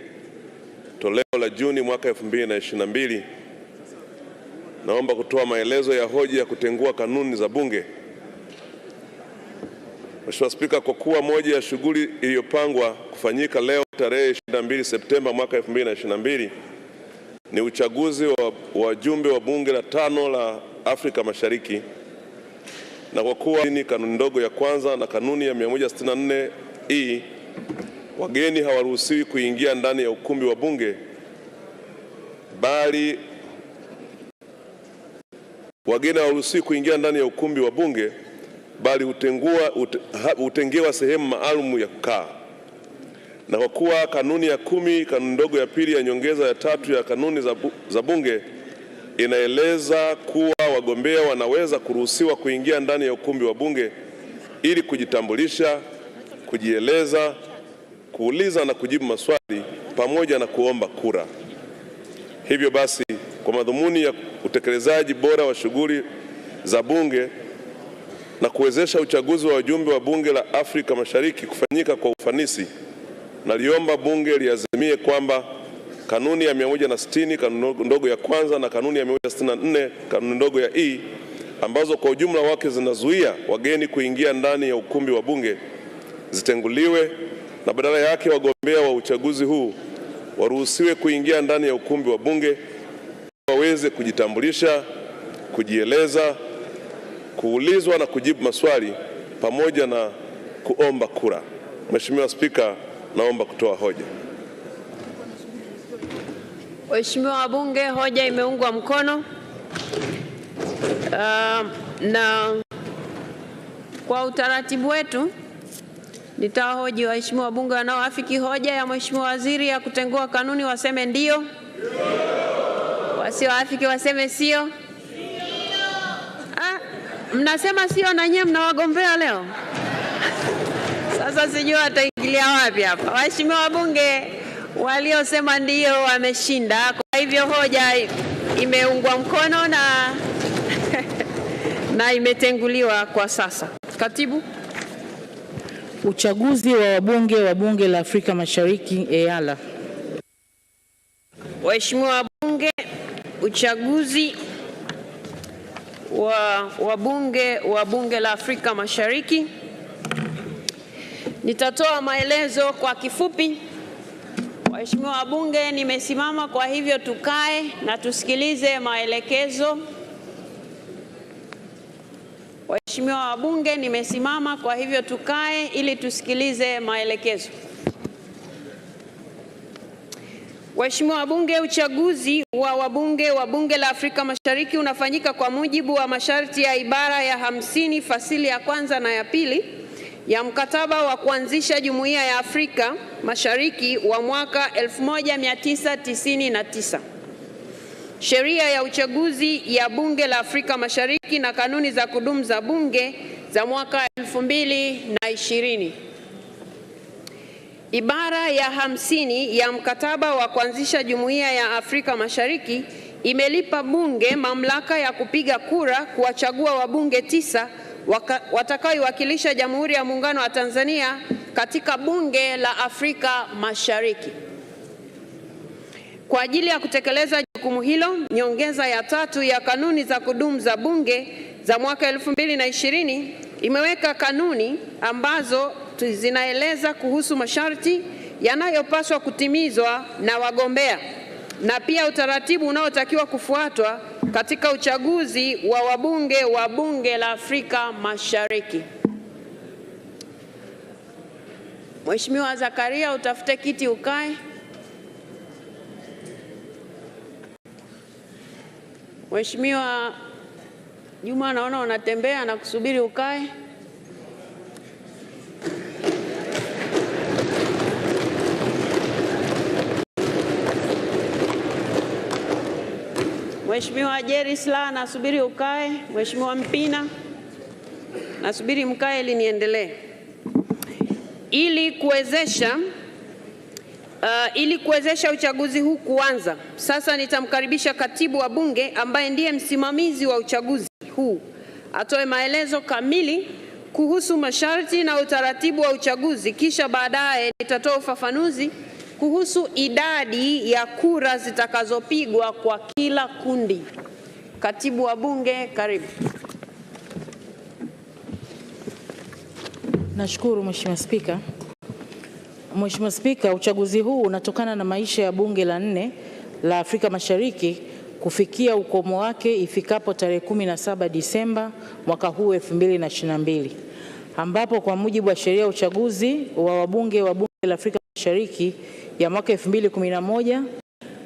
toleo la Juni mwaka 2022, naomba kutoa maelezo ya hoja ya kutengua kanuni za Bunge. Mheshimiwa Spika, kwa kuwa moja ya shughuli iliyopangwa kufanyika leo tarehe 22 Septemba mwaka 2022 ni uchaguzi wa wajumbe wa Bunge la 5 la Afrika Mashariki, na kwa kuwa ni kanuni ndogo ya kwanza na kanuni ya 164E, wageni hawaruhusiwi kuingia ndani ya ukumbi wa Bunge, bali hutengewa sehemu maalum ya kukaa. Na kwa kuwa kanuni ya 10 kanuni ndogo ya pili ya nyongeza ya 3 ya kanuni za Bunge inaeleza kuwa wagombea wanaweza kuruhusiwa kuingia ndani ya ukumbi wa Bunge ili kujitambulisha, kujieleza, kuuliza na kujibu maswali pamoja na kuomba kura. Hivyo basi, kwa madhumuni ya utekelezaji bora wa shughuli za Bunge na kuwezesha uchaguzi wa wajumbe wa Bunge la Afrika Mashariki kufanyika kwa ufanisi, naliomba Bunge liazimie kwamba kanuni ya 160 kanuni ndogo ya kwanza na kanuni ya 164 kanuni ndogo ya E, ambazo kwa ujumla wake zinazuia wageni kuingia ndani ya ukumbi wa Bunge, zitenguliwe na badala yake wagombea wa uchaguzi huu waruhusiwe kuingia ndani ya ukumbi wa Bunge waweze kujitambulisha, kujieleza, kuulizwa na kujibu maswali pamoja na kuomba kura. Mheshimiwa Spika, naomba kutoa hoja. Waheshimiwa wabunge, hoja imeungwa mkono. Na kwa utaratibu wetu nitawahoji waheshimiwa wabunge wanaoafiki hoja ya Mheshimiwa Waziri ya kutengua kanuni waseme ndio. Wasioafiki waseme sio. Mnasema sio na nyinyi mnawagombea leo. Sasa sijui ataingilia wapi hapa. Waheshimiwa wabunge waliosema ndio wameshinda. Kwa hivyo hoja imeungwa mkono na imetenguliwa kwa sasa. Katibu. Uchaguzi wa wabunge wa Bunge la Afrika Mashariki EALA. Waheshimiwa wabunge, uchaguzi wa wabunge wa Bunge la Afrika Mashariki. Nitatoa maelezo kwa kifupi. Waheshimiwa wabunge, nimesimama, kwa hivyo tukae na tusikilize maelekezo. Waheshimiwa wabunge, nimesimama, kwa hivyo tukae ili tusikilize maelekezo. Waheshimiwa wabunge, uchaguzi wa wabunge wa Bunge la Afrika Mashariki unafanyika kwa mujibu wa masharti ya ibara ya 50 fasili ya kwanza na ya pili ya mkataba wa kuanzisha Jumuiya ya Afrika Mashariki wa mwaka 1999. sheria ya uchaguzi ya Bunge la Afrika Mashariki na kanuni za kudumu za Bunge za mwaka 2020. Ibara ya 50 ya mkataba wa kuanzisha Jumuiya ya Afrika Mashariki imelipa Bunge mamlaka ya kupiga kura kuwachagua wabunge 9 watakaowakilisha Jamhuri ya Muungano wa Tanzania katika Bunge la Afrika Mashariki. Kwa ajili ya kutekeleza jukumu hilo, nyongeza ya 3 ya kanuni za kudumu za Bunge za mwaka 2020 imeweka kanuni ambazo zinaeleza kuhusu masharti yanayopaswa kutimizwa na wagombea na pia utaratibu unaotakiwa kufuatwa katika uchaguzi wa wabunge wa Bunge la Afrika Mashariki. Mheshimiwa Zakaria, utafute kiti ukae. Mheshimiwa Juma, naona unatembea na kusubiri ukae. Mheshimiwa Jerry Slaa, nasubiri ukae. Mheshimiwa Mpina, nasubiri mkae ili niendelee. Ili kuwezesha uchaguzi huu kuanza, sasa nitamkaribisha Katibu wa Bunge ambaye ndiye msimamizi wa uchaguzi huu atoe maelezo kamili kuhusu masharti na utaratibu wa uchaguzi, kisha baadaye nitatoa ufafanuzi kuhusu idadi ya kura zitakazopigwa kwa kila kundi. Katibu wa Bunge, karibu. Nashukuru Mheshimiwa Spika. Mheshimiwa Spika, uchaguzi huu unatokana na maisha ya Bunge la 4 la Afrika Mashariki kufikia ukomo wake ifikapo tarehe 17 Disemba mwaka huu 2022, ambapo kwa mujibu wa sheria ya uchaguzi wa wabunge wa Bunge la Afrika Mashariki ya mwaka 2011,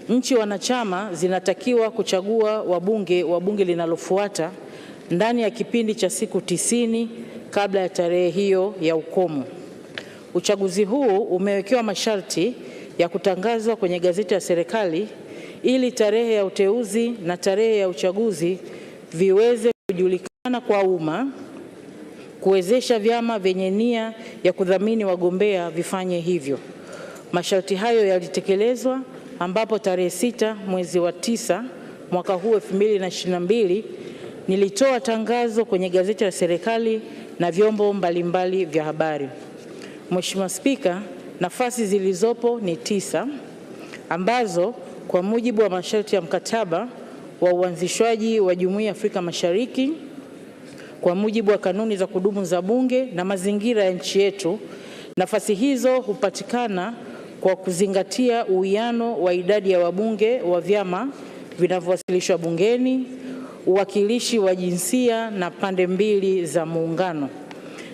nchi wanachama zinatakiwa kuchagua wabunge wa bunge linalofuata ndani ya kipindi cha siku 90 kabla ya tarehe hiyo ya ukomo. Uchaguzi huu umewekewa masharti ya kutangazwa kwenye gazeti ya serikali ili tarehe ya uteuzi na tarehe ya uchaguzi viweze kujulikana kwa umma, kuwezesha vyama vyenye nia ya kudhamini wagombea vifanye hivyo. Masharti hayo yalitekelezwa ambapo tarehe 6 mwezi wa 9 mwaka huu 2022 nilitoa tangazo kwenye gazeti la serikali na vyombo mbalimbali vya habari. Mheshimiwa Spika, nafasi zilizopo ni 9 ambazo kwa mujibu wa masharti ya mkataba wa uanzishwaji wa Jumuiya ya Afrika Mashariki, kwa mujibu wa kanuni za kudumu za Bunge na mazingira ya nchi yetu, nafasi hizo hupatikana kwa kuzingatia uwiano wa idadi ya wabunge wa vyama vinavyowasilishwa bungeni, uwakilishi wa jinsia na pande mbili za muungano,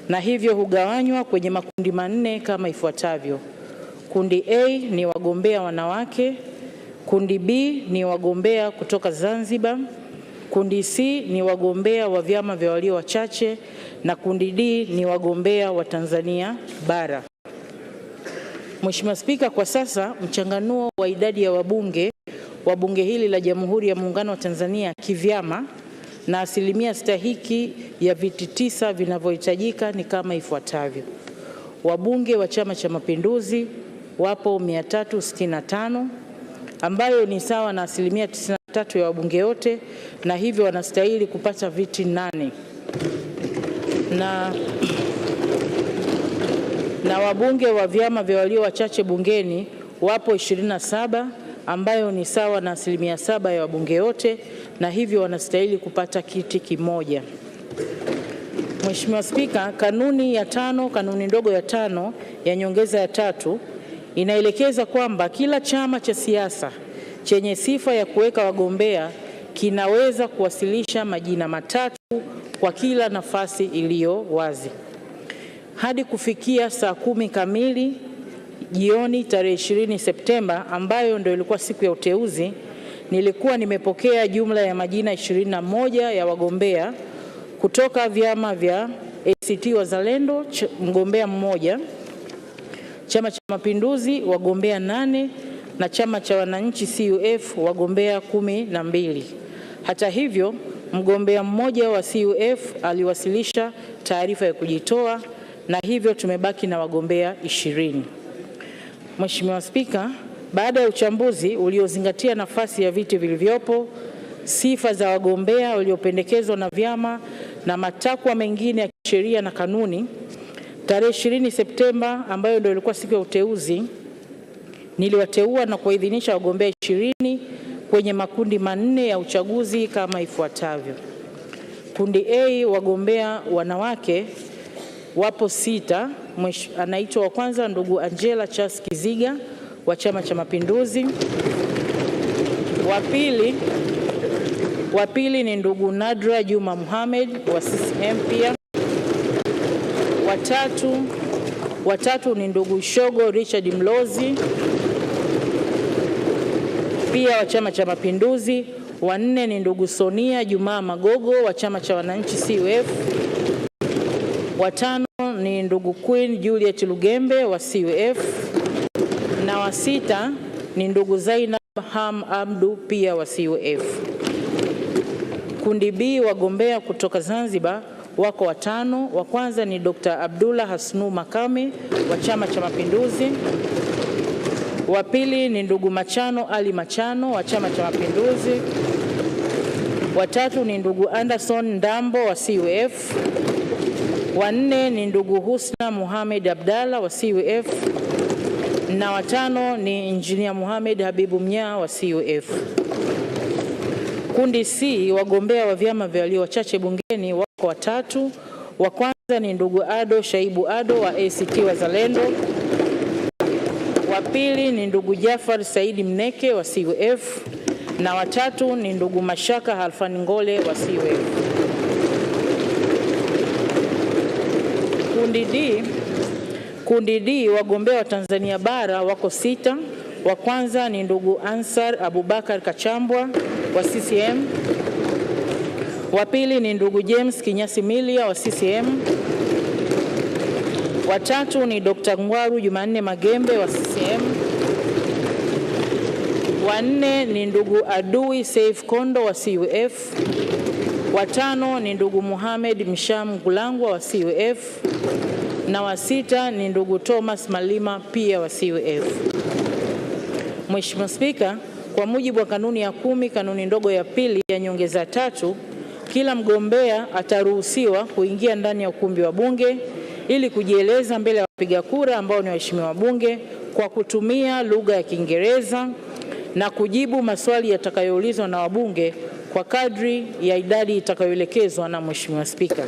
na hivyo hugawanywa kwenye makundi manne kama ifuatavyo. Kundi A ni wagombea wanawake, kundi B ni wagombea kutoka Zanzibar, kundi C ni wagombea wa vyama vya walio wachache na kundi D ni wagombea wa Tanzania bara. Mheshimiwa Spika, kwa sasa mchanganuo wa idadi ya wabunge wa bunge hili la Jamhuri ya Muungano wa Tanzania kivyama na asilimia stahiki ya viti 9 vinavyohitajika ni kama ifuatavyo. Wabunge wa Chama cha Mapinduzi wapo 365 ambayo ni sawa na asilimia 93 ya wabunge wote, na hivyo wanastahili kupata viti 8. Na wabunge wa vyama vya walio wachache bungeni wapo 27 ambayo ni sawa na asilimia 7 ya wabunge wote, na hivyo wanastahili kupata kiti kimoja. Mheshimiwa Spika, kanuni ndogo ya 5 ya nyongeza ya 3 inaelekeza kwamba kila chama cha siasa chenye sifa ya kuweka wagombea kinaweza kuwasilisha majina matatu kwa kila nafasi iliyo wazi. Hadi kufikia saa 10 kamili jioni tarehe 20 Septemba, ambayo ndio ilikuwa siku ya uteuzi, nilikuwa nimepokea jumla ya majina 21 ya wagombea kutoka vyama vya ACT Wazalendo, mgombea mmoja, Chama cha Mapinduzi wagombea 8, na chama cha wananchi CUF wagombea 12. Hata hivyo, mgombea mmoja wa CUF aliwasilisha taarifa ya kujitoa na hivyo tumebaki na wagombea 20. Mheshimiwa Spika, baada ya uchambuzi uliozingatia nafasi ya viti vilivyopo, sifa za wagombea waliopendekezwa na vyama na matakwa mengine ya kisheria na kanuni, tarehe 20 Septemba ambayo ndio ilikuwa siku ya uteuzi, niliwateua na kuidhinisha wagombea 20 kwenye makundi manne ya uchaguzi kama ifuatavyo. Kundi A, wagombea wanawake wapo 6. Anaitwa wa kwanza ndugu Angela Charles Kiziga wa Chama cha Mapinduzi. Wa pili ni ndugu Nadra Juma Mohamed wa CCM pia. Watatu ni ndugu Shogo Richard Mlozi pia wa Chama cha Mapinduzi. Wa nne ni ndugu Sonia Juma Magogo wa Chama cha Wananchi CUF. Wa tano ni ndugu Queen Juliet Lugembe wa CUF, na wa sita ni ndugu Zainab Ham Abdu pia wa CUF. Kundi B, wagombea kutoka Zanzibar wako 5. Wa kwanza ni Dr. Abdullah Hasnu Makame wa Chama cha Mapinduzi. Wa pili ni ndugu Machano Ali Machano wa Chama cha Mapinduzi. Wa tatu ni ndugu Anderson Ndambo wa CUF. Wa nne ni ndugu Husna Mohamed Abdalla wa CUF, na wa tano ni Engineer Mohamed Habibu Mnyaa wa CUF. Kundi C, wagombea wa vyama vya walio wachache bungeni wako 3. Wa kwanza ni ndugu Ado Shaibu Ado wa ACT Wazalendo. Wa pili ni ndugu Jafar Saidi Mneke wa CUF, na wa tatu ni ndugu Mashaka Halfani Ngole wa CUF. Kundi D, wagombea wa Tanzania bara wako 6. Wa kwanza ni ndugu Ansar Abubakar Kachambwa wa CCM. Wa pili ni ndugu James Kinyasi Milia wa CCM. Wa tatu ni Dr. Ngwaru Jumanne Magembe wa CCM. Wa nne ni ndugu Adui Saif Kondo wa CUF. Wa tano ni ndugu Mohamed Msham Gulangwa wa CUF, na wa sita ni ndugu Thomas Malima pia wa CUF. Mheshimiwa Spika, kwa mujibu wa kanuni ya 10 kanuni ndogo ya pili ya nyongeza 3, kila mgombea ataruhusiwa kuingia ndani ya ukumbi wa Bunge ili kujieleza mbele ya wapiga kura ambao ni waheshimiwa wabunge kwa kutumia lugha ya Kiingereza na kujibu maswali yatakayoulizwa na wabunge kwa kadri ya idadi itakayoelekezwa na Mheshimiwa Spika.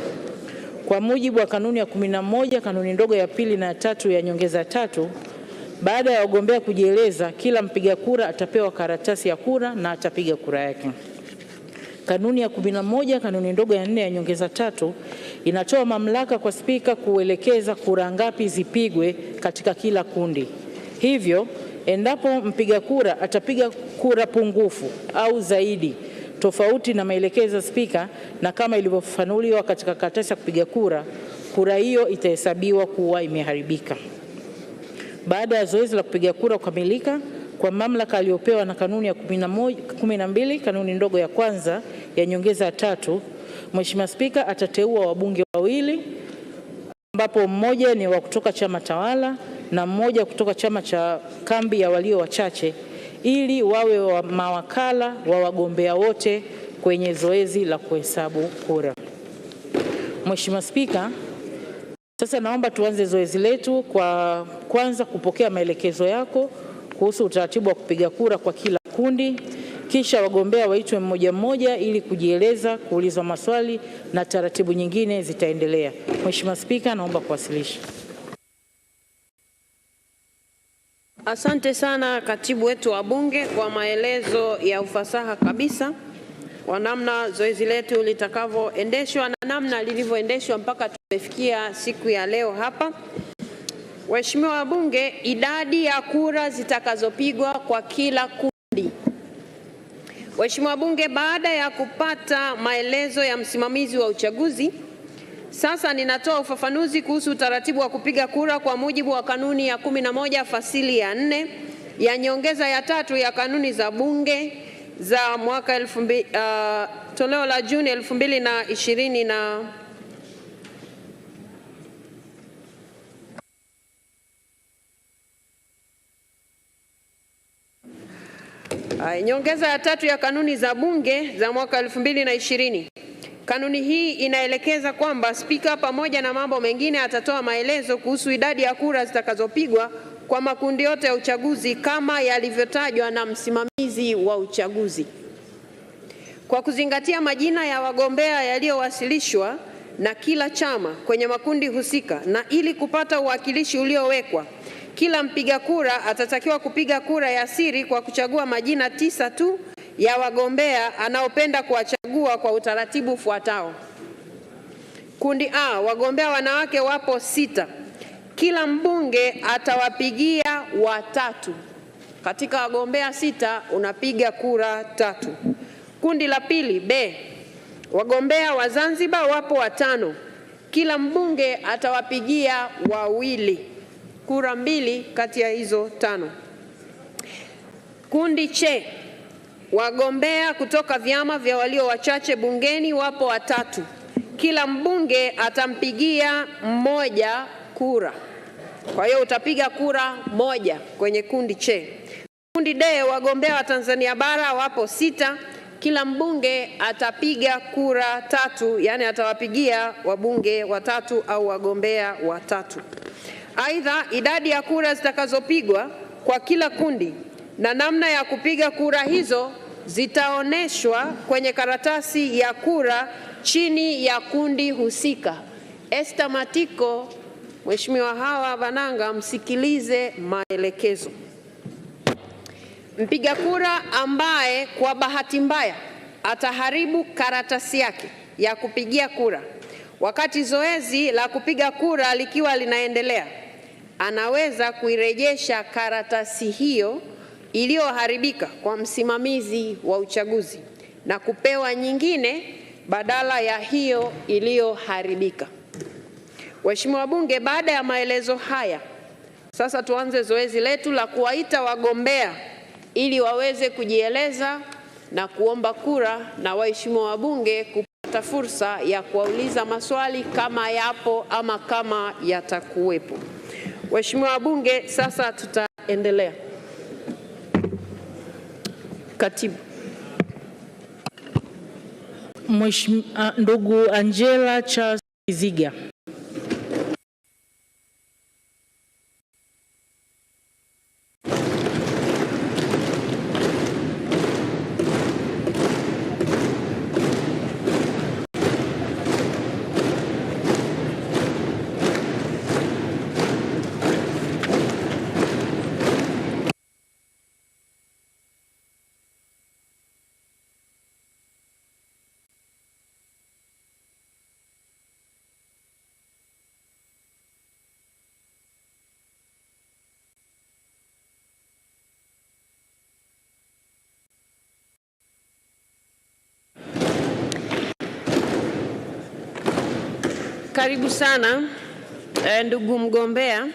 Kwa mujibu wa kanuni ya 11 kanuni ndogo ya pili na 3 ya nyongeza 3, baada ya wagombea kujieleza, kila mpiga kura atapewa karatasi ya kura na atapiga kura yake. Kanuni ya 11 kanuni ndogo ya 4 ya nyongeza 3 inatoa mamlaka kwa Spika kuelekeza kura ngapi zipigwe katika kila kundi. Hivyo, endapo mpiga kura atapiga kura pungufu au zaidi tofauti na maelekezo ya Spika na kama ilivyofafanuliwa katika karatasi ya kupiga kura, kura hiyo itahesabiwa kuwa imeharibika. Baada ya zoezi la kupiga kura kukamilika, kwa mamlaka aliyopewa na kanuni ya 12 kanuni ndogo ya kwanza ya nyongeza 3, Mheshimiwa Spika atateua wabunge 2 ambapo mmoja ni wa kutoka chama tawala na mmoja kutoka chama cha kambi ya walio wachache ili wawe wa mawakala wa wagombea wote kwenye zoezi la kuhesabu kura. Mheshimiwa Spika, sasa naomba tuanze zoezi letu kwa kwanza kupokea maelekezo yako kuhusu utaratibu wa kupiga kura kwa kila kundi, kisha wagombea waitwe mmoja mmoja ili kujieleza, kuulizwa maswali na taratibu nyingine zitaendelea. Mheshimiwa Spika, naomba kuwasilisha. Asante sana katibu wetu wa Bunge kwa maelezo ya ufasaha kabisa kwa namna zoezi letu litakavyoendeshwa na namna lilivyoendeshwa mpaka tumefikia siku ya leo hapa. Waheshimiwa wabunge, idadi ya kura zitakazopigwa kwa kila kundi. Waheshimiwa wabunge, baada ya kupata maelezo ya msimamizi wa uchaguzi, sasa ninatoa ufafanuzi kuhusu utaratibu wa kupiga kura kwa mujibu wa kanuni ya 11 fasili ya 4 ya nyongeza ya 3 ya kanuni za Bunge za mwaka toleo la Juni 2020 na nyongeza ya 3 ya kanuni za Bunge za mwaka 2020. Kanuni hii inaelekeza kwamba Spika pamoja na mambo mengine atatoa maelezo kuhusu idadi ya kura zitakazopigwa kwa makundi yote ya uchaguzi kama yalivyotajwa na msimamizi wa uchaguzi. Kwa kuzingatia majina ya wagombea yaliyowasilishwa na kila chama kwenye makundi husika na ili kupata uwakilishi uliowekwa, kila mpiga kura atatakiwa kupiga kura ya siri kwa kuchagua majina 9 tu ya wagombea anaopenda kuwachagua kwa utaratibu ufuatao. Kundi A, wagombea wanawake wapo 6. Kila mbunge atawapigia watatu. Katika wagombea 6 unapiga kura 3. Kundi la pili B, wagombea wa Zanzibar wapo 5. Kila mbunge atawapigia 2. Kura 2 kati ya hizo 5. Kundi C, wagombea kutoka vyama vya walio wachache bungeni wapo 3. Kila mbunge atampigia 1 kura. Kwa hiyo utapiga kura 1 kwenye kundi C. Kundi D, wagombea wa Tanzania bara wapo 6. Kila mbunge atapiga kura 3, yani atawapigia wabunge 3 au wagombea 3. Aidha, idadi ya kura zitakazopigwa kwa kila kundi na namna ya kupiga kura hizo zitaoneshwa kwenye karatasi ya kura chini ya kundi husika. Esther Matiko, Mheshimiwa Hawa Bananga, msikilize maelekezo. Mpiga kura ambaye kwa bahati mbaya ataharibu karatasi yake ya kupigia kura wakati zoezi la kupiga kura likiwa linaendelea, anaweza kuirejesha karatasi hiyo iliyoharibika kwa msimamizi wa uchaguzi na kupewa nyingine badala ya hiyo iliyoharibika. Waheshimiwa wabunge, baada ya maelezo haya, sasa tuanze zoezi letu la kuwaita wagombea ili waweze kujieleza na kuomba kura, na waheshimiwa wabunge kupata fursa ya kuwauliza maswali kama yapo ama kama yatakuwepo. Waheshimiwa wabunge, sasa tutaendelea. Katibu. Ndugu Angela Charles Kiziga. Karibu sana ndugu mgombea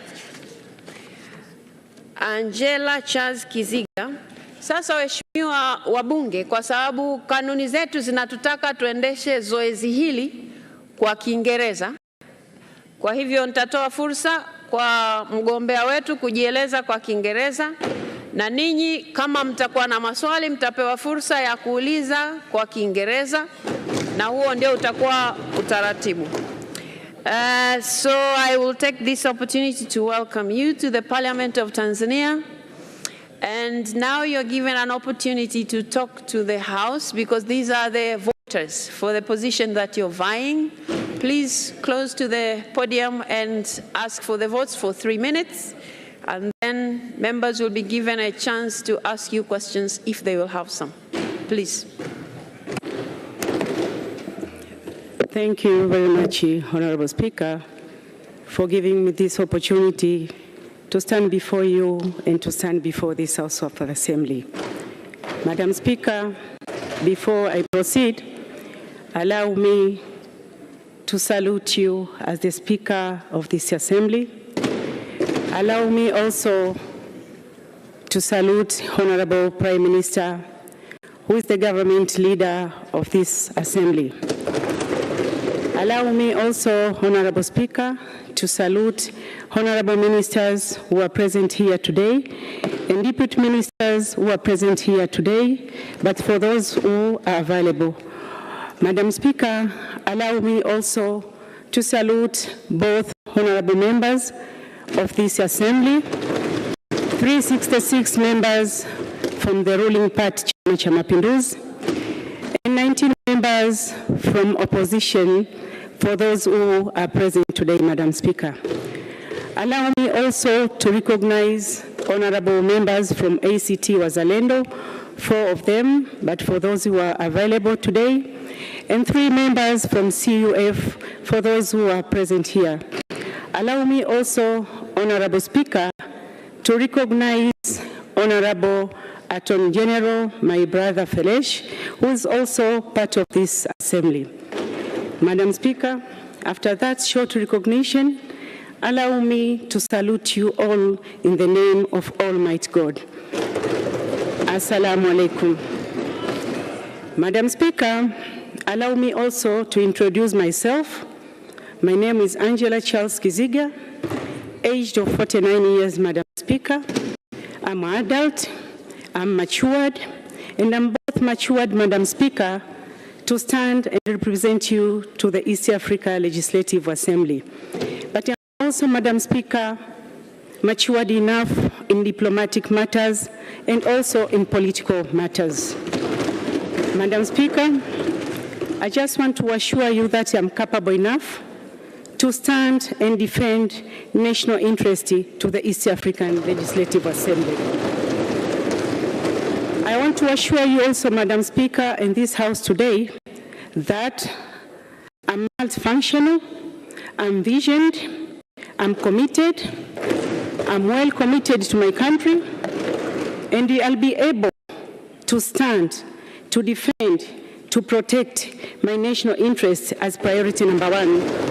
Angela Charles Kiziga. Sasa waheshimiwa wabunge, kwa sababu kanuni zetu zinatutaka tuendeshe zoezi hili kwa Kiingereza, kwa hivyo nitatoa fursa kwa mgombea wetu kujieleza kwa Kiingereza, na ninyi kama mtakuwa na maswali mtapewa fursa ya kuuliza kwa Kiingereza, na huo ndio utakuwa utaratibu. So I will take this opportunity to welcome you to the Parliament of Tanzania. And now you're given an opportunity to talk to the House, because these are the voters for the position that you're vying. Please close to the podium and ask for the votes for 3 minutes. And then members will be given a chance to ask you questions if they will have some. Please. Thank you very much, Honorable Speaker, for giving me this opportunity to stand before you and to stand before this House of Assembly. Madam Speaker, before I proceed, allow me to salute you as the Speaker of this Assembly. Allow me also to salute Honorable Prime Minister, who is the government leader of this assembly. Allow me also, Honorable Speaker, to salute honorable ministers who are present here today and deputy ministers who are present here today, but for those who are available. Madam Speaker, allow me also to salute both honorable members of this assembly, 366 members from the ruling party Chama cha Mapinduzi, and 19 members from opposition, for those who are present today, Madam Speaker. Allow me also to recognize honorable members from ACT Wazalendo, 4 of them, but for those who are available today, and 3 members from CUF, for those who are present here. Allow me also, Honorable Speaker, to recognize Honorable Attorney General, my brother Felesh, who is also part of this assembly. Madam Speaker, after that short recognition, allow me to salute you all in the name of Almighty God. Assalamu alaikum. Madam Speaker, allow me also to introduce myself. My name is Angela Charles Kiziga, aged of 49 years, Madam Speaker. I'm an adult, I'm matured, and I'm both matured, Madam Speaker, to stand and represent you to the East Africa Legislative Assembly. But I'm also, Madam Speaker, matured enough in diplomatic matters and also in political matters. Madam Speaker, I just want to assure you that I'm capable enough to stand and defend national interest to the East African Legislative Assembly. I want to assure you also, Madam Speaker, in this House today, that I'm multifunctional, I'm visioned, I'm committed, I'm well committed to my country, and I'll be able to stand, to defend, to protect my national interests as priority number 1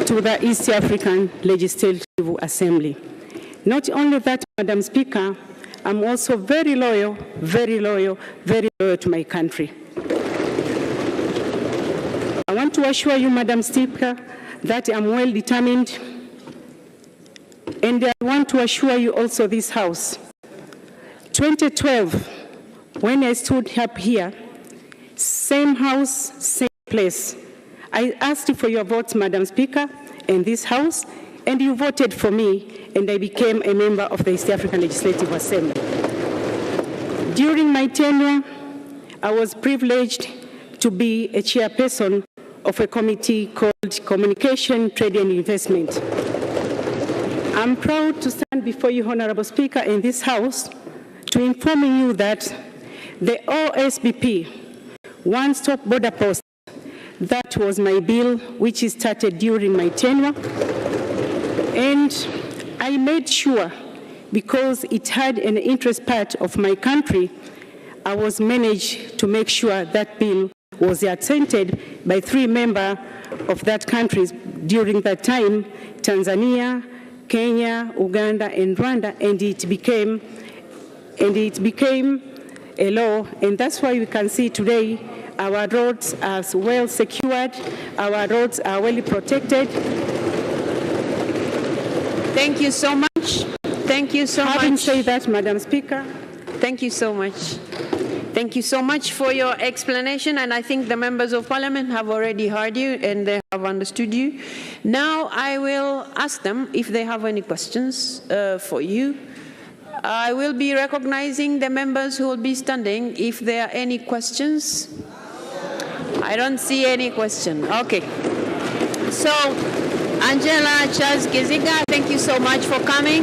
to the East African Legislative Assembly. Not only that, Madam Speaker, I'm also very loyal to my country. I want to assure you, Madam Speaker, that I'm well determined, and I want to assure you also this House. 2012, when I stood up here, same house, same place, I asked for your votes, Madam Speaker, in this House, and you voted for me, and I became a member of the East African Legislative Assembly. During my tenure, I was privileged to be a chairperson of a committee called Communication, Trade and Investment. I'm proud to stand before you, Honorable Speaker, in this House to inform you that the OSBP, One-Stop Border Post, that was my bill which started during my tenure, and I made sure, because it had an interest part of my country, I was managed to make sure that bill was attended by 3 members of that country during that time, Tanzania, Kenya, Uganda, and Rwanda, and it became a law, and that's why we can see today our roads are well secured, our roads are well protected. Thank you so much. Thank you so much. Having said that, Madam Speaker, thank you so much. Thank you so much for your explanation, and I think the members of Parliament have already heard you and they have understood you. Now I will ask them if they have any questions for you. I will be recognizing the members who will be standing if there are any questions. I don't see any question. Okay. So, Angela Charles Kiziga, thank you so much for coming.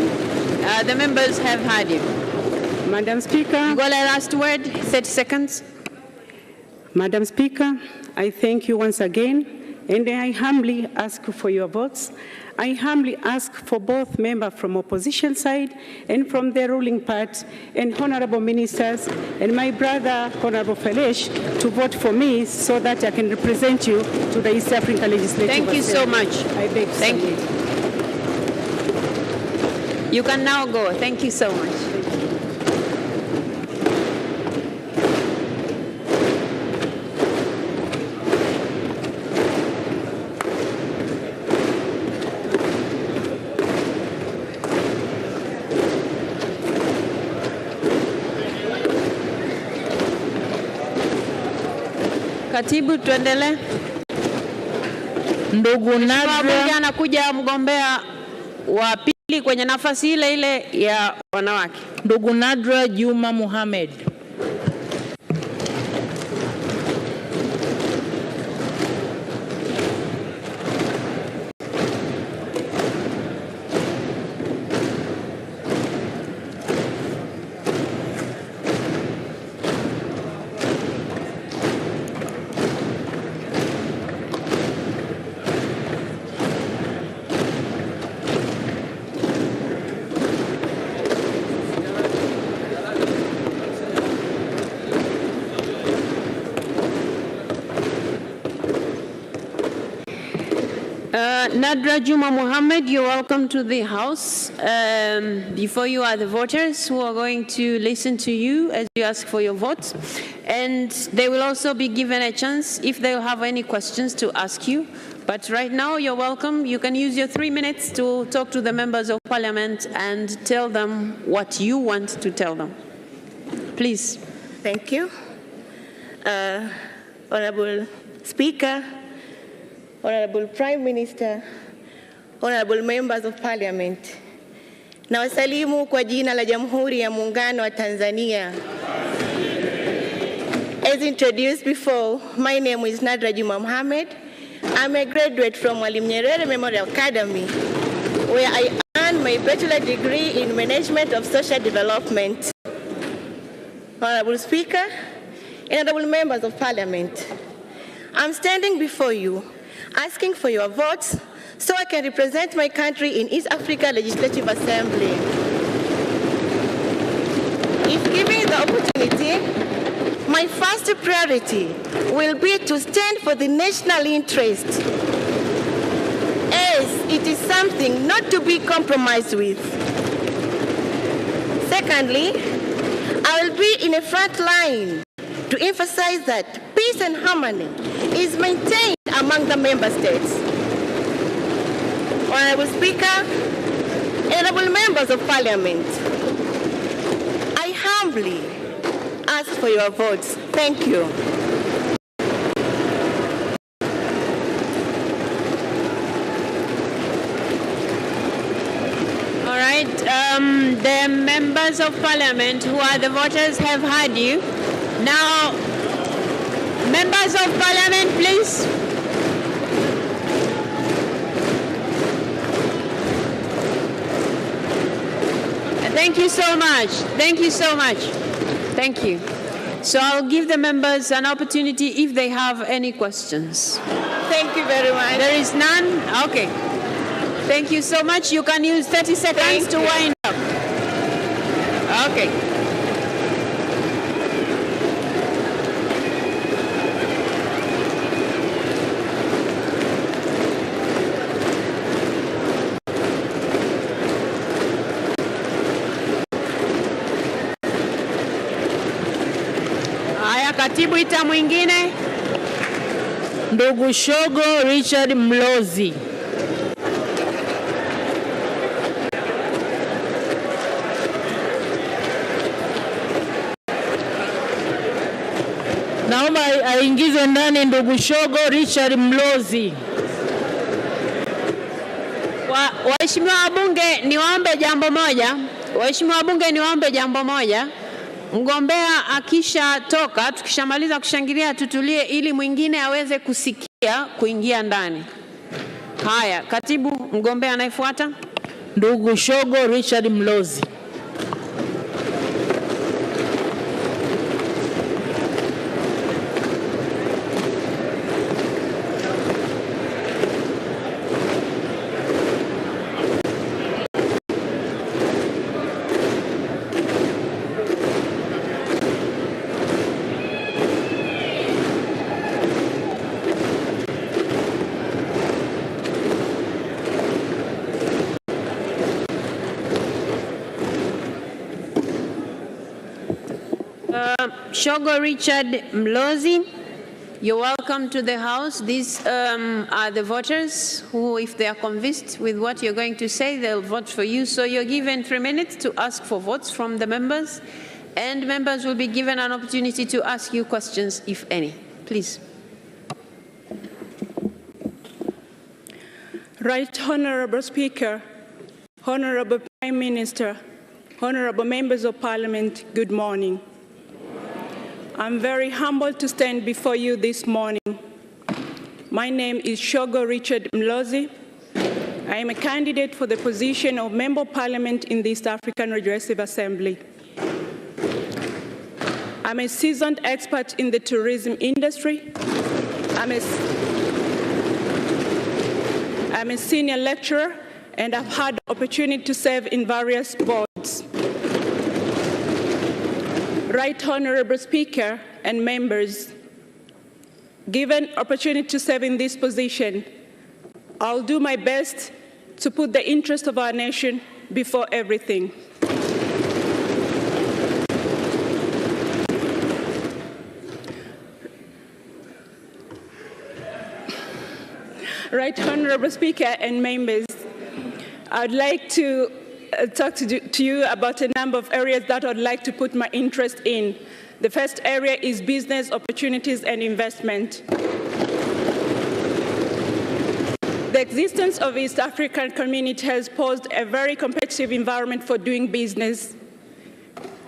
The members have heard you. Madam Speaker. You got a last word, 30 seconds. Madam Speaker, I thank you once again, and I humbly ask for your votes. I humbly ask for both members from opposition side and from the ruling part, and honorable ministers, and my brother, Honorable Felesh, to vote for me so that I can represent you to the East African Legislative Assembly. Thank you so much. I beg. Thank you. You can now go. Thank you so much. Katibu, tuendelee. Ndugu Nadra, Bunge anakuja mgombea wa pili kwenye nafasi ile ile ya wanawake. ndugu Nadra Juma Mohamed. Nadra Juma Mohamed, you're welcome to the House. Before you are the voters who are going to listen to you as you ask for your votes. And they will also be given a chance, if they have any questions, to ask you. But right now, you're welcome. You can use your 3 minutes to talk to the members of parliament and tell them what you want to tell them. Please. Thank you. Honorable Speaker, Honorable Prime Minister, Honorable Members of Parliament, na wasalimu kwa jina la Jamhuri ya Muungano wa Tanzania. As introduced before, my name is Nadra Juma Mohamed. I'm a graduate from Mwalimu Nyerere Memorial Academy, where I earned my bachelor degree in Management of Social Development. Honorable Speaker, honorable members of Parliament, I'm standing before you asking for your votes so I can represent my country in East Africa Legislative Assembly. If given the opportunity, my first priority will be to stand for the national interest, as it is something not to be compromised with. Secondly, I will be in a front line to emphasize that peace and harmony is maintained among the member states. Honorable Speaker, honorable members of Parliament, I humbly ask for your votes. Thank you. All right, the members of Parliament who are the voters have heard you. Now, members of Parliament, please. Thank you so much. Thank you so much. Thank you. So I'll give the members an opportunity if they have any questions. Thank you very much. There is none? Okay. Thank you so much. You can use 30 seconds to wind up. Okay. Katibu, ita mwingine. Ndugu Shogo Richard Mlozi. Naomba aingize ndani ndugu Shogo Richard Mlozi. Waheshimiwa wabunge, niwaombe jambo moja. Waheshimiwa wabunge, niwaombe jambo moja. Mgombea akisha toka, tukishamaliza kushangilia tutulie ili mwingine aweze kusikia kuingia ndani. Haya, katibu, mgombea anayefuata. Ndugu Shogo Richard Mlozi. Shogo Richard Mlozi, you're welcome to the House. These are the voters who, if they are convinced with what you're going to say, they'll vote for you. So you're given 3 minutes to ask for votes from the members, and members will be given an opportunity to ask you questions, if any. Please. Right Honorable Speaker, Honorable Prime Minister, Honorable Members of Parliament, good morning. I'm very humbled to stand before you this morning. My name is Shogo Richard Mlozi. I am a candidate for the position of Member of Parliament in the East African Legislative Assembly. I'm a seasoned expert in the tourism industry. I'm a senior lecturer, and I've had the opportunity to serve in various boards. Right Honorable Speaker and members, given opportunity to serve in this position, I'll do my best to put the interest of our nation before everything. Right Honorable Speaker and members, I'd like to talk to you about a number of areas that I'd like to put my interest in. The first area is business opportunities and investment. The existence of East African community has posed a very competitive environment for doing business.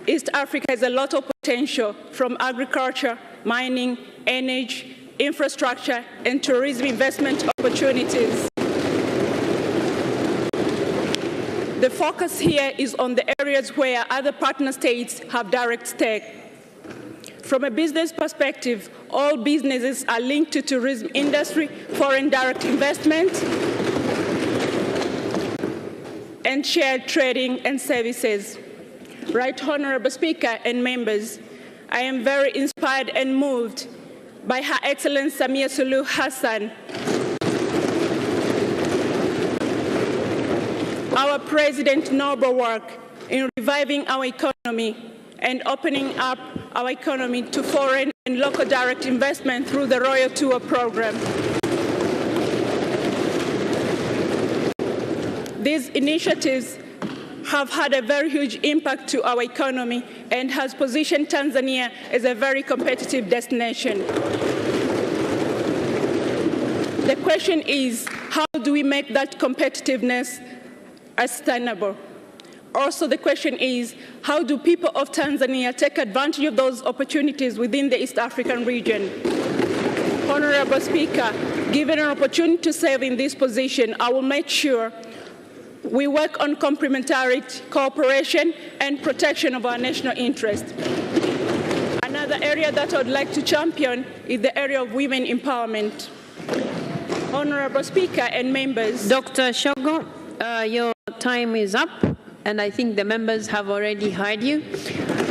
East Africa has a lot of potential from agriculture, mining, energy, infrastructure, and tourism investment opportunities. The focus here is on the areas where other partner states have direct stake. From a business perspective, all businesses are linked to tourism industry, foreign direct investment, and shared trading and services. Right Honorable Speaker and members, I am very inspired and moved by Her Excellency Samia Suluhu Hassan, our President's noble work in reviving our economy and opening up our economy to foreign and local direct investment through the Royal Tour program. These initiatives have had a very huge impact to our economy and has positioned Tanzania as a very competitive destination. The question is, how do we make that competitiveness sustainable? Also, the question is, how do people of Tanzania take advantage of those opportunities within the East African region? Honorable Speaker, given an opportunity to serve in this position, I will make sure we work on complementarity, cooperation, and protection of our national interest. Another area that I would like to champion is the area of women empowerment. Honorable Speaker and members. Dr. Shogo, your time is up, and I think the members have already heard you.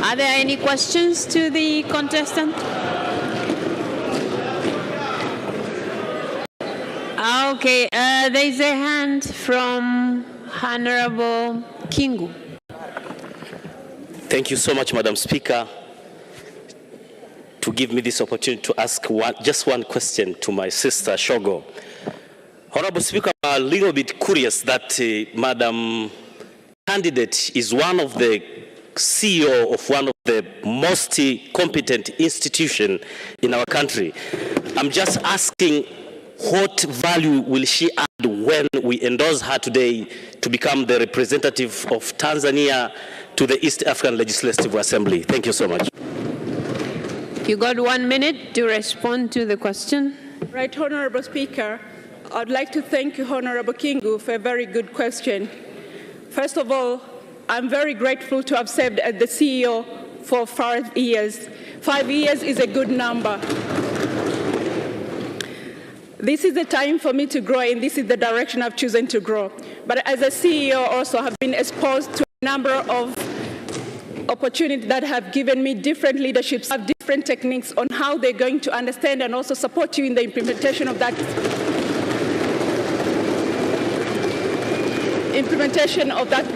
Are there any questions to the contestant? Okay, there's a hand from Honorable Kingu. Thank you so much, Madam Speaker, to give me this opportunity to ask just one question to my sister, Shogo. Honorable Speaker, I'm a little bit curious that Madam Candidate is one of the CEO of one of the most competent institutions in our country. I'm just asking, what value will she add when we endorse her today to become the representative of Tanzania to the East African Legislative Assembly? Thank you so much. You got 1 minute to respond to the question. Right, Honorable Speaker, I'd like to thank you, Honorable Kingu, for a very good question. First of all, I'm very grateful to have served as the CEO for 5 years. 5 years is a good number. This is the time for me to grow, and this is the direction I've chosen to grow. But as a CEO also, have been exposed to a number of opportunities that have given me different leaderships, have different techniques on how they're going to understand and also support you in the implementation of that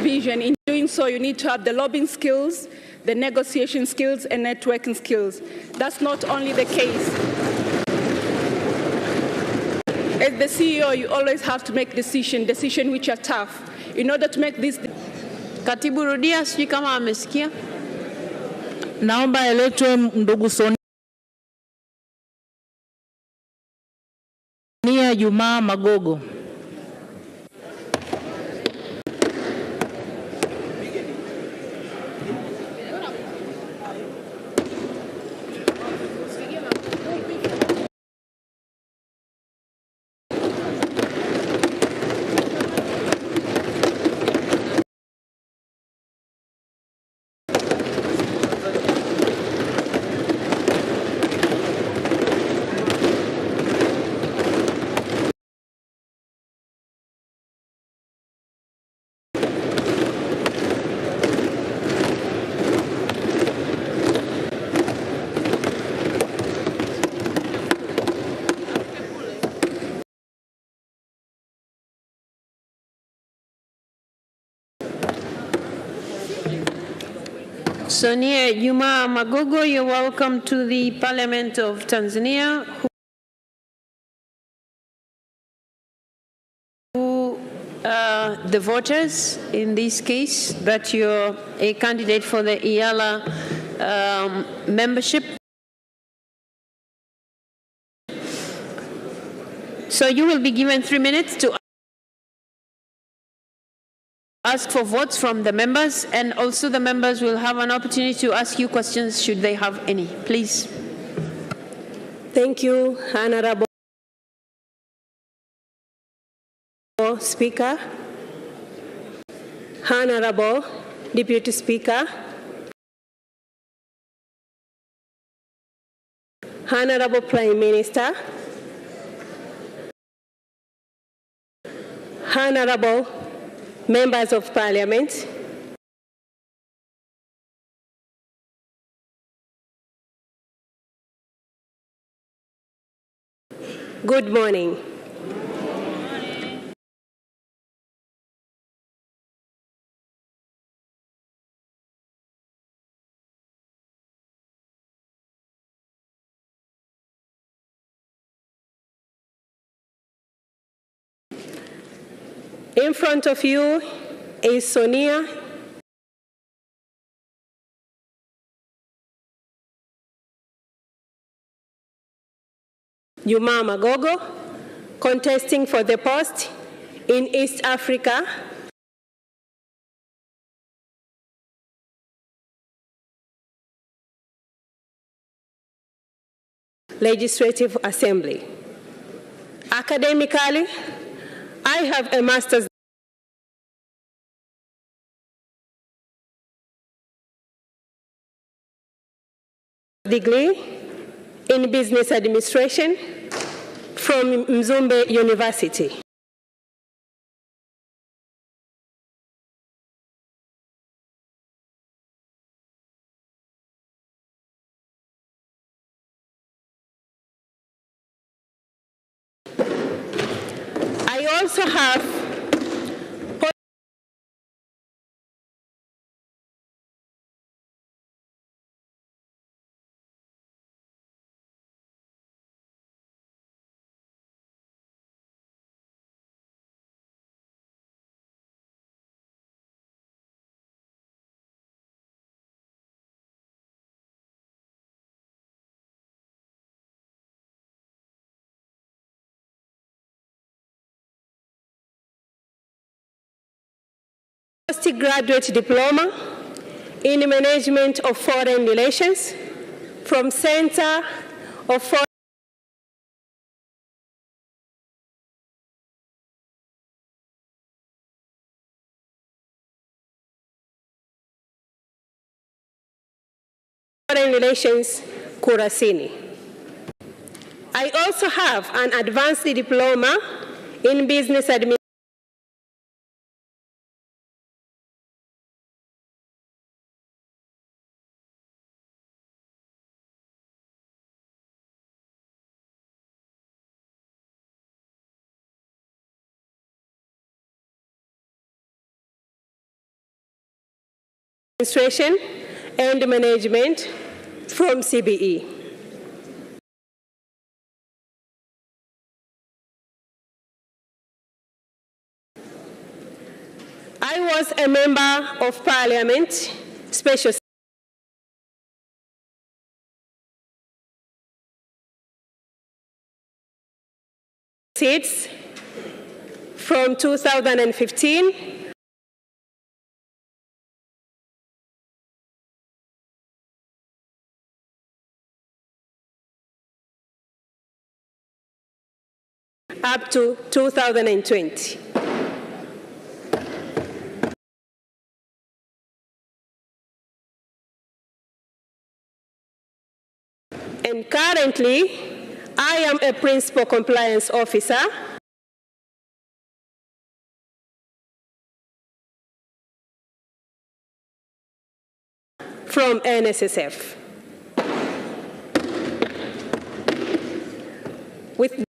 vision. In doing so, you need to have the lobbying skills, the negotiation skills and networking skills. That's not only the case. As the CEO, you always have to make decisions which are tough. In order to make this... Katibu, rudia, sijui kama amesikia. Naomba aletwe ndugu Sonia Jumaa Magogo. Sonia Juma Magogo, you're welcome to the Parliament of Tanzania. Who the voters in this case that you're a candidate for the IALA membership. So you will be given 3 minutes to ask for votes from the members, and also the members will have an opportunity to ask you questions should they have any. Please. Thank you, Honorable Speaker, Honorable Deputy Speaker, Honorable Prime Minister, Honorable Members of Parliament, good morning. In front of you is Sonia Juma Magogo, contesting for the post in East Africa Legislative Assembly. Academically, I have a master's degree in business administration from Mzumbe University. I also have postgraduate diploma in management of foreign relations from Center of Foreign Relations, Kurasini. I also have an advanced diploma in business administration and Management from CBE. I was a member of Parliament, Special seats from 2015 up to 2020. And currently, I am a Principal Compliance Officer from NSSF. With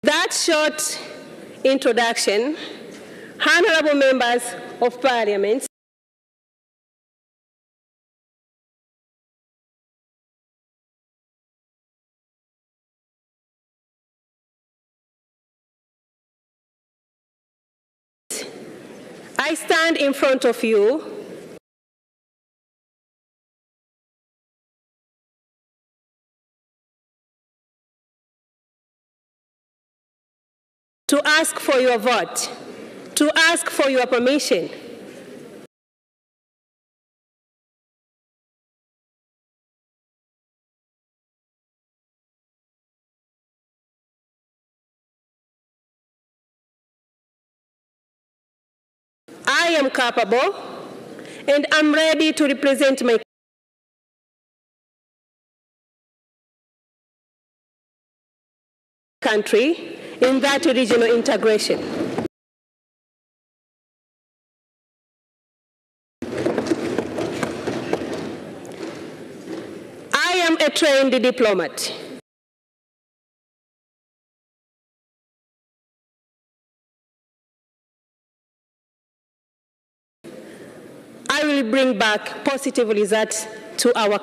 that short introduction, honorable members of Parliament, I stand in front of you to ask for your vote, to ask for your permission I am capable and I'm ready to represent my country in that regional integration. I am a trained diplomat. I will bring back positive results to our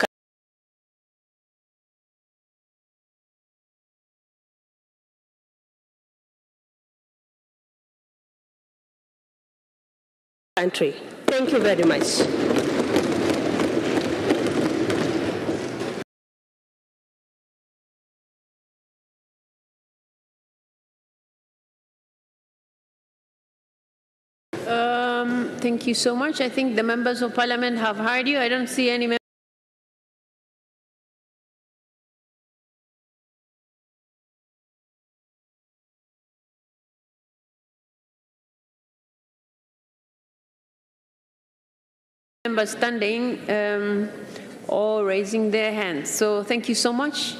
country. Thank you very much. Thank you so much. I think the members of Parliament have heard you. I don't see any members standing or raising their hands. So thank you so much.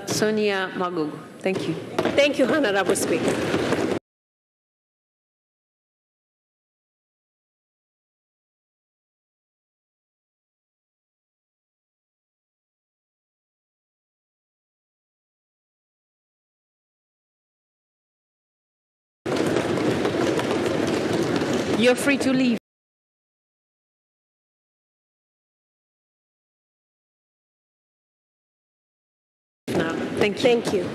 Sonia Magugu. Thank you. Thank you, Honorable Speaker. You're free to leave. Now, thank you. Thank you.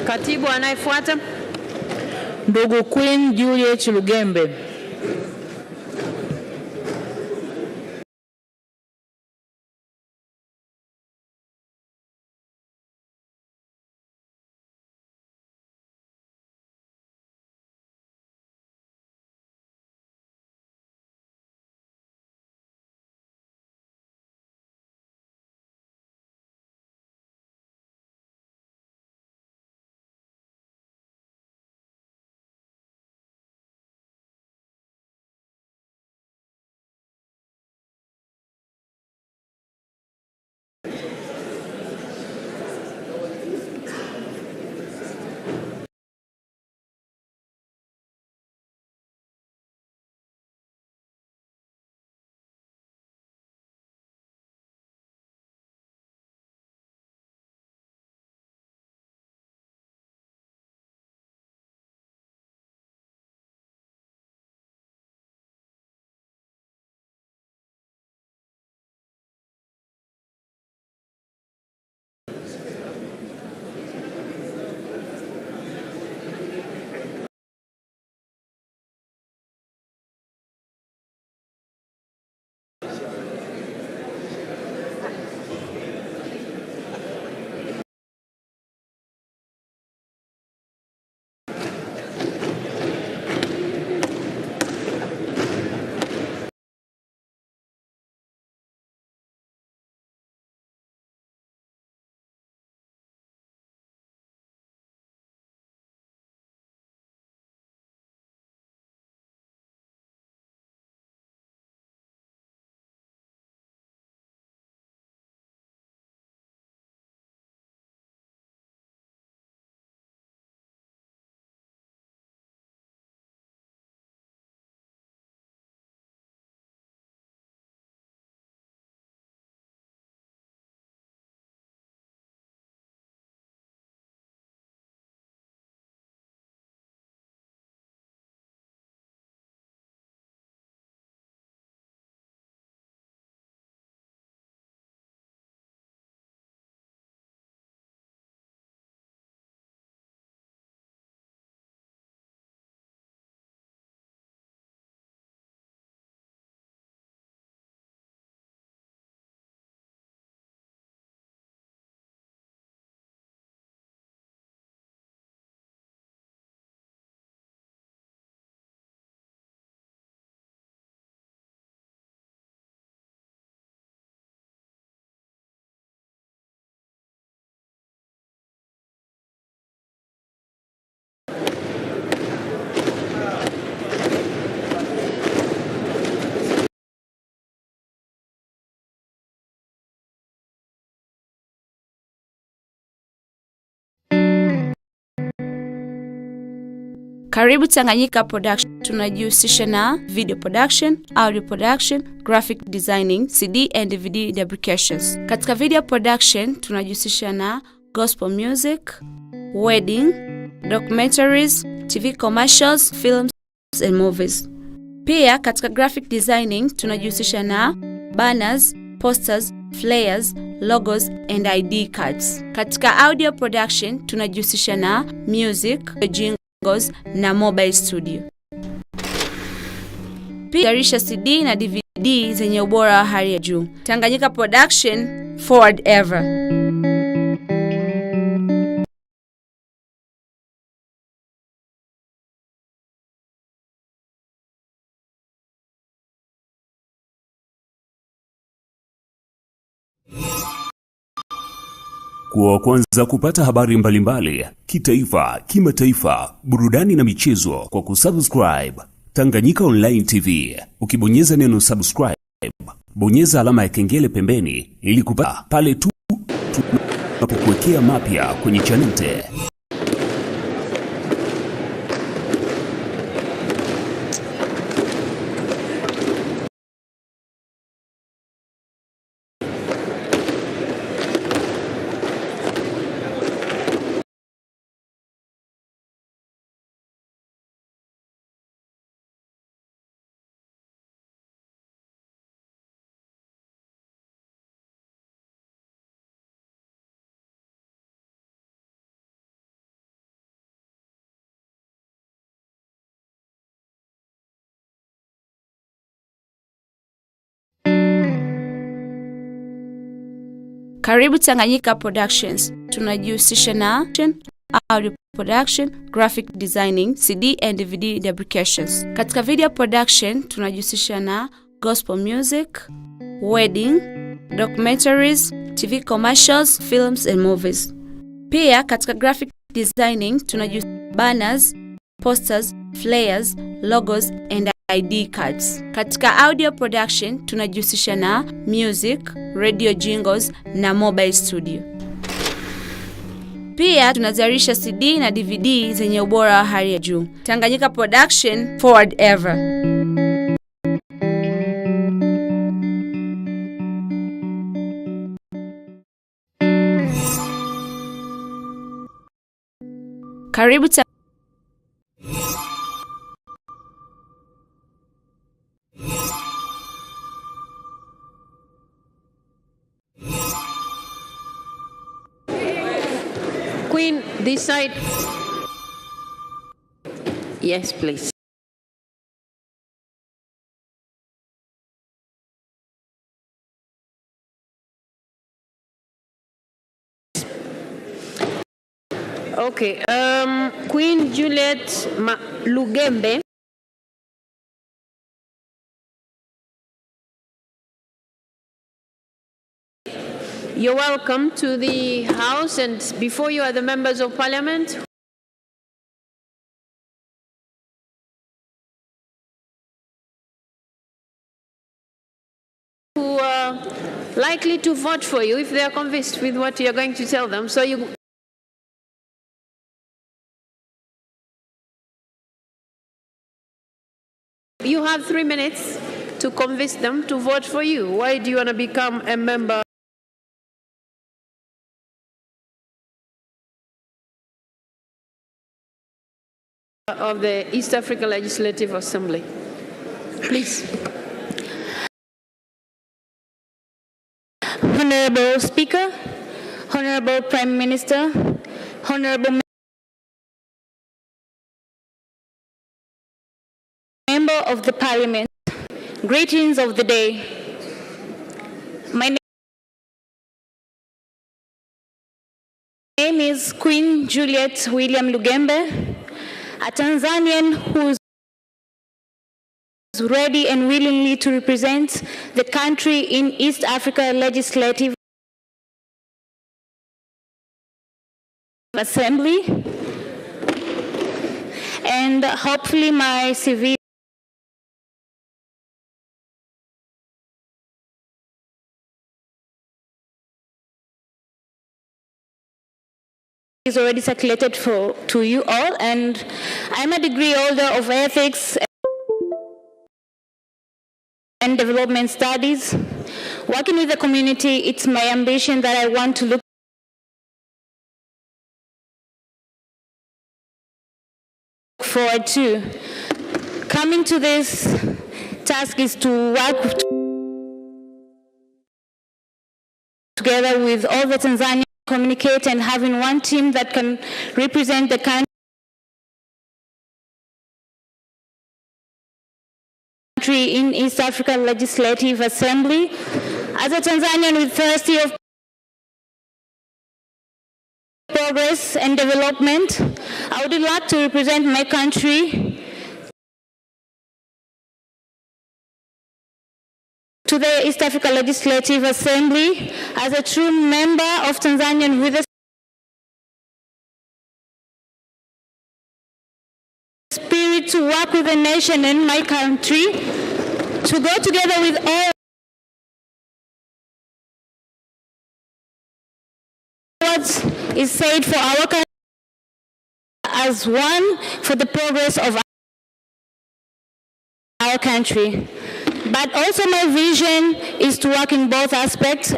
Katibu anayefuata. Ndugu Queen Juliet Lugembe. Karibu Tanganyika Production. Tunajihusisha na video production, audio production, graphic designing, CD and DVD deprecations. Katika video production tunajihusisha na gospel music, wedding, documentaries, TV commercials, films and movies. Pia katika graphic designing tunajihusisha na banners, posters, flyers, logos and ID cards. Katika audio production tunajihusisha na music, jingles na mobile studio. Pia tayarisha CD na DVD zenye ubora wa hali ya juu. Tanganyika Production, forward ever. Kwa kwanza kupata habari mbalimbali, kitaifa, kimataifa, burudani na michezo kwa kusubscribe Tanganyika Online TV. Ukibonyeza neno subscribe, bonyeza alama ya kengele pembeni ili kupata pale tu tunapokuwekea mapya kwenye channel. Karibu Tanganyika Productions. Tunajihusisha na audio production, graphic designing, CD and DVD deprecations. Katika video production tunajihusisha na gospel music, wedding, documentaries, TV commercials, films and movies. Pia katika graphic designing tunajihusisha banners, posters, flyers, logos and ID cards. Katika audio production tunajihusisha na music, radio jingles na mobile studio. Pia tunazalisha CD na DVD zenye ubora wa hali ya juu. Tanganyika Production, forward ever. Karibu Queen, this side. Yes, please. Okay, Queen Juliet Lugembe. You're welcome to the House, and before you are the members of Parliament. Who are likely to vote for you if they are convinced with what you're going to tell them. So you have 3 minutes to convince them to vote for you. Why do you want to become a member of the East Africa Legislative Assembly? Please. Honorable Speaker, Honorable Prime Minister, Honorable Member of the Parliament, greetings of the day. My name is Queen Juliet William Lugembe, a Tanzanian who's ready and willingly to represent the country in East Africa Legislative Assembly. And hopefully my CV is already circulated to you all, and I'm a degree holder of ethics and development studies. Working with the community, it's my ambition that I want to look forward to. Coming to this task is to work together with all the Tanzanians, communicate, and having one team that can represent the country in East Africa Legislative Assembly. As a Tanzanian with thirsty of progress and development, I would like to represent my country to the East Africa Legislative Assembly as a true member of Tanzanian with a spirit to work with the nation and my country, to go together with all what is said for our country as one for the progress of our country. But also my vision is to work in both aspects,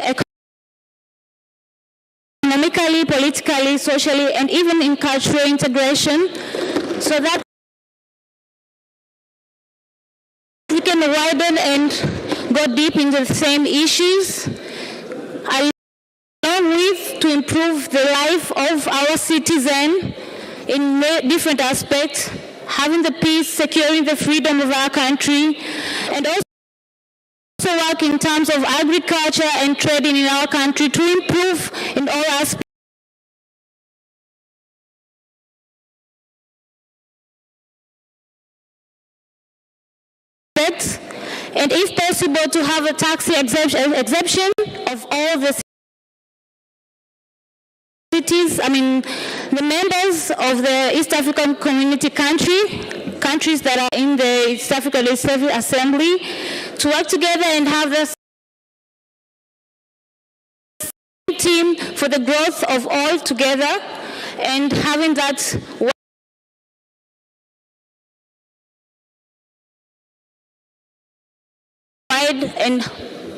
economically, politically, socially, and even in cultural integration, so that we can widen and go deep into the same issues, along with to improve the life of our citizen in different aspects, having the peace, securing the freedom of our country, and also work in terms of agriculture and trading in our country to improve in all aspects. And if possible, to have a tax exemption of all the cities, the members of the East African Community countries that are in the East African Legislative Assembly, to work together and have the same team for the growth of all together, and having that and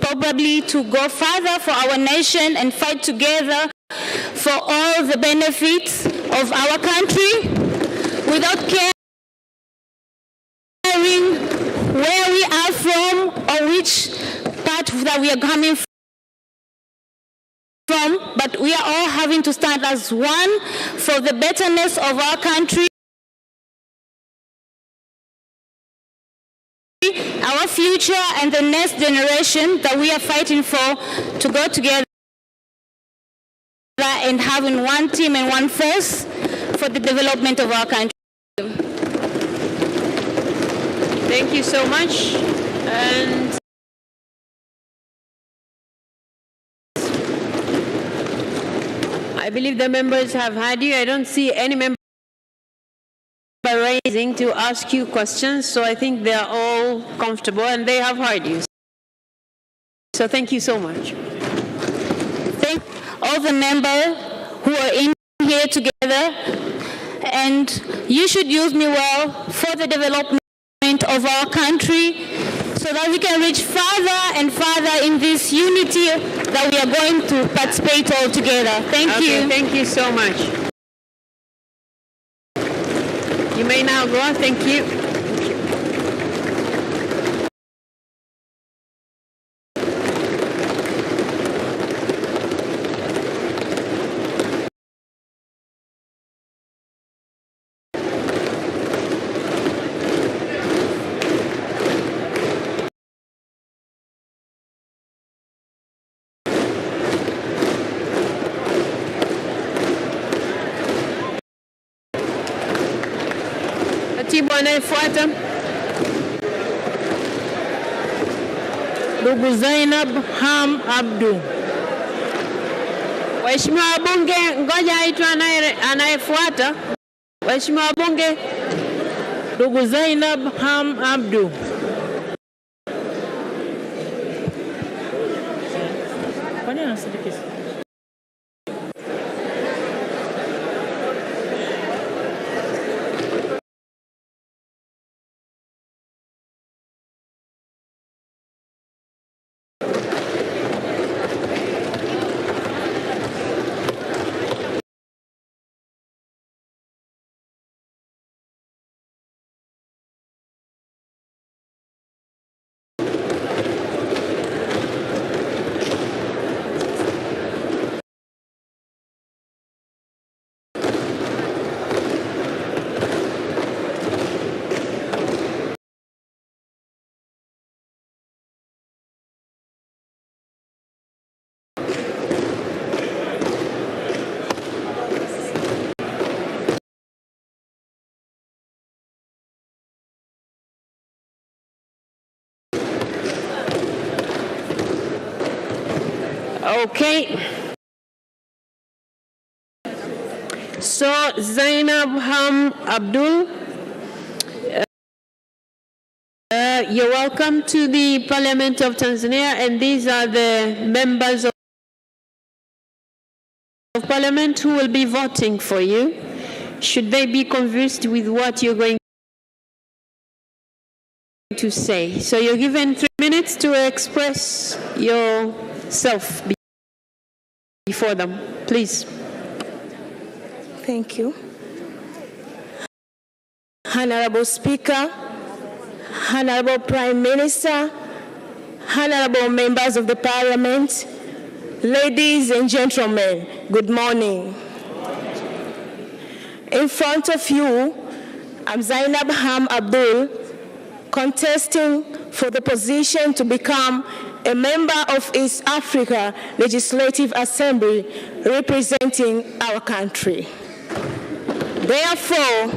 probably to go further for our nation and fight together for all the benefits of our country without caring where we are from or which part that we are coming from, but we are all having to stand as one for the betterness of our country, our future, and the next generation that we are fighting for, to go together and having one team and one force for the development of our country. Thank you so much. And I believe the members have had you. I don't see any member raising to ask you questions, so I think they are all comfortable and they have heard you. So thank you so much. Thank all the members who are in here together, and you should use me well for the development of our country so that we can reach further and further in this unity that we are going to participate all together. Thank you. Thank you so much. You may now go on. Thank you. Katibu anayefuata, ndugu Zainab Ham Abdu. Waheshimiwa wabunge, ngoja aitwe anayefuata. Waheshimiwa wabunge, ndugu Zainab Ham Abdu. Kwa nini anasindikiza? okay. So Zainab Ham Abdul, you're welcome to the Parliament of Tanzania, and these are the members of Parliament who will be voting for you. Should they be convinced with what you're going to say? So you're given 3 minutes to express yourself before them, please. Thank you. Honorable Speaker, Honorable Prime Minister, Honorable members of the Parliament, ladies and gentlemen, good morning. In front of you, I'm Zainab Ham Abdul, contesting for the position to become a member of East Africa Legislative Assembly representing our country. Therefore,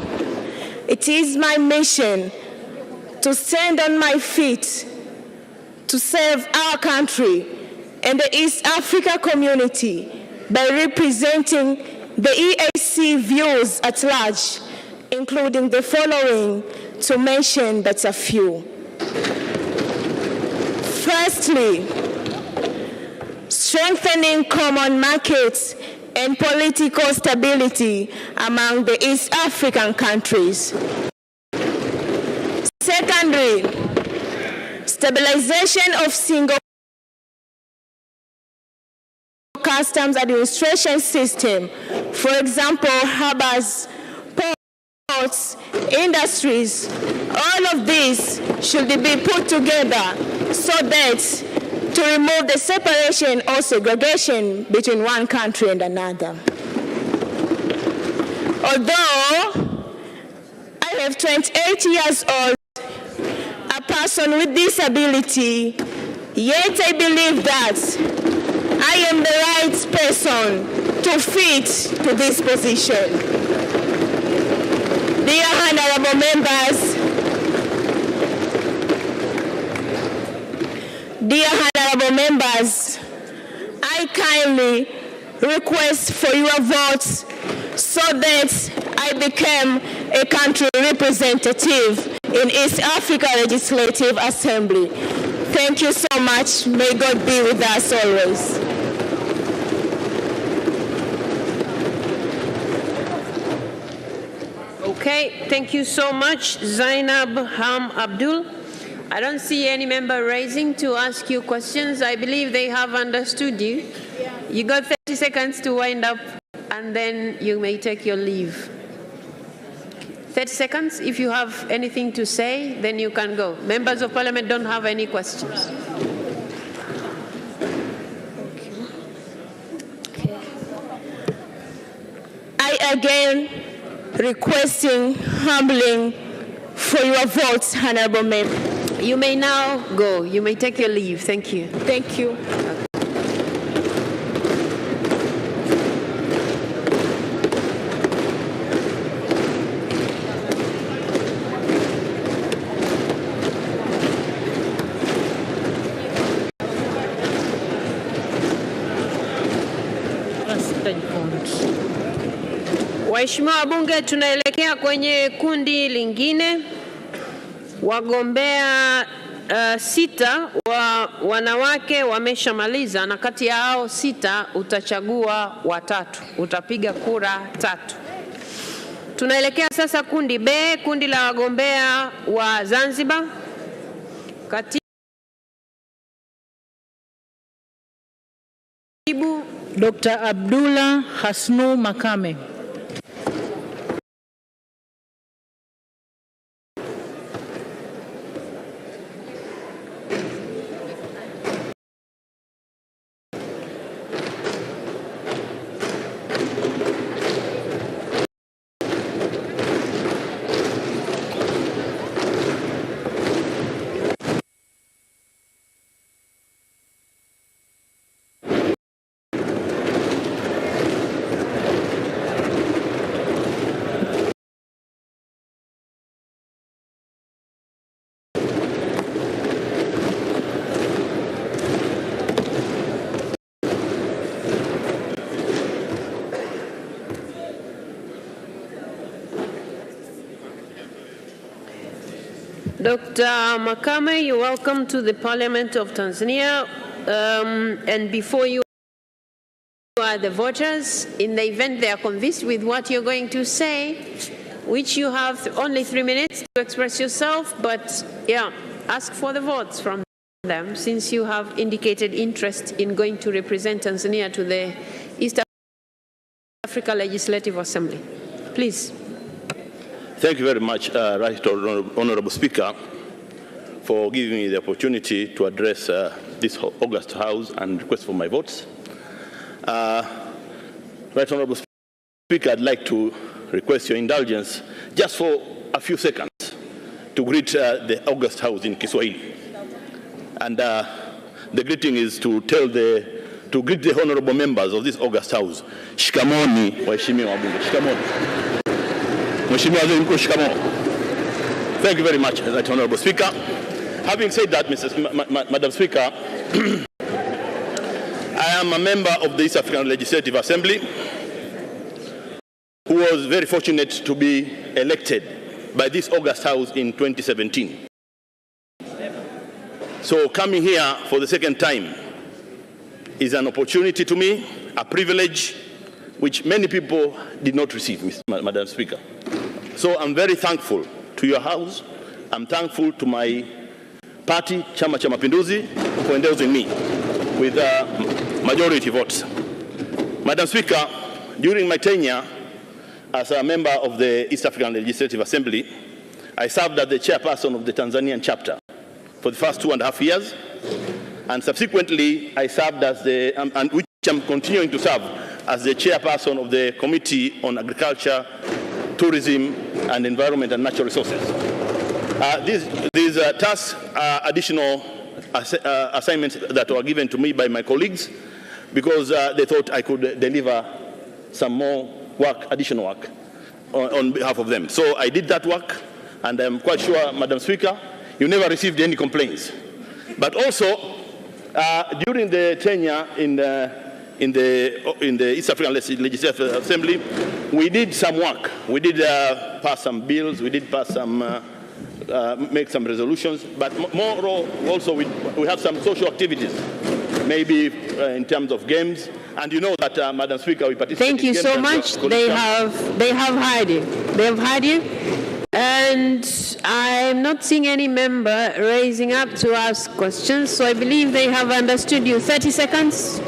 it is my mission to stand on my feet to serve our country and the East Africa community by representing the EAC views at large, including the following, to mention but a few. Firstly, strengthening common markets and political stability among the East African countries. Secondly, stabilization of single customs administration system, for example, harbors, ports, industries. All of these should be put together so that to remove the separation or segregation between one country and another. Although I have 28 years old, a person with disability, yet I believe that I am the right person to fit to this position. Dear honorable members, I kindly request for your votes so that I become a country representative in East Africa Legislative Assembly. Thank you so much. May God be with us always. Okay, thank you so much, Zainab Ham Abdul. I don't see any member raising to ask you questions. I believe they have understood you. You got 30 seconds to wind up, and then you may take your leave. 30 seconds. If you have anything to say, then you can go. Members of Parliament don't have any questions. I again requesting, humbling for your votes, honorable member. You may now go. You may take your leave. Thank you. Thank you. Waheshimiwa wabunge, tunaelekea kwenye kundi lingine. Wagombea 6 wa wanawake wameshamaliza, na kati ya hao 6 utachagua 3. Utapiga kura 3. Tunaelekea sasa kundi B, kundi la wagombea wa Zanzibar. Katibu Dr. Abdullah Hasnu Makame. Dr. Makame, you're welcome to the Parliament of Tanzania. And before you are the voters, in the event they are convinced with what you're going to say, which you have only 3 minutes to express yourself, but yeah, ask for the votes from them since you have indicated interest in going to represent Tanzania to the East Africa Legislative Assembly. Please. Thank you very much, Right Honorable Speaker, for giving me the opportunity to address this August House and request for my votes. Right Honorable Speaker, I'd like to request your indulgence just for a few seconds to greet the August House in Kiswahili. And the greeting is to greet the honorable members of this August House. Shikamoni, waheshimiwa wabunge. Shikamoni. Mheshimiwa Waziri Mkuu, shikamoo. Thank you very much, Right Honorable Speaker. Having said that, Madam Speaker, I am a member of the East African Legislative Assembly who was very fortunate to be elected by this August House in 2017. So coming here for the second time is an opportunity to me, a privilege which many people did not receive, Madam Speaker. So I'm very thankful to your House. I'm thankful to my party, Chama cha Mapinduzi, for endorsing me with majority votes. Madam Speaker, during my tenure as a member of the East African Legislative Assembly, I served as the chairperson of the Tanzanian chapter for the first 2.5 years, and subsequently I served as and which I'm continuing to serve as the chairperson of the Committee on Agriculture, Tourism and Environment and Natural Resources. These tasks are additional assignments that were given to me by my colleagues because they thought I could deliver some more work, additional work on behalf of them. So I did that work, and I'm quite sure, Madam Speaker, you never received any complaints. But also, during the tenure in the East African Legislative Assembly, we did some work. We did pass some bills. We did pass some, make some resolutions. But more also, we have some social activities, maybe in terms of games. And you know that, Madam Speaker, we participate. Thank you so much. They have heard you. They have heard you. And I'm not seeing any member raising up to ask questions, so I believe they have understood you. 30 seconds.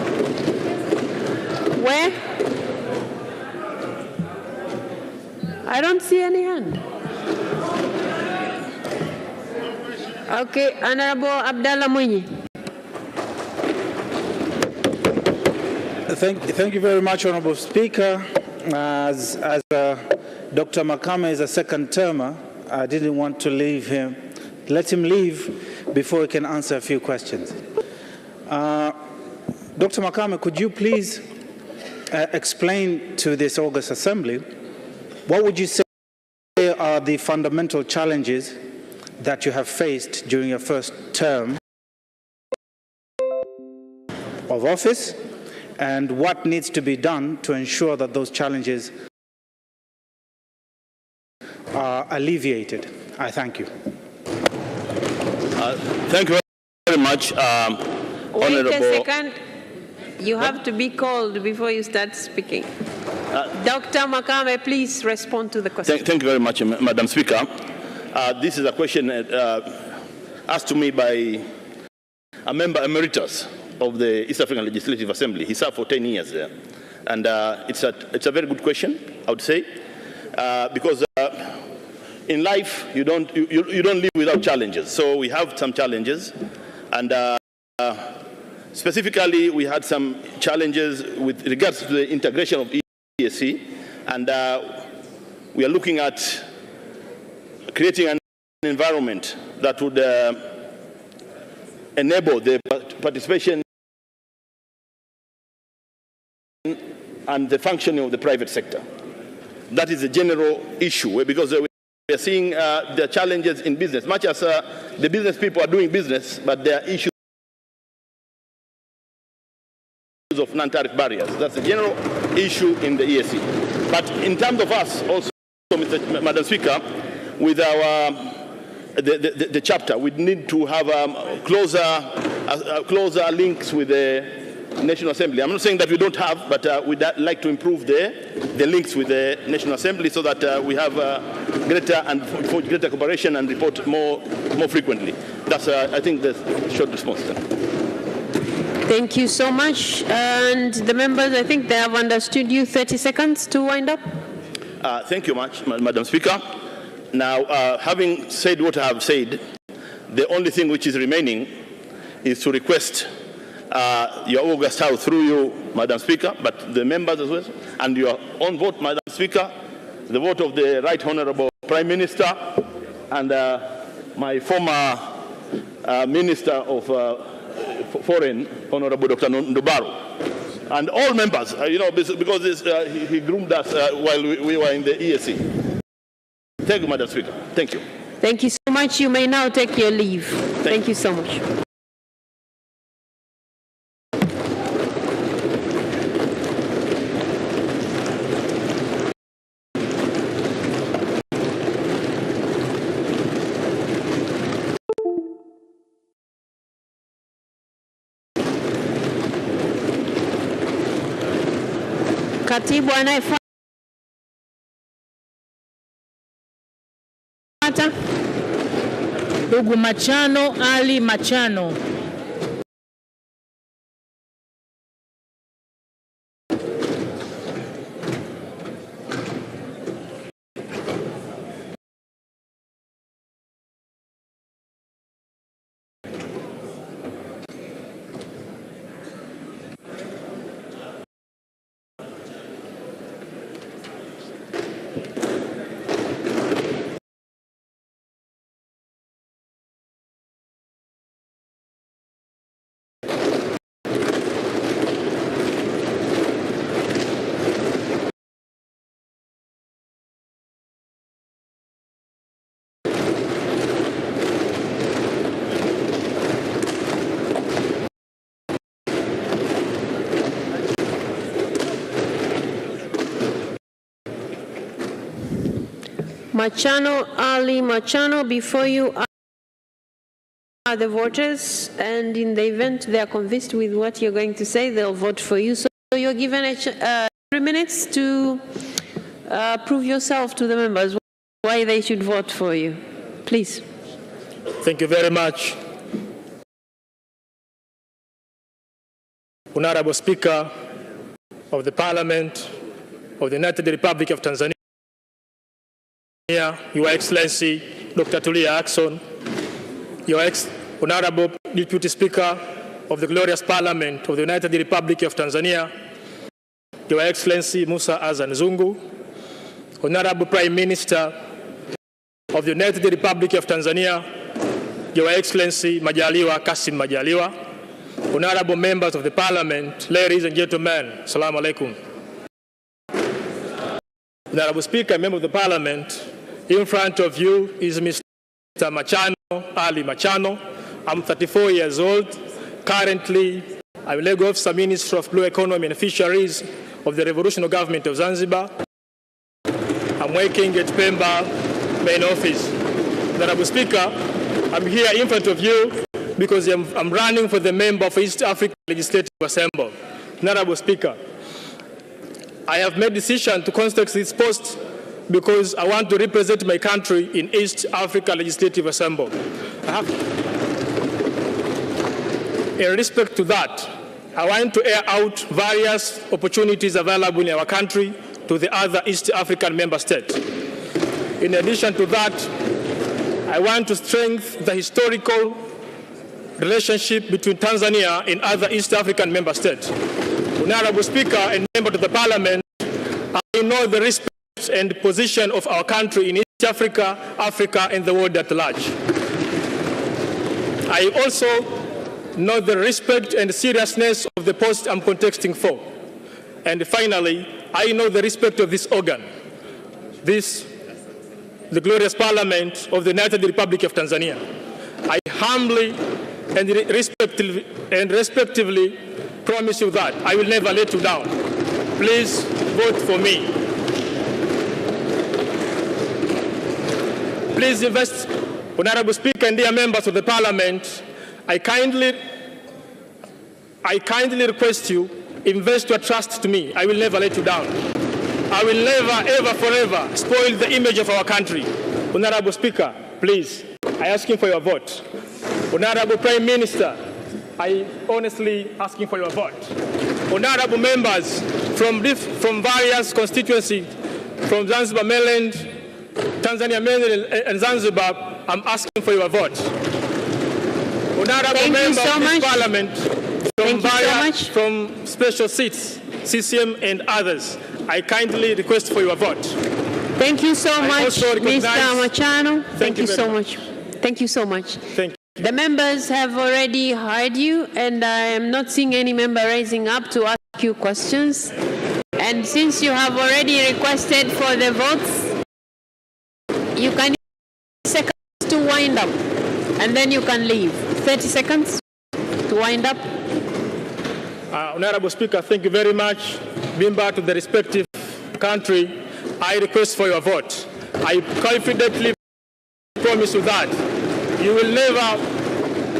Where? I don't see any hand. Okay, Honorable Abdallah Mwinyi. Thank you very much, Honorable Speaker. As Dr. Makame is a second termer, I didn't want to let him leave before he can answer a few questions. Dr. Makame, could you please explain to this August Assembly, what would you say are the fundamental challenges that you have faced during your first term of office, and what needs to be done to ensure that those challenges are alleviated? I thank you. Thank you very much, Wait a second. You have to be called before you start speaking. Dr. Makame, please respond to the question. Thank you very much, Madam Speaker. This is a question asked to me by a member emeritus of the East African Legislative Assembly. He served for 10 years there. And it's a very good question, I would say, because in life, you don't live without challenges. So we have some challenges, and specifically, we had some challenges with regards to the integration of EAC, and we are looking at creating an environment that would enable the participation and the functioning of the private sector. That is a general issue, because we are seeing the challenges in business, much as the business people are doing business, but there are issues of non-tariff barriers. That's a general issue in the EAC. But in terms of us also, Madam Speaker, with our the chapter, we need to have closer links with the National Assembly. I'm not saying that we don't have, but we'd like to improve the links with the National Assembly so that we have greater cooperation and report more frequently. That's, I think, the short response. Thank you so much. And the members, I think they have understood you. 30 seconds to wind up. Thank you much, Madam Speaker. Now, having said what I have said, the only thing which is remaining is to request your August House through you, Madam Speaker, but the members as well, and your own vote, Madam Speaker, the vote of the Right Honorable Prime Minister and my former Minister of Foreign, Honorable Dr. Ndubaru, and all members, because he groomed us while we were in the EAC. Thank you, Madam Speaker. Thank you. Thank you so much. You may now take your leave. Thank you so much. Katibu anayefuata. Ndugu Machano Ali Machano. Machano Ali Machano, before you are the voters, and in the event they are convinced with what you're going to say, they'll vote for you. So you're given 3 minutes to prove yourself to the members why they should vote for you. Please. Thank you very much. Honorable Speaker of the Parliament of the United Republic of Tanzania, Your Excellency Dr. Tulia Ackson, Honorable Deputy Speaker of the glorious Parliament of the United Republic of Tanzania, Your Excellency Musa Azan Zungu, Honorable Prime Minister of the United Republic of Tanzania, Your Excellency Majaliwa Kassim Majaliwa, Honorable members of the Parliament, ladies and gentlemen, Assalamu alaikum. Honorable Speaker, member of the Parliament, in front of you is Mr. Machano Ali Machano. I'm 34 years old. Currently, I'm Legal Officer, Minister of Blue Economy and Fisheries of the Revolutionary Government of Zanzibar. I'm working at Septemba main office. Honorable Speaker, I'm here in front of you because I'm running for the member of East Africa Legislative Assembly. Honorable Speaker, I have made decision to contest this post because I want to represent my country in East Africa Legislative Assembly. In respect to that, I want to air out various opportunities available in our country to the other East African member states. In addition to that, I want to strengthen the historical relationship between Tanzania and other East African member states. Honorable Speaker and member of the Parliament, I know the respect and position of our country in East Africa, Africa, and the world at large. I also know the respect and seriousness of the post I'm contesting for. And finally, I know the respect of this organ, the glorious Parliament of the United Republic of Tanzania. I humbly and respectively promise you that I will never let you down. Please vote for me. Please invest, Honorable Speaker and dear members of the Parliament, I kindly request you, invest your trust to me. I will never let you down. I will never, ever, forever spoil the image of our country. Honorable Speaker, please, I ask for your vote. Honorable Prime Minister, I honestly asking for your vote. Honorable members from various constituencies, from Zanzibar mainland, Tanzania mainland, and Zanzibar, I'm asking for your vote. Honorable members of this Parliament, from special seats, CCM and others, I kindly request for your vote. Thank you so much, Mr. Machano. Thank you so much. Thank you so much. Thank you. The members have already heard you, and I am not seeing any member raising up to ask you questions. And since you have already requested for the votes, you can use 30 seconds to wind up, and then you can leave. 30 seconds to wind up. Honorable Speaker, thank you very much. Being back to the respective country, I request for your vote. I confidently promise you that you will never,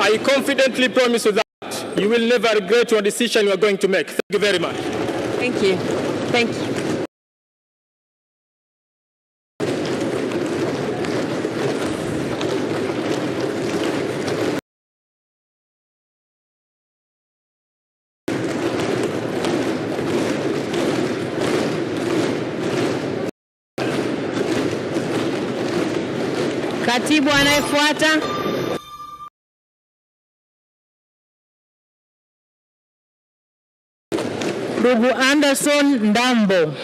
I confidently promise you that you will never regret your decision you are going to make. Thank you very much. Thank you. Thank you. Katibu anayefuata. Ndugu Anderson Ndambo.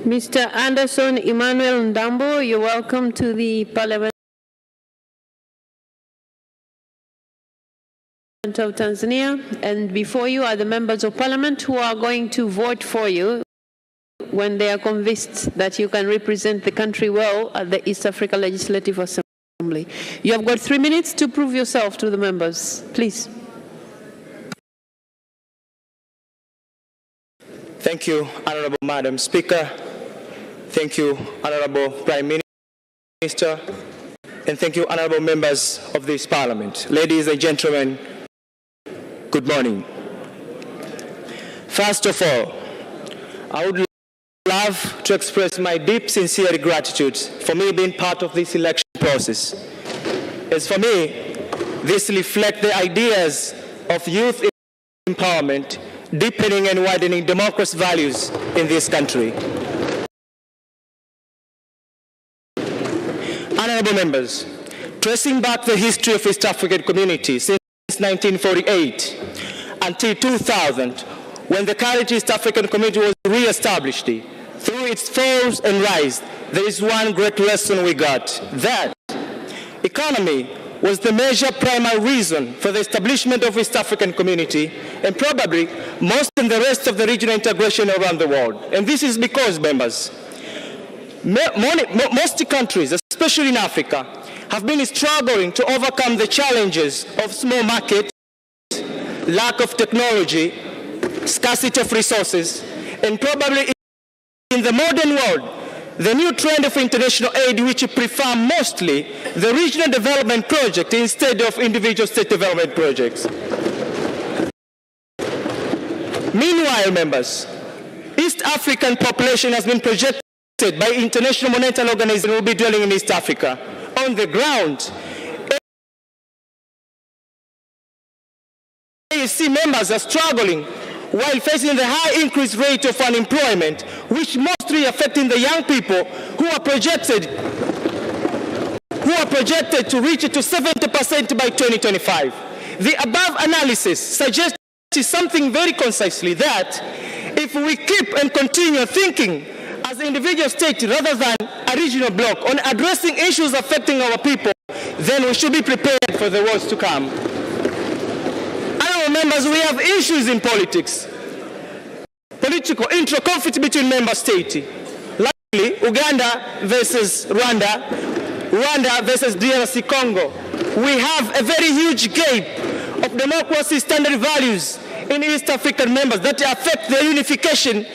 Mr. Anderson Emmanuel Ndambo, you're welcome to the Parliament of Tanzania. And before you are the members of Parliament who are going to vote for you when they are convinced that you can represent the country well at the East Africa Legislative Assembly. You have got 3 minutes to prove yourself to the members. Please. Thank you, Honorable Madam Speaker. Thank you, Honorable Prime Minister. And thank you, honorable members of this Parliament. Ladies and gentlemen, good morning. First of all, I would love to express my deep, sincere gratitude for me being part of this election process. As for me, this reflects the ideas of youth empowerment, deepening and widening democracy values in this country. Honorable members, tracing back the history of East African community since 1948 until 2000, when the current East African community was re-established, through its falls and rise, there is one great lesson we got, that economy was the major primary reason for the establishment of East African community, and probably most in the rest of the regional integration around the world. And this is because, members, most countries, especially in Africa, have been struggling to overcome the challenges of small market, lack of technology, scarcity of resources, and probably in the modern world, the new trend of international aid, which prefer mostly the regional development project instead of individual state development projects. Meanwhile, members, East African population has been projected by International Monetary Organization will be dwelling in East Africa. On the ground, AEC members are struggling while facing the high increased rate of unemployment, which mostly affecting the young people who are projected to reach to 70% by 2025. The above analysis suggests something very concisely, that if we keep and continue thinking as an individual state rather than a regional bloc on addressing issues affecting our people, then we should be prepared for the wars to come. Honorable members, we have issues in politics. Political intra-conflict between member states. Likely, Uganda versus Rwanda, Rwanda versus DRC Congo. We have a very huge gap of democracy standard values in East African members that affect their unification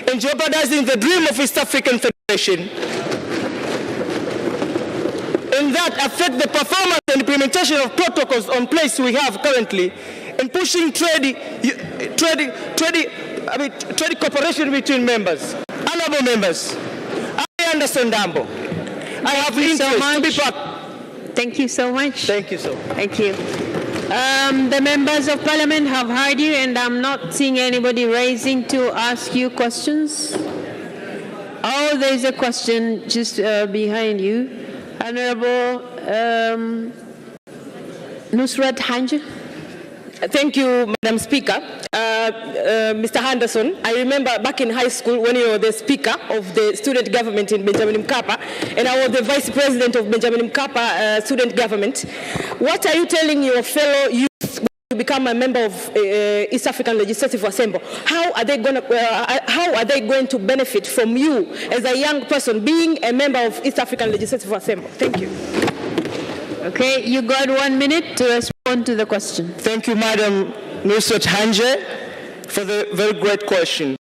and jeopardizing the dream of East African Federation. And and that affect the performance and implementation of protocols on place we have currently in pushing trade cooperation between members. Honorable members, I understand Ndambo. I have interest to be part. Thank you so much. Thank you, sir. Thank you. The members of parliament have heard you, and I'm not seeing anybody raising to ask you questions. Oh, there is a question just behind you. Honorable Nusrat Hanje. Thank you, Madam Speaker. Mr. Henderson, I remember back in high school when you were the Speaker of the student government in Benjamin Mkapa, and I was the Vice President of Benjamin Mkapa student government. What are you telling your fellow youth when you become a member of East African Legislative Assembly? How are they going to benefit from you as a young person being a member of East African Legislative Assembly? Thank you. Okay, you got 1 minute to respond to the question. Thank you, Madam Nusrat Hanje, for the very great question.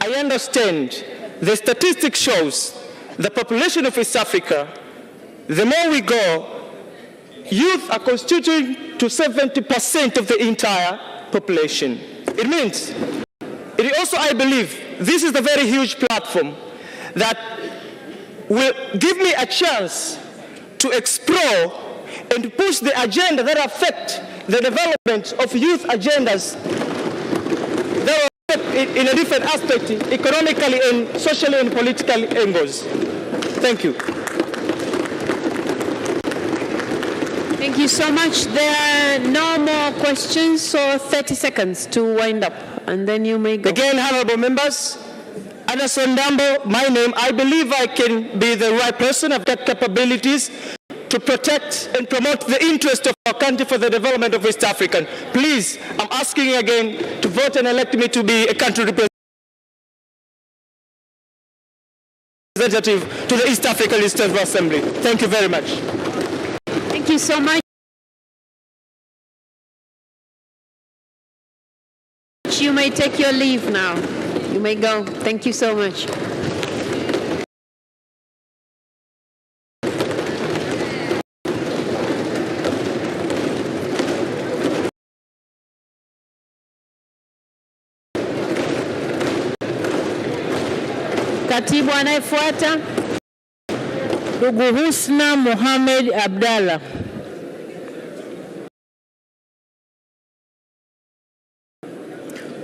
I understand the statistic shows the population of East Africa, the more we go, youth are constituting to 70% of the entire population. It means, it also, I believe, this is a very huge platform that will give me a chance to explore and push the agenda that affect the development of youth agendas that will affect in a different aspect, economically and socially and politically angles. Thank you. Thank you so much. There are no more questions, so 30 seconds to wind up, and then you may go. Again, honorable members, Anderson Ndambo, my name. I believe I can be the right person. I've got capabilities to protect and promote the interest of our country for the development of East African. Please, I'm asking you again to vote and elect me to be a country representative to the East African Legislative Assembly. Thank you very much. Thank you so much. You may take your leave now. You may go. Thank you so much. Katibu anayefuata. Ndugu Husna Mohamed Abdalla.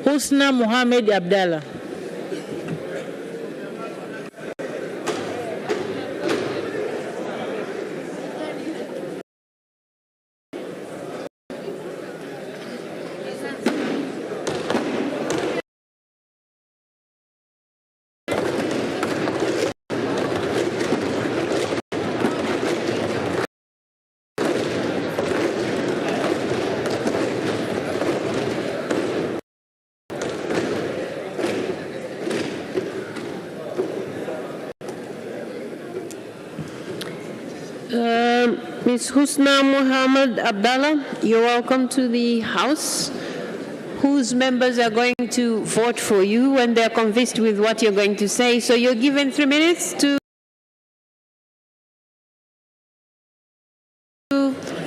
Husna Mohamed Abdalla. Ms. Husna Mohamed Abdalla, you're welcome to the House, whose members are going to vote for you when they're convinced with what you're going to say. So you're given 3 minutes to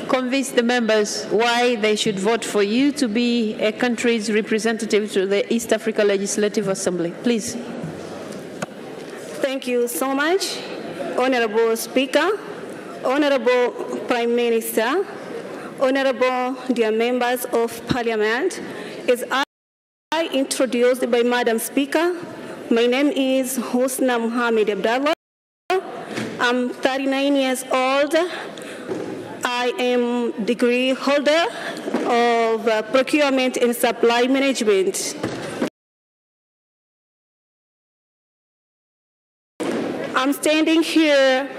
convince the members why they should vote for you to be a country's representative to the East Africa Legislative Assembly. Please. Thank you so much, Honorable Speaker, Honorable Prime Minister, Honorable dear members of Parliament. As I introduced by Madam Speaker, my name is Husna Mohamed Abdalla. I'm 39 years old. I am degree holder of procurement and supply management. I'm standing here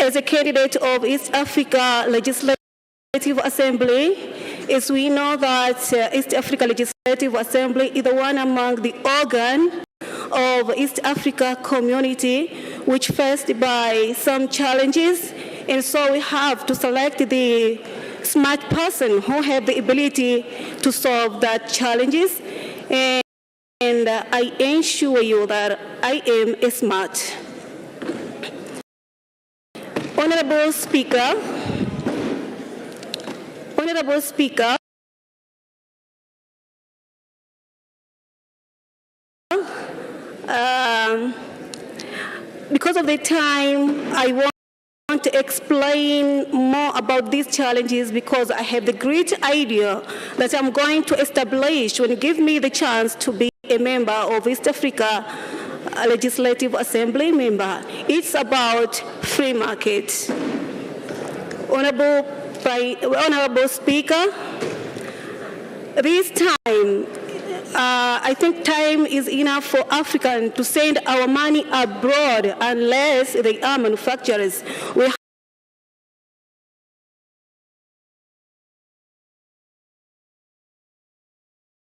as a candidate of East Africa Legislative Assembly, as we know that East Africa Legislative Assembly is the one among the organ of East Africa community which faced by some challenges, and so we have to select the smart person who have the ability to solve that challenges, and I ensure you that I am smart. Honorable Speaker, because of the time, I want to explain more about these challenges because I have the great idea that I'm going to establish when you give me the chance to be a member of East Africa Legislative Assembly member. It's about free market. Honorable Speaker, this time, I think time is enough for Africans to send our money abroad unless they are manufacturers. We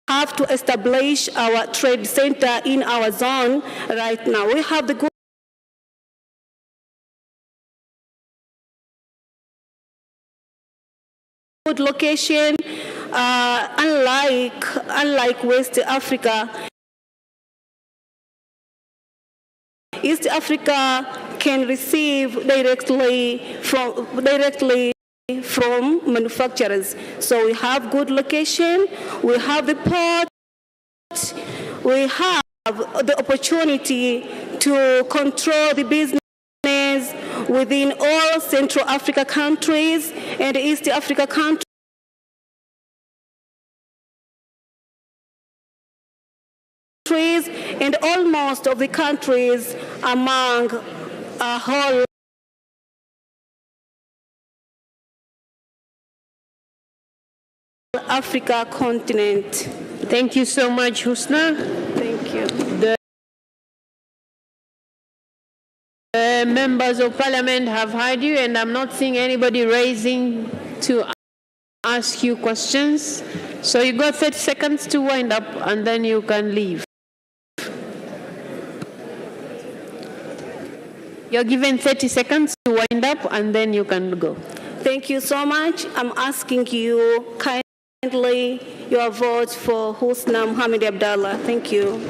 have to establish our trade center in our zone right now. We have the good location, unlike West Africa. East Africa can receive directly from manufacturers. So we have good location, we have the port, we have the opportunity to control the business within all Central Africa countries and East Africa countries. And almost of the countries among a whole Africa continent. Thank you so much, Husna. Thank you. The members of parliament have heard you, and I'm not seeing anybody raising to ask you questions. So you got 30 seconds to wind up, and then you can leave. You're given 30 seconds to wind up, and then you can go. Thank you so much. I'm asking you kindly your vote for Husna Mohamed Abdallah. Thank you.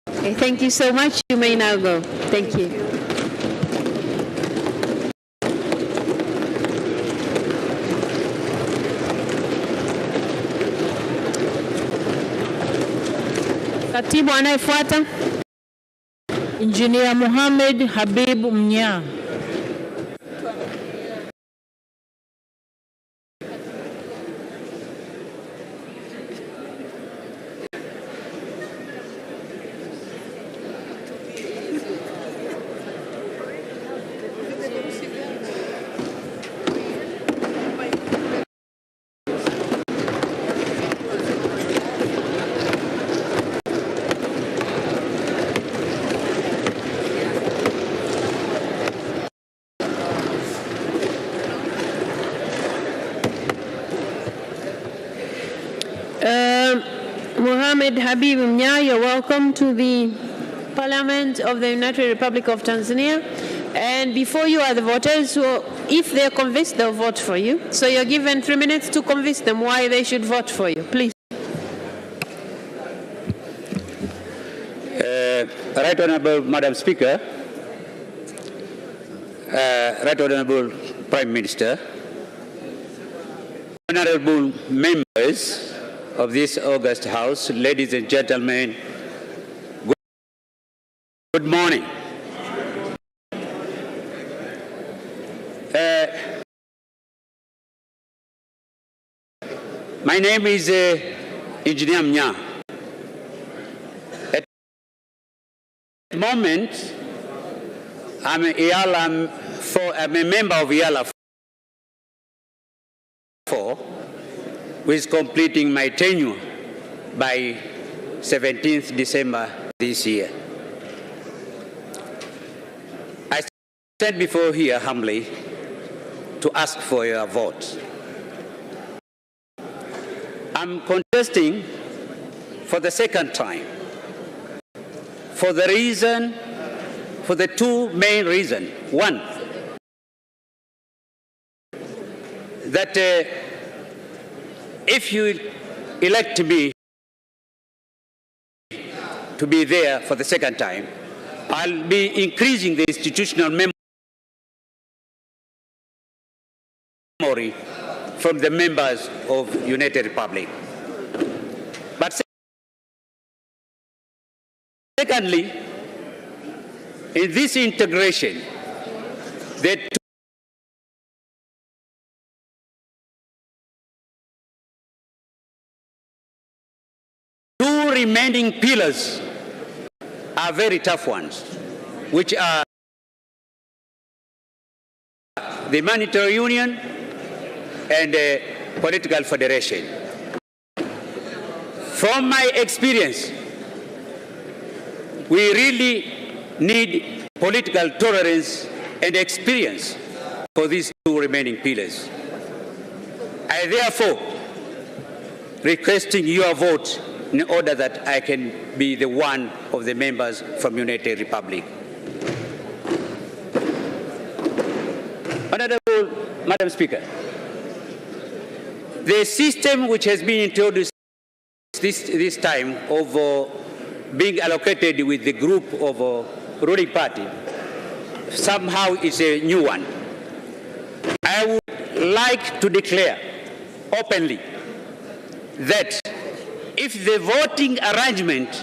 Okay, thank you so much. You may now go. Thank you. Katibu anayefuata, Engineer Mohamed Habib Mnya. Mohamed Habib Mnya, you're welcome to the Parliament of the United Republic of Tanzania. And before you are the voters, so if they're convinced, they'll vote for you. So you're given 3 minutes to convince them why they should vote for you. Please. Right Honorable Madam Speaker, Right Honorable Prime Minister, Honorable members of this august House, ladies and gentlemen, good morning. My name is Engineer Mnya. At the moment, I'm a member of IALA 4, who is completing my tenure by 17th December this year. I stand before here humbly to ask for your vote. I'm contesting for the second time for the two main reasons. One, that if you elect me to be there for the second time, I'll be increasing the institutional memory from the members of United Republic. But secondly, in this integration, the two remaining pillars are very tough ones, which are the monetary union and political federation. From my experience, we really need political tolerance and experience for these two remaining pillars. I therefore requesting your vote in order that I can be the one of the members from United Republic. Honorable Madam Speaker, the system which has been introduced this time of being allocated with the group of ruling party somehow is a new one. I would like to declare openly that if the voting arrangement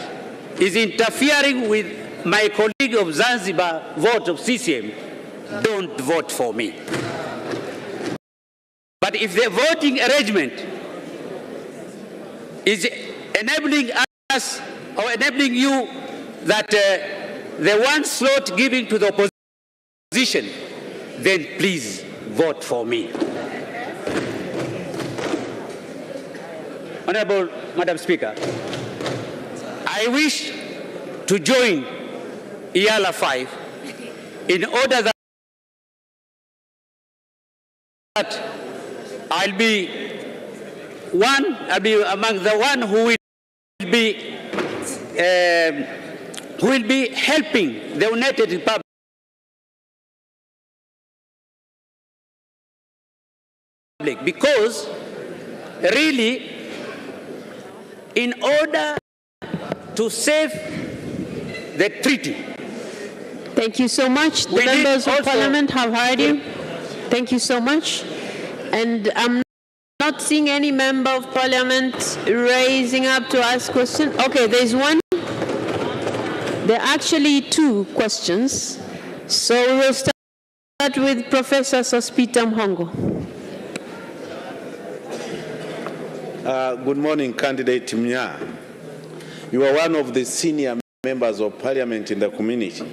is interfering with my colleague of Zanzibar vote of CCM, don't vote for me. But if the voting arrangement is enabling us or enabling you that the one slot given to the opposition, then please vote for me. Honorable Madam Speaker, I wish to join IALA 5 in order that I'll be among the one who will be helping the United Republic because really in order to save the treaty. Thank you so much. The members of Parliament have heard you. Thank you so much. And I'm not seeing any member of Parliament raising up to ask questions. Okay, there's one. There are actually two questions. So we will start with Professor Sospita Mhongo. Good morning, candidate Mnya. You are one of the senior members of Parliament in the community.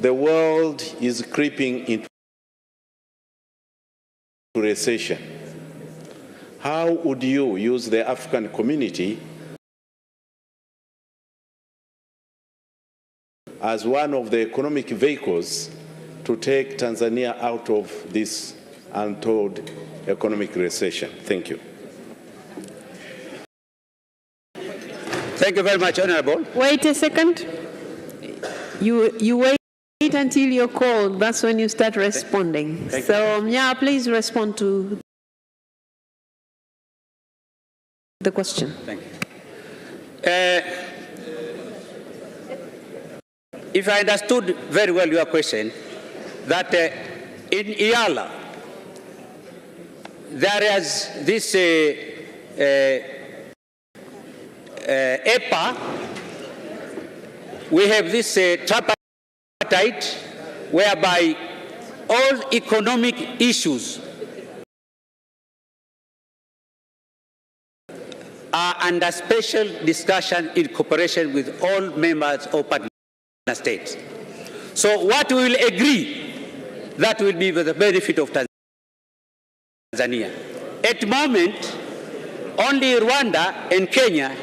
The world is creeping into recession. How would you use the African community as one of the economic vehicles to take Tanzania out of this untold economic recession? Thank you. Thank you very much, Honorable. Wait a second. You wait until you're called. That's when you start responding. So, yeah, please respond to the question. Thank you. If I understood very well your question, that in IALA, there is this EPA, we have this tripartite whereby all economic issues are under special discussion in cooperation with all members of partner states. So what we will agree, that will be for the benefit of Tanzania. At the moment, only Rwanda and Kenya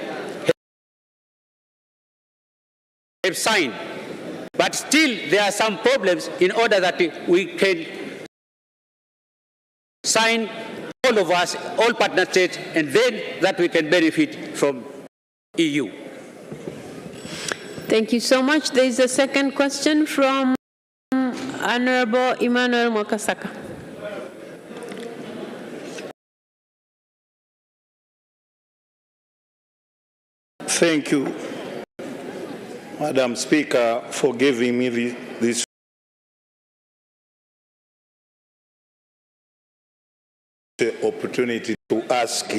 have signed, but still there are some problems in order that we can sign all of us, all partner states, and then that we can benefit from EU. Thank you so much. There is a second question from Honorable Emmanuel Mwakasaka. Thank you, Madam Speaker, for giving me this the opportunity to ask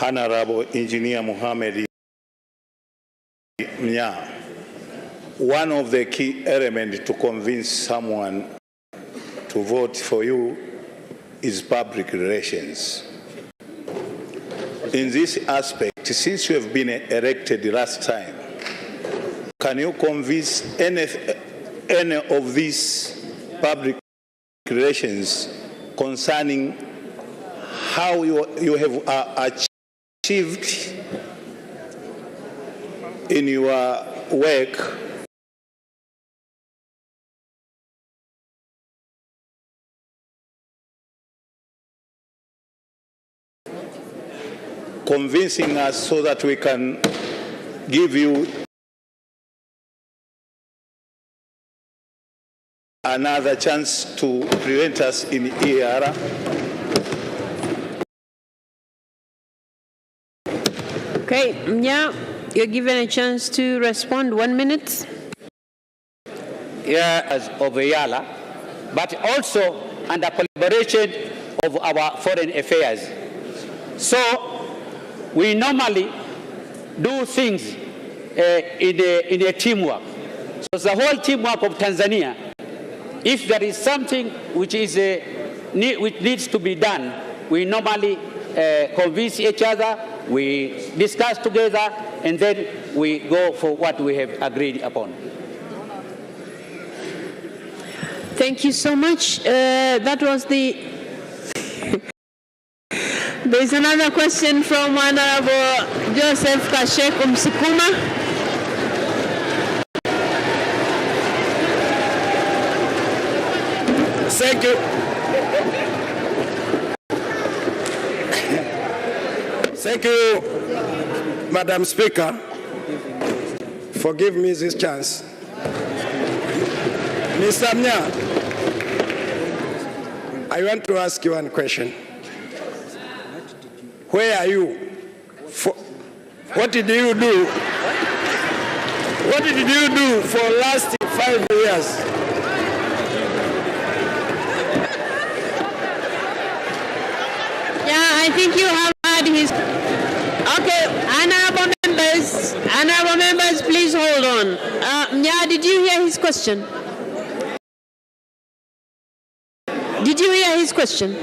Honorable Engineer Mohamed Mnya, one of the key elements to convince someone to vote for you is public relations. In this aspect, since you have been elected last time, can you convince any of these public relations concerning how you have achieved in your work convincing us so that we can give you another chance to present us in EAR? Okay, Mnya, you're given a chance to respond. 1 minute. Yeah, as of EALA, but also under collaboration of our foreign affairs. So we normally do things in a teamwork. So the whole teamwork of Tanzania, if there is something which needs to be done, we normally convince each other, we discuss together, and then we go for what we have agreed upon. Thank you so much. That was the... There's another question from Honorable Joseph Kashek Msukuma. Thank you. Thank you, Madam Speaker, for giving me this chance. Mr. Mnya, I want to ask you one question. Where are you? What did you do? What did you do for the last 5 years? Yeah, I think you have had his... Okay, honorable members, please hold on. Mnya, did you hear his question? Did you hear his question?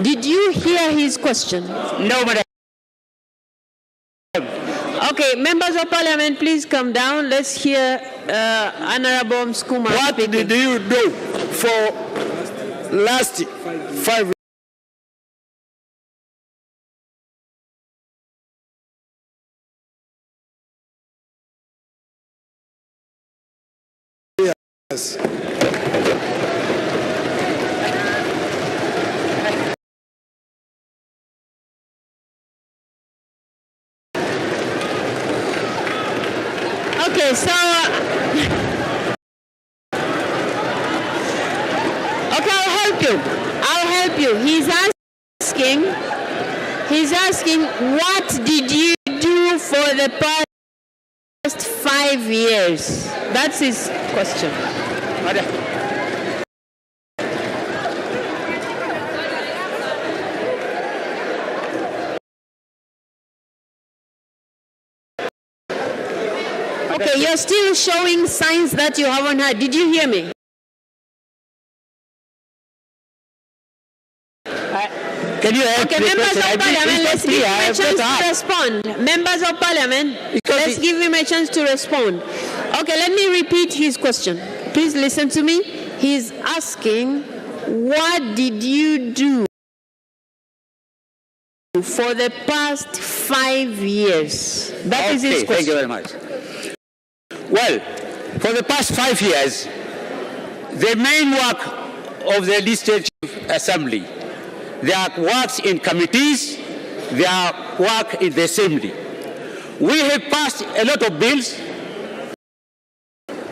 Did you hear his question? No, madam. Okay, members of parliament, please come down. Let's hear Honorable Msukuma. What did you do for last 5 years? Okay, so okay, I'll help you. He's asking, what did you do for the past 5 years? That's his question. Okay, you're still showing signs that you haven't heard. Did you hear me? Can you help? Okay, members of parliament, let's give him a chance to respond. Members of parliament, let's give him a chance to respond. Okay, let me repeat his question. Please listen to me. He's asking, what did you do for the past 5 years? That is his question. Thank you very much. Well, for the past 5 years, the main work of the Legislative Assembly, their works in committees, their work in the Assembly. We have passed a lot of bills.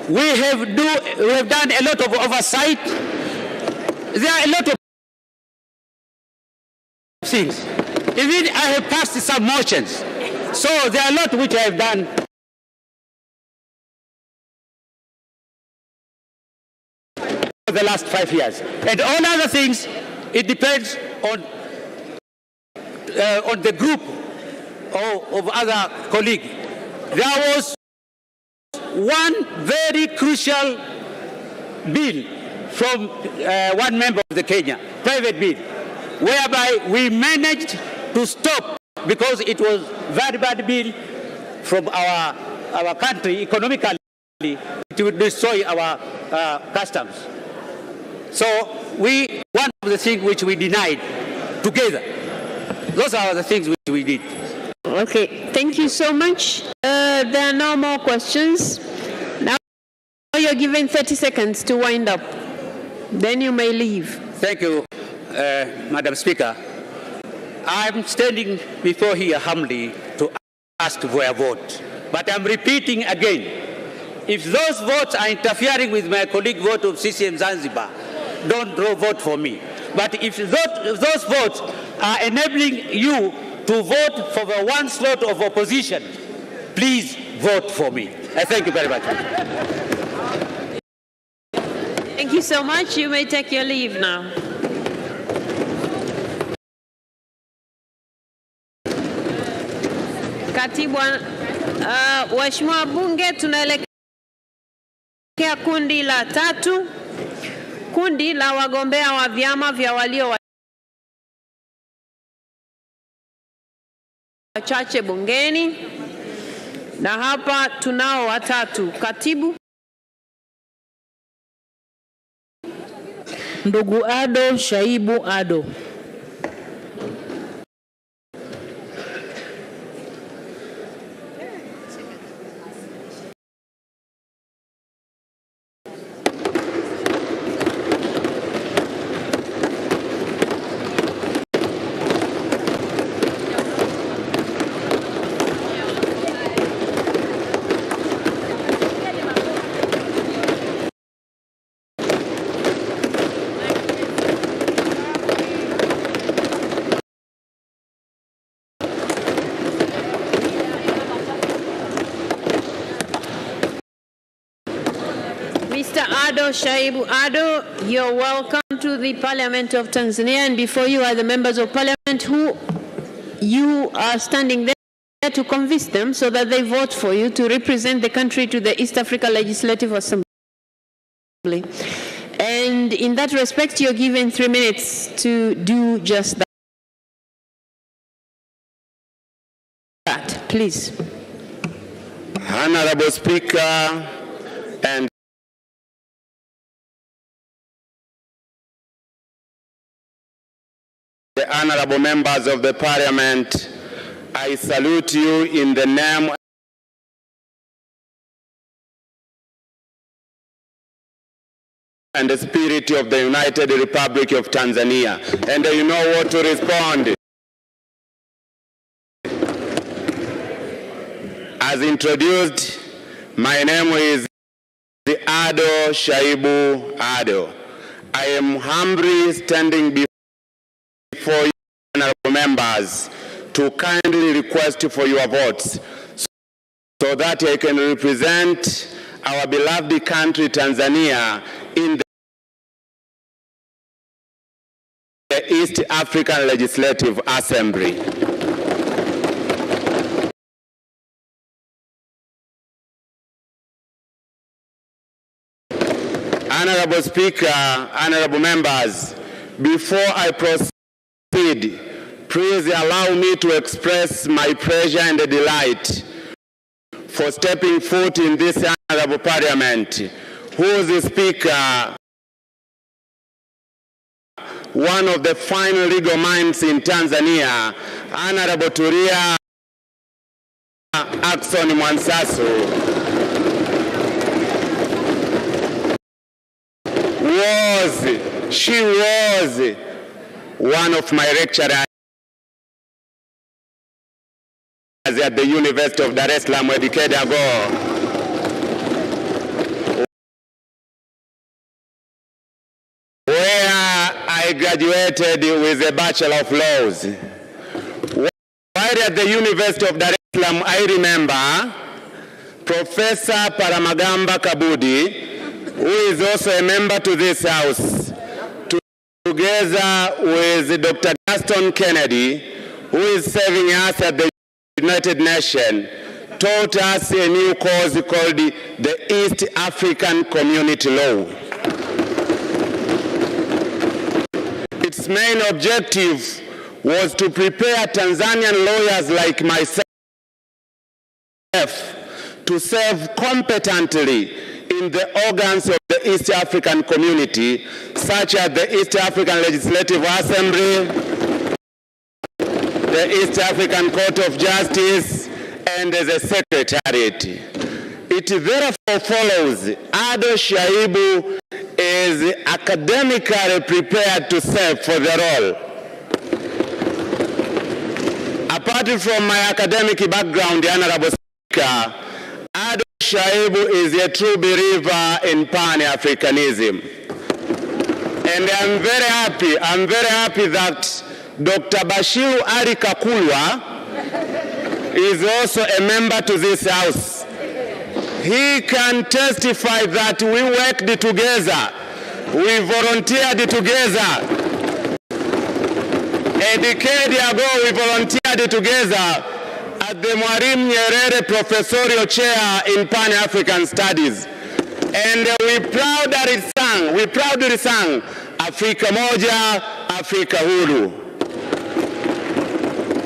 We have done a lot of oversight. There are a lot of things. Even I have passed some motions. So there are a lot which I have done. For the last 5 years. And all other things it depends on the group of other colleagues. There was one very crucial bill from one member of the Kenya, private bill, whereby we managed to stop, because it was very bad bill from our country economically, it would destroy our customs. So one of the things which we denied together, those are the things which we did. Okay, thank you so much. There are no more questions. Now you're given 30 seconds to wind up. Then you may leave. Thank you, Madam Speaker. I'm standing before here humbly to ask for a vote. But I'm repeating again, if those votes are interfering with my colleague vote of CCM Zanzibar, don't vote for me. But if those votes are enabling you to vote for the one slot of opposition, please vote for me. I thank you very much. Thank you so much. You may take your leave now. Katibu, waheshimiwa Bunge, tunaelekea kundi la tatu, kundi la wagombea wa vyama vya walio wachache bungeni, na hapa tunao watatu. Katibu. Ndugu Ado Shaibu Ado. Mr. Ado Shaibu Ado, you're welcome to the Parliament of Tanzania, and before you are the members of Parliament who you are standing there to convince them so that they vote for you to represent the country to the East Africa Legislative Assembly. And in that respect, you're given 3 minutes to do just that. Please. Honorable Speaker and the honorable members of the Parliament, I salute you in the name and the spirit of the United Republic of Tanzania. And you know what to respond. As introduced, my name is Ado Shaibu Ado. I am humbly standing before you, honorable members, to kindly request for your votes so that I can represent our beloved country, Tanzania, in the East African Legislative Assembly. Honorable Speaker, honorable members, before I proceed, please allow me to express my pleasure and delight for stepping foot in this honorable Parliament, whose Speaker, one of the final legal minds in Tanzania, Honorable Tulia Ackson Mwansasu, she was one of my lecturers at the University of Dar es Salaam a decade ago, where I graduated with a Bachelor of Laws. While at the University of Dar es Salaam, I remember Professor Paramagamba Kabudi, who is also a member to this House, together with Dr. Gaston Kennedy, who is serving us at the United Nations, taught us a new course called the East African Community Law. Its main objective was to prepare Tanzanian lawyers like myself to serve competently in the organs of the East African community, such as the East African Legislative Assembly, the East African Court of Justice, and the Secretariat. It therefore follows Ado Shaibu is academically prepared to serve for the role. Apart from my academic background, the Honorable Speaker, Ado Shaibu is a true believer in Pan-Africanism. And I'm very happy that Dr. Bashiru Ali Kakulwa is also a member to this house. He can testify that we worked together, we volunteered together. A decade ago, we volunteered together at the Mwalimu Nyerere Professorial Chair in Pan-African Studies. And we proudly sang, Afrika Moja, Afrika Huru.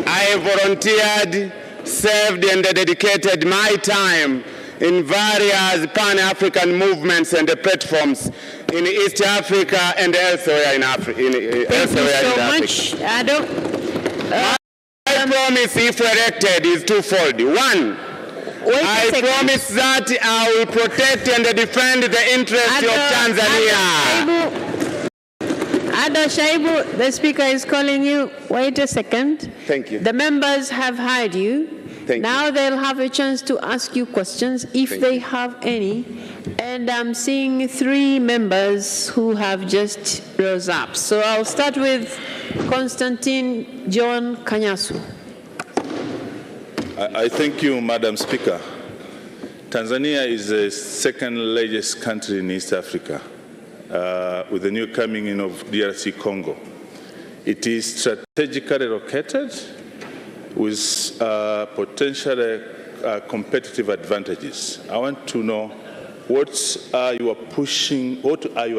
I volunteered, served, and dedicated my time in various Pan-African movements and platforms in East Africa and elsewhere in Africa. Thank you so much, Ado. My promise, if elected, is twofold. One, I promise that I will protect and defend the interests of Tanzania. Ado Shaibu, the Speaker is calling you. Wait a second. Thank you. The members have heard you. Now they'll have a chance to ask you questions if they have any. And I'm seeing 3 members who have just rose up. So I'll start with Constantine John Kanyasu. I thank you, Madam Speaker. Tanzania is the second largest country in East Africa, with the new coming in of DRC Congo. It is strategically located with potential competitive advantages. I want to know what are your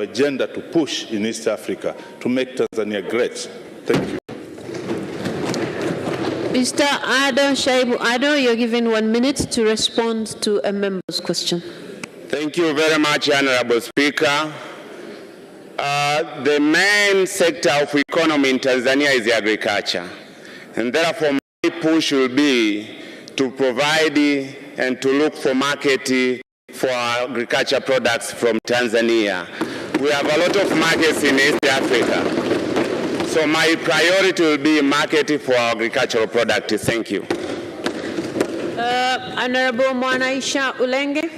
agenda to push in East Africa to make Tanzania great? Thank you. Mr. Ado Shaibu Ado, you're given 1 minute to respond to a member's question. Thank you very much, Honorable Speaker. The main sector of economy in Tanzania is agriculture. And therefore, my push will be to provide and to look for market for agriculture products from Tanzania. We have a lot of markets in East Africa. So my priority will be market for agricultural products. Thank you. Honorable Mwanaisha Ulenge.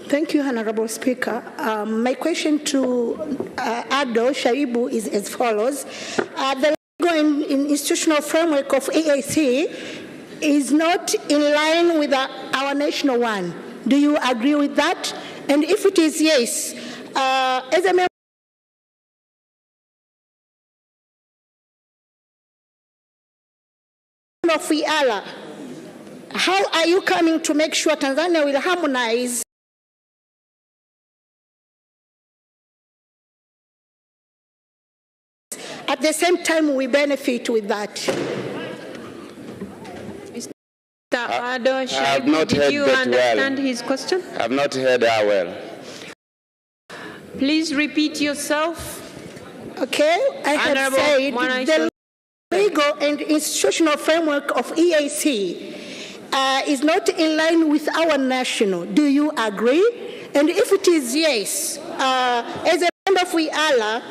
Thank you, Honorable Speaker. My question to Ado Shaibu is as follows. The legal and institutional framework of EAC is not in line with our national one. Do you agree with that? And if it is yes, as a member of IALA, how are you coming to make sure Tanzania will harmonize at the same time we benefit with that? Mr. Ado Shaibu, did you understand his question? I have not heard her well. Please repeat yourself. Okay, I have said the legal and institutional framework of EAC is not in line with our national. Do you agree? And if it is yes, as a member of IALA,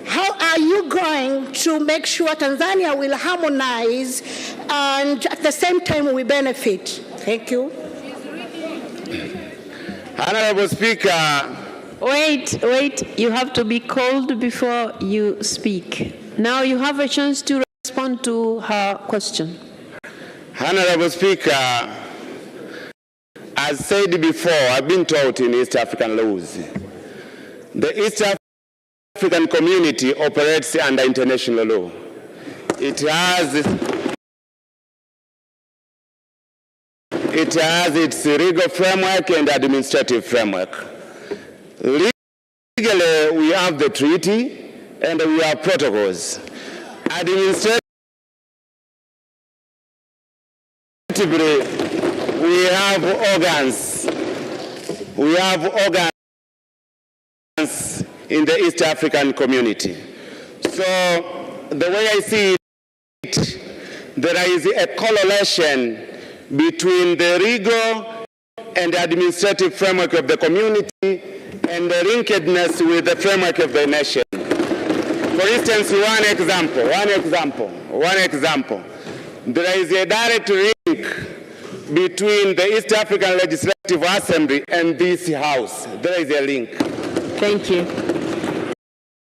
how are you going to make sure Tanzania will harmonize and at the same time we benefit? Thank you. Honorable Speaker. Wait, you have to be called before you speak. Now you have a chance to respond to her question. Honorable Speaker, as said before, I've been taught in East African laws. The East African community operates under international law. It has its legal framework and administrative framework. Legally, we have the treaty and we have protocols. Administratively, we have organs. We have organs in the East African community. So the way I see it, there is a correlation between the legal and administrative framework of the community and the linkedness with the framework of the nation. For instance, one example. There is a direct link between the East African Legislative Assembly and this House. There is a link. Thank you.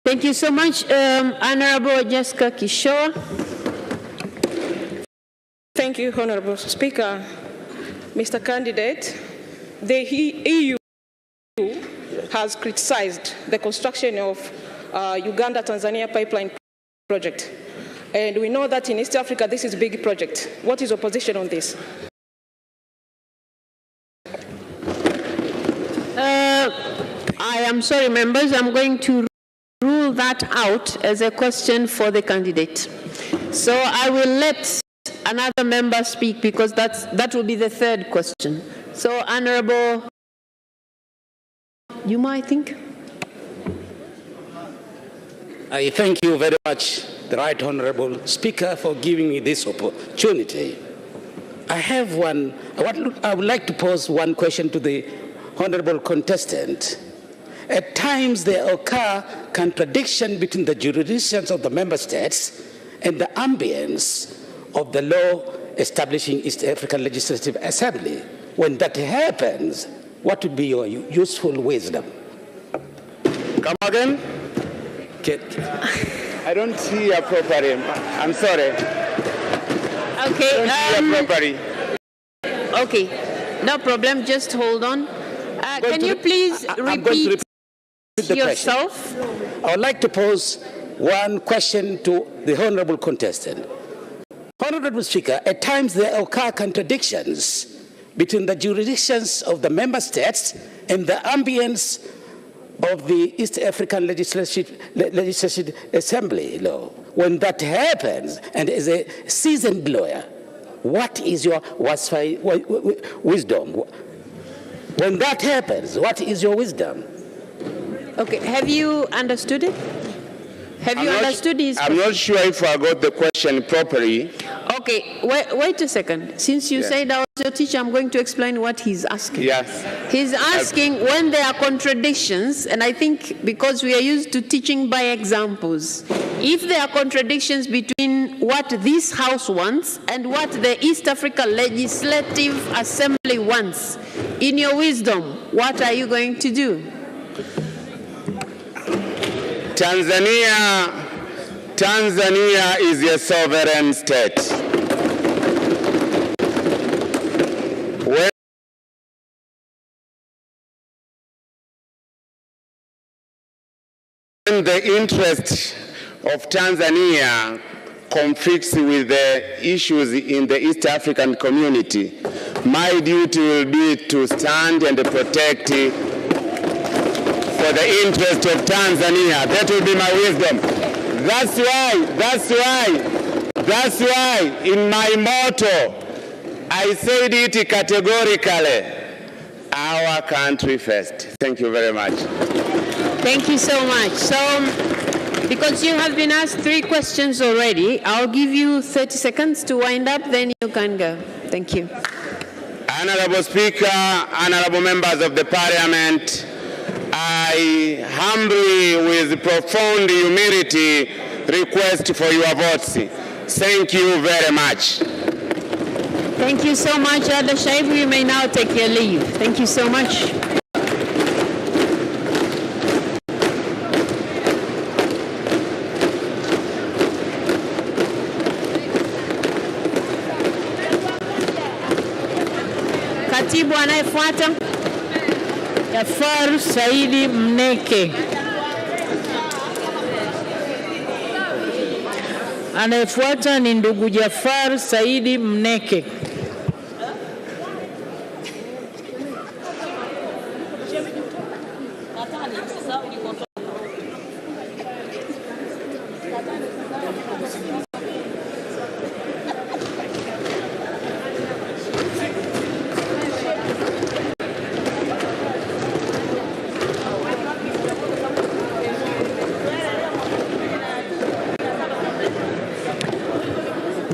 Thank you so much, Honorable Jessica Kishoa. Thank you, Honorable Speaker. Mr. Candidate, the EU has criticized the construction of Uganda-Tanzania pipeline project. And we know that in East Africa, this is a big project. What is your position on this? I am sorry, members. I'm going to rule that out as a question for the candidate. So I will let another member speak because that will be the third question. So, Honorable Juma, I think. I thank you very much, the Right Honorable Speaker, for giving me this opportunity. I would like to pose one question to the Honorable contestant. At times there occur contradiction between the jurisdictions of the member states and the ambience of the law establishing East African Legislative Assembly. When that happens, what would be your useful wisdom? Come again? I don't see a properly. I'm sorry. Okay. Properly. Okay. No problem. Just hold on. Can you please repeat yourself? I would like to pose one question to the Honorable contestant. Honorable Speaker, at times there occur contradictions between the jurisdictions of the member states and the ambience of the East African Legislative Assembly law. When that happens, and as a seasoned lawyer, what is your wisdom? When that happens, what is your wisdom? Okay, have you understood it? Have you understood his question? I'm not sure if I got the question properly. Okay, wait a second. Since you said I was your teacher, I'm going to explain what he's asking. Yes. He's asking when there are contradictions, and I think because we are used to teaching by examples, if there are contradictions between what this House wants and what the East Africa Legislative Assembly wants, in your wisdom, what are you going to do? Tanzania is a sovereign state. When the interest of Tanzania conflicts with the issues in the East African community, my duty will be to stand and protect for the interest of Tanzania. That will be my wisdom. That's why in my motto, I said it categorically, our country first. Thank you very much. Thank you so much. So, because you have been asked 3 questions already, I'll give you 30 seconds to wind up, then you can go. Thank you. Honorable Speaker, honorable members of the Parliament, I humbly, with profound humility, request for your votes. Thank you very much. Thank you so much, Adda Shaibu. You may now take your leave. Thank you so much. Katibu anayefuata. Jafar Saidi Mneke. Anayefuata ni ndugu Jafar Saidi Mneke.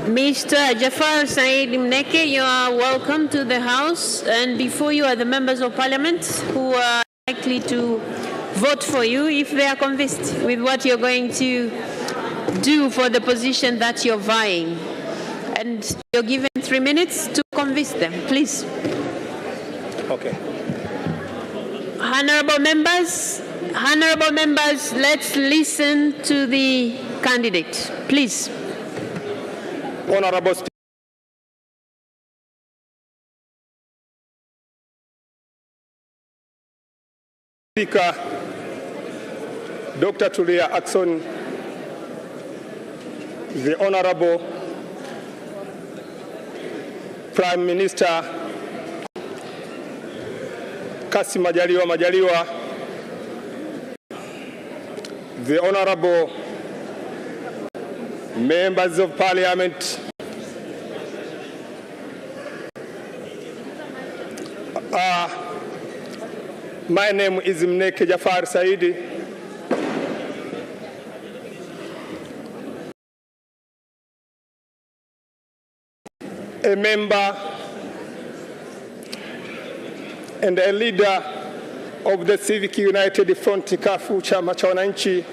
Mr. Jafar Said Mneke, you are welcome to the House. And before you are the members of Parliament who are likely to vote for you if they are convinced with what you're going to do for the position that you're vying. And you're given 3 minutes to convince them, please. Okay. Honorable members, let's listen to the candidate, please. Honorable Speaker, Dr. Tulia Ackson, the Honorable Prime Minister Kassim Majaliwa, the Honorable Members of Parliament, my name is Mneke Jafar Saidi. A member and a leader of the Civic United Front Kafu Chama cha Wananchi,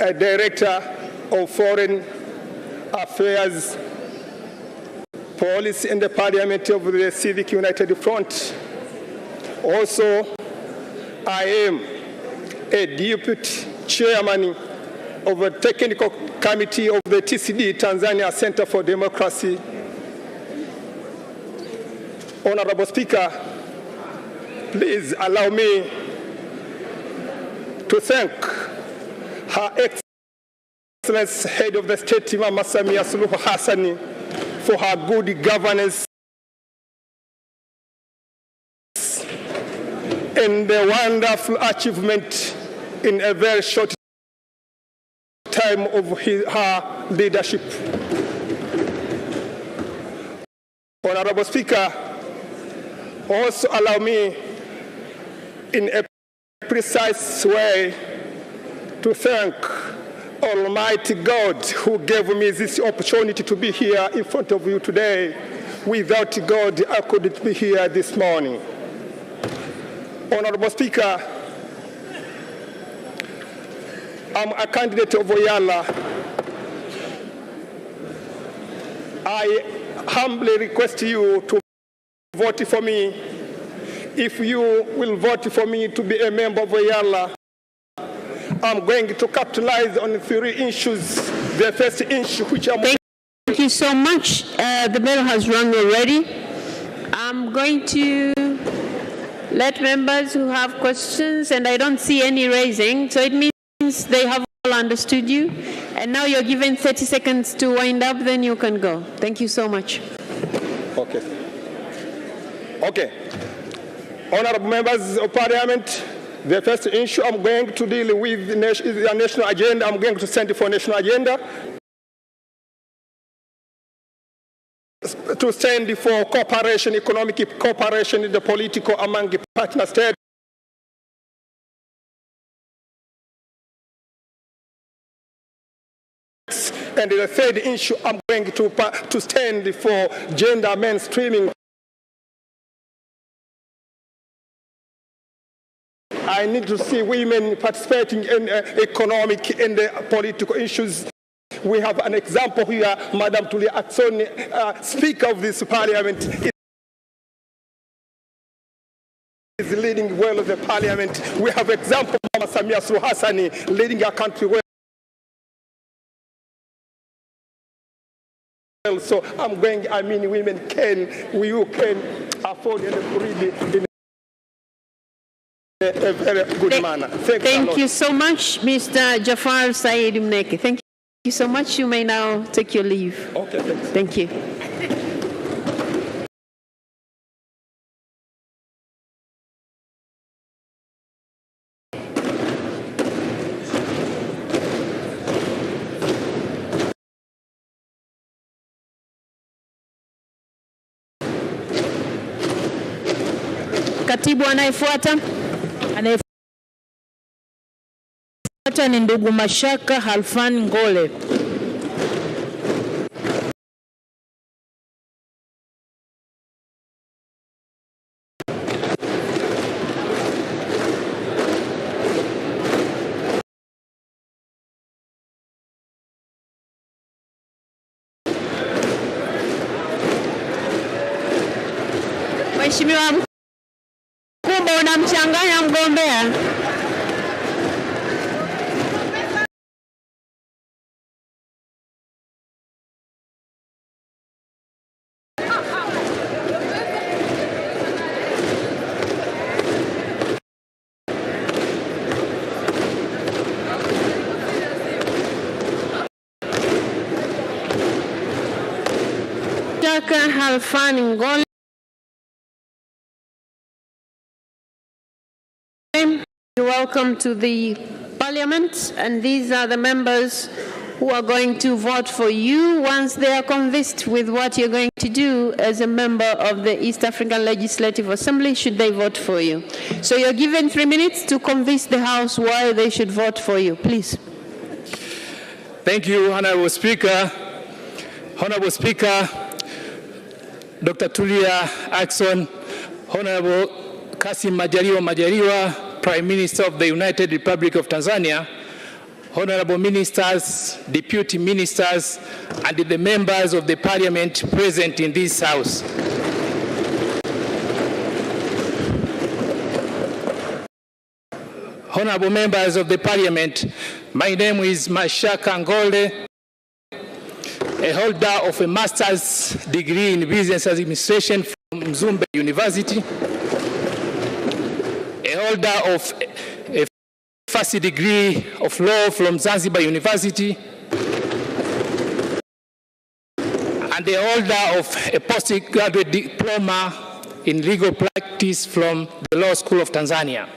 a director of Foreign Affairs Policy in the Parliament of the Civic United Front. Also, I am a deputy chairman of the technical committee of the TCD, Tanzania Center for Democracy. Honorable Speaker, please allow me to thank Her Excellency Head of the State, Mama Samia Suluhu Hassan, for her good governance and the wonderful achievement in a very short time of her leadership. Honorable Speaker, also allow me in a precise way to thank Almighty God who gave me this opportunity to be here in front of you today. Without God, I couldn't be here this morning. Honorable Speaker, I'm a candidate of Oyala. I humbly request you to vote for me. If you will vote for me to be a member of Oyala, I'm going to capitalize on 3 issues. The first issue which I'm... Thank you so much. The bell has rung already. I'm going to let members who have questions, and I don't see any raising, so it means they have all understood you. And now you're given 30 seconds to wind up, then you can go. Thank you so much. Okay. Honorable members of Parliament, the first issue I'm going to deal with is the national agenda. I'm going to send it for national agenda. To stand for cooperation, economic cooperation in the political among the partner states. And the third issue, I'm going to stand for gender mainstreaming. I need to see women participating in economic and political issues. We have an example here, Madam Tulia Ackson, Speaker of this Parliament, is leading well of the Parliament. We have example, Mama Samia Suluhu Hassan, leading our country well. So women can afford and really in a very good manner. Thank you so much, Mr. Jafar Said Mneke. Thank you so much. You may now take your leave. Okay, thanks. Thank you. Katibu anayefuata. Anayefuata ni ndugu Mashaka Halfan Ngole. Mheshimiwa Mkubwa, unamchanganya mgombea. Mashaka Halfan Ngole. You're welcome to the Parliament, and these are the members who are going to vote for you once they are convinced with what you're going to do as a member of the East African Legislative Assembly, should they vote for you. So you're given 3 minutes to convince the House why they should vote for you. Please. Thank you, Honorable Speaker. Honorable Speaker, Dr. Tulia Ackson, Honorable Kassim Majaliwa, Prime Minister of the United Republic of Tanzania, honorable ministers, deputy ministers, and the members of the Parliament present in this House. Honorable members of the Parliament, my name is Mashaka Ngole, a holder of a master's degree in business administration from Mzumbe University, a holder of a first degree of law from Zanzibar University, and the holder of a postgraduate diploma in legal practice from the Law School of Tanzania.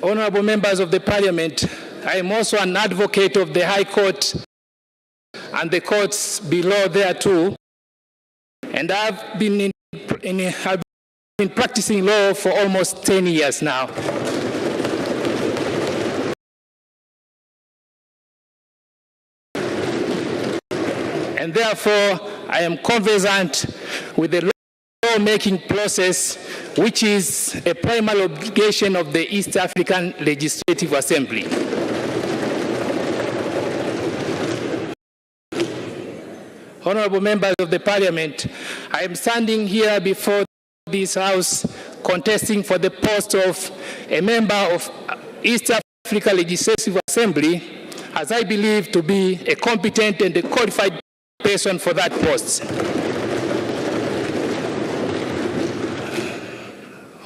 Honorable members of the Parliament, I am also an advocate of the High Court and the courts below there too, and I've been practicing law for almost 10 years now. And therefore, I am conversant with the law-making process, which is a primary obligation of the East African Legislative Assembly. Honorable members of the Parliament, I am standing here before this House contesting for the post of a member of East Africa Legislative Assembly, as I believe to be a competent and a qualified person for that post.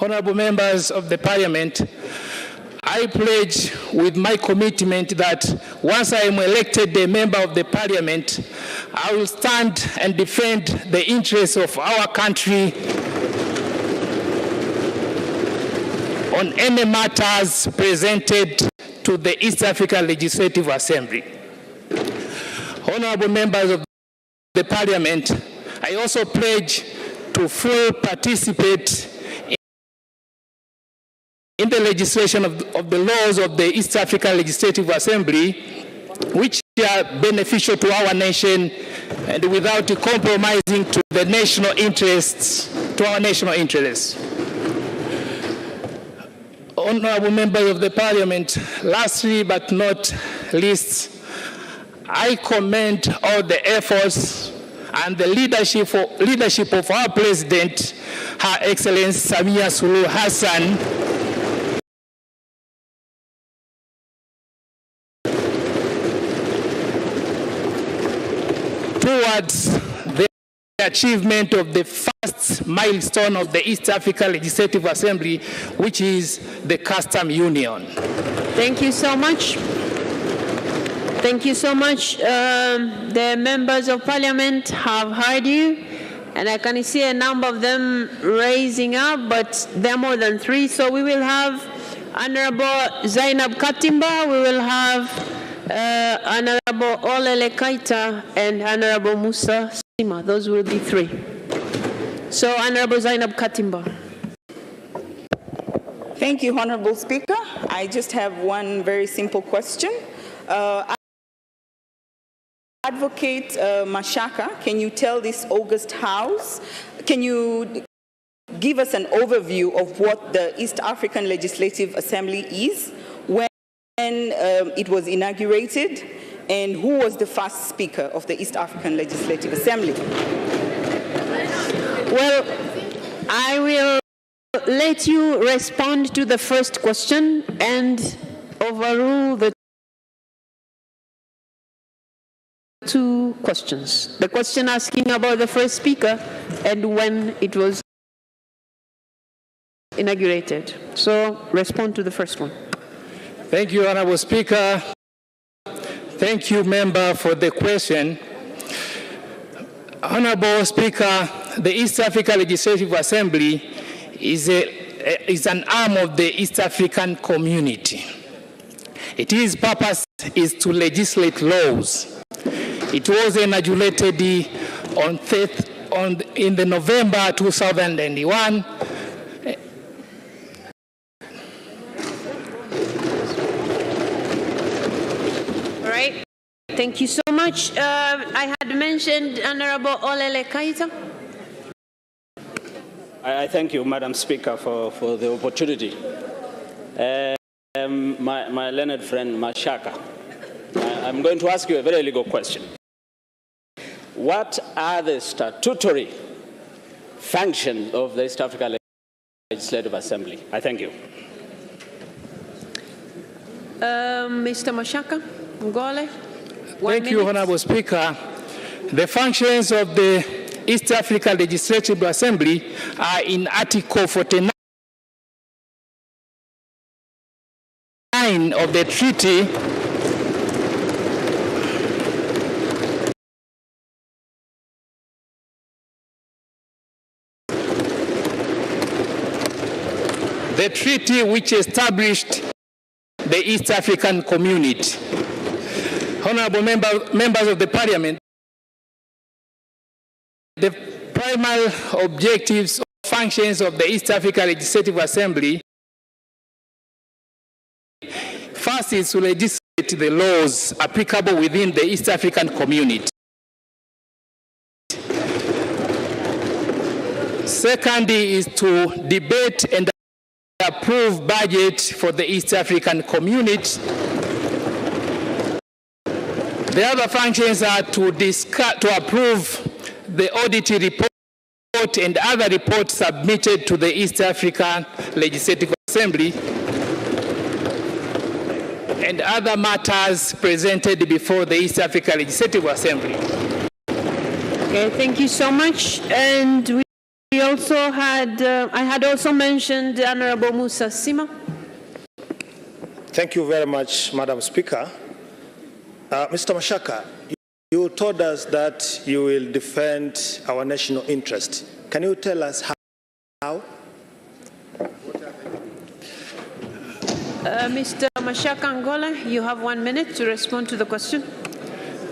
Honorable members of the Parliament, I pledge with my commitment that once I am elected a member of the Parliament, I will stand and defend the interests of our country on any matters presented to the East African Legislative Assembly. Honorable members of the Parliament, I also pledge to fully participate in the legislation of the laws of the East African Legislative Assembly, which are beneficial to our nation and without compromising to the national interests, to our national interests. Honorable members of the Parliament, lastly but not least, I commend all the efforts and the leadership of our President, Her Excellency Samia Suluhu Hassan, towards the achievement of the first milestone of the East Africa Legislative Assembly, which is the Custom Union. Thank you so much. Thank you so much. The members of parliament have heard you, and I can see a number of them raising up, but there are more than 3. So we will have Honorable Zainab Katimba, we will have Honorable Olele Kaita, and Honorable Musa Sima. Those will be 3. So Honorable Zainab Katimba. Thank you, Honorable Speaker. I just have one very simple question. Advocate Mashaka, can you tell this August House, can you give us an overview of what the East African Legislative Assembly is, when it was inaugurated, and who was the first speaker of the East African Legislative Assembly? Well, I will let you respond to the first question and overrule the 2 questions. The question asking about the first speaker and when it was inaugurated. So respond to the first one. Thank you, Honorable Speaker. Thank you, member, for the question. Honorable Speaker, the East Africa Legislative Assembly is an arm of the East African community. Its purpose is to legislate laws. It was inaugurated in the November 2001. All right. Thank you so much. I had mentioned Honorable Olele Kaita. I thank you, Madam Speaker, for the opportunity. My learned friend Mashaka, I'm going to ask you a very legal question. What are the statutory functions of the East Africa Legislative Assembly? I thank you. Mr. Mashaka, Ngole. Thank you, Honorable Speaker. The functions of the East Africa Legislative Assembly are in Article 49 of the treaty which established the East African Community. Honorable members of the Parliament, the primary objectives or functions of the East Africa Legislative Assembly, first is to legislate the laws applicable within the East African Community. Second is to debate and approve budget for the East African Community. The other functions are to approve the audit report and other reports submitted to the East African Legislative Assembly and other matters presented before the East Africa Legislative Assembly. Okay, thank you so much. And we also had, I had also mentioned Honorable Musa Sima. Thank you very much, Madam Speaker. Mr. Mashaka, you told us that you will defend our national interest. Can you tell us how? Mr. Mashaka Angola, you have 1 minute to respond to the question.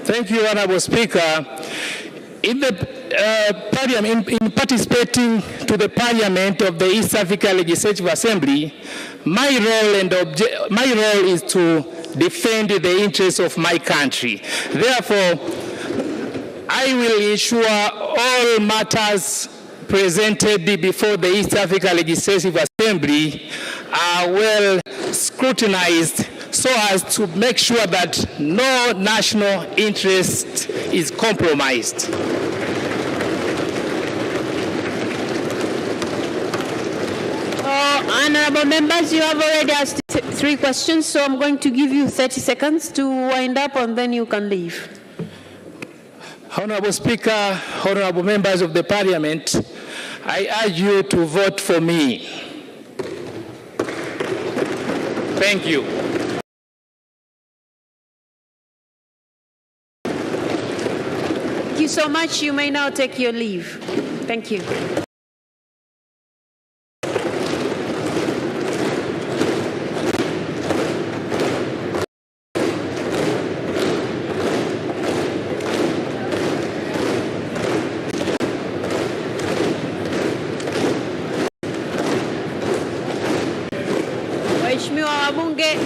Thank you, Honorable Speaker. In the Parliament, in participating to the Parliament of the East Africa Legislative Assembly, my role is to defend the interests of my country. Therefore, I will ensure all matters presented before the East Africa Legislative Assembly are well scrutinized so as to make sure that no national interest is compromised. Honorable members, you have already asked 3 questions, so I'm going to give you 30 seconds to wind up and then you can leave. Honorable Speaker, honorable members of the Parliament, I urge you to vote for me. Thank you. so much. You may now take your leave. Thank you. Waheshimiwa wabunge,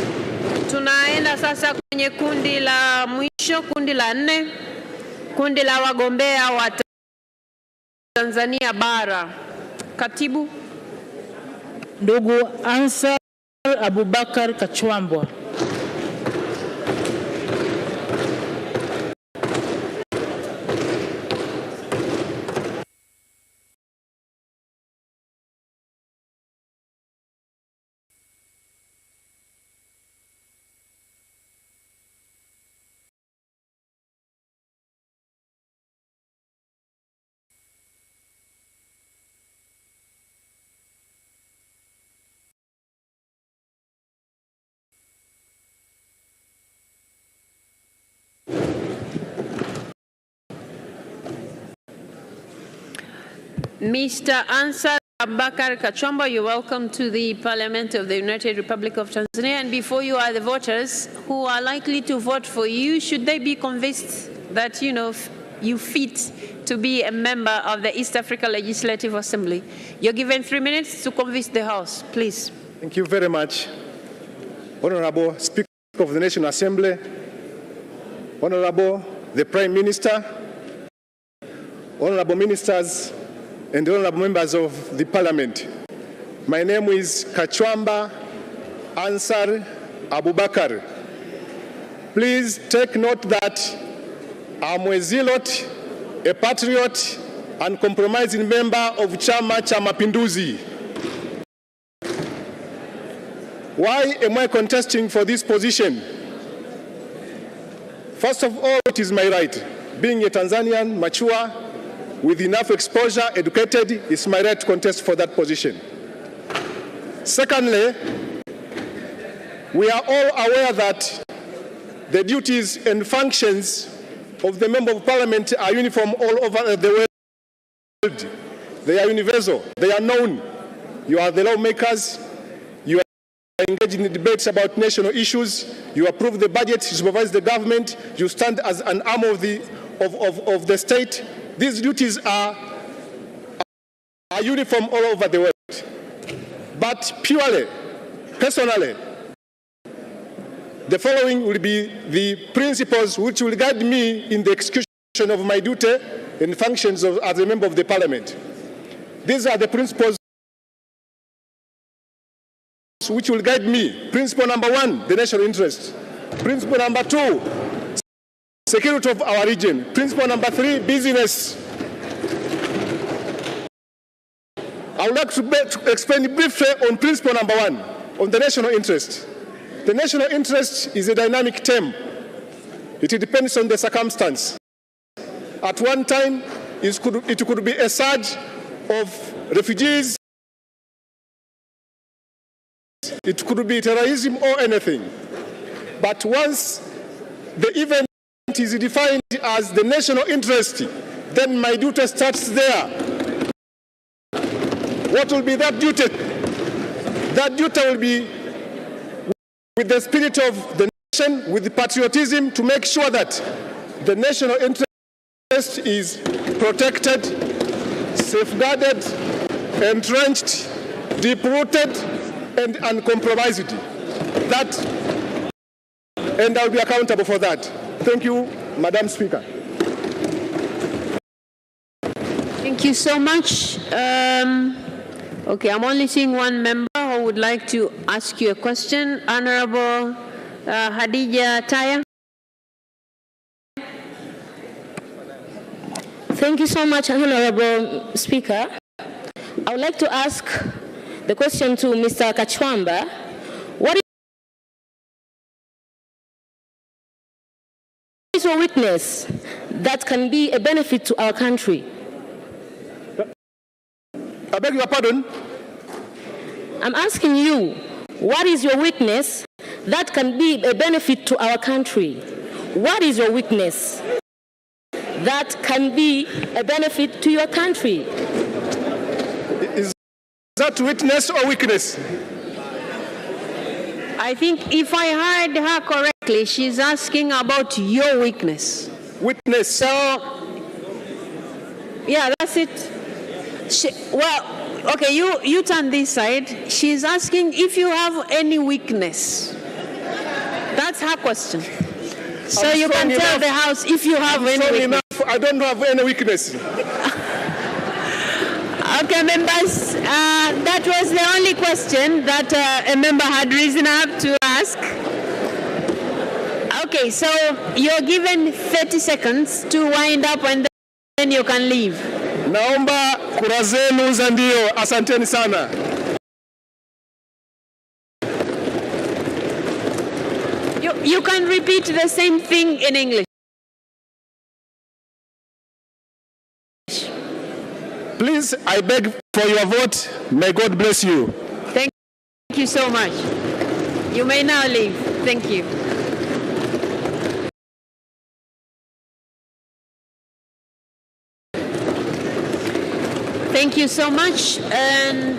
tunaenda sasa kwenye kundi la mwisho, kundi la 4, kundi la wagombea wa Tanzania bara. Katibu. Ndugu Ansar Abubakar Kachwambwa. Mr. Ansar Abubakar Kachwambwa, you're welcome to the Parliament of the United Republic of Tanzania. And before you are the voters who are likely to vote for you, should they be convinced that, you fit to be a member of the East Africa Legislative Assembly. You're given 3 minutes to convince the House, please. Thank you very much. Honorable Speaker of the National Assembly, Honorable the Prime Minister, Honorable Ministers, and honorable members of the Parliament. My name is Kachwambwa Ansar Abubakar. Please take note that I'm a zealot, a patriot, and compromising member of Chama cha Mapinduzi. Why am I contesting for this position? First of all, it is my right. Being a Tanzanian, mature, with enough exposure, educated, it's my right to contest for that position. Secondly, we are all aware that the duties and functions of the Member of Parliament are uniform all over the world. They are universal. They are known. You are the lawmakers. You are engaged in the debates about national issues. You approve the budget. You supervise the government. You stand as an arm of the state. These duties are uniform all over the world. But purely, personally, the following will be the principles which will guide me in the execution of my duty and functions as a member of the Parliament. These are the principles which will guide me. Principle number 1, the national interest. Principle number 2, security of our region. Principle number 3, business. I would like to explain briefly on principle number 1, on the national interest. The national interest is a dynamic term. It depends on the circumstance. At one time, it could be a surge of refugees. It could be terrorism or anything. But once the event is defined as the national interest, then my duty starts there. What will be that duty? That duty will be with the spirit of the nation, with the patriotism, to make sure that the national interest is protected, safeguarded, entrenched, deep-rooted, and uncompromised. And I'll be accountable for that. Thank you, Madam Speaker. Thank you so much. Okay, I'm only seeing one member who would like to ask you a question. Honorable Hadija Taya. Thank you so much, Honorable Speaker. I would like to ask the question to Mr. Kachwambwa. What is your witness that can be a benefit to our country? I beg your pardon? I'm asking you, what is your witness that can be a benefit to our country? What is your witness that can be a benefit to your country. Is that witness or weakness? I think if I heard her correctly, she's asking about your weakness. Witness. So, yeah, that's it. Well, okay, you turn this side. She's asking if you have any weakness. That's her question. So I'm you can tell enough. the House if you have any weakness. Enough. I don't have any weakness. Okay, members, that was the only question that a member had risen up to ask. Okay, so you're given 30 seconds to wind up and then you can leave. Naomba kura zenu za ndio. Asanteni sana. You can repeat the same thing in English. Please, I beg for your vote. May God bless you. Thank you so much. You may now leave. Thank you. Thank you so much. And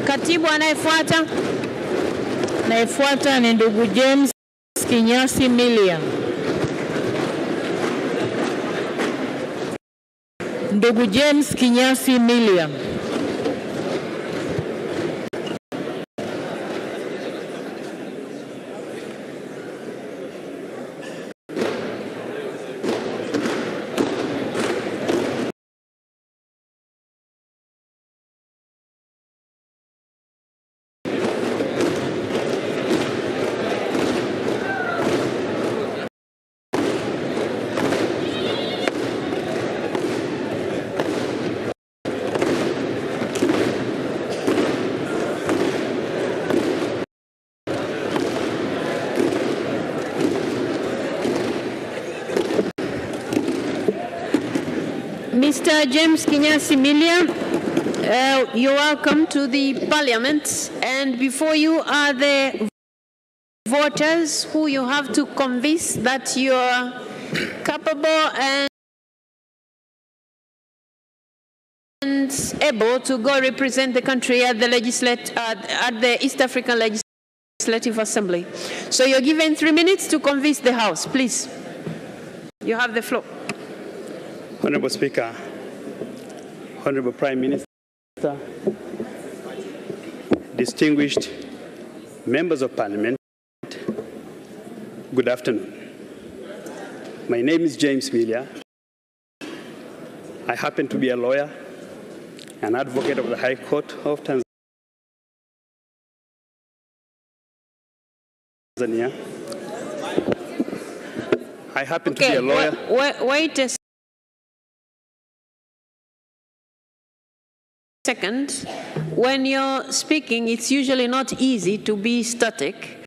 katibu anayefuata. Anayefuata ni ndugu James Kinyasi Millian. Ndugu James Kinyasi Millian. Mr. James Kinyasi Millian, you're welcome to the Parliament. And before you are the voters who you have to convince that you're capable and able to go represent the country at the East African Legislative Assembly. So you're given 3 minutes to convince the House. Please, you have the floor. Honorable Speaker, Honorable Prime Minister, distinguished members of Parliament, good afternoon. My name is James Millian. I happen to be a lawyer, an advocate of the High Court of Tanzania. I happen to be a lawyer. Wait a second. When you're speaking, it's usually not easy to be static.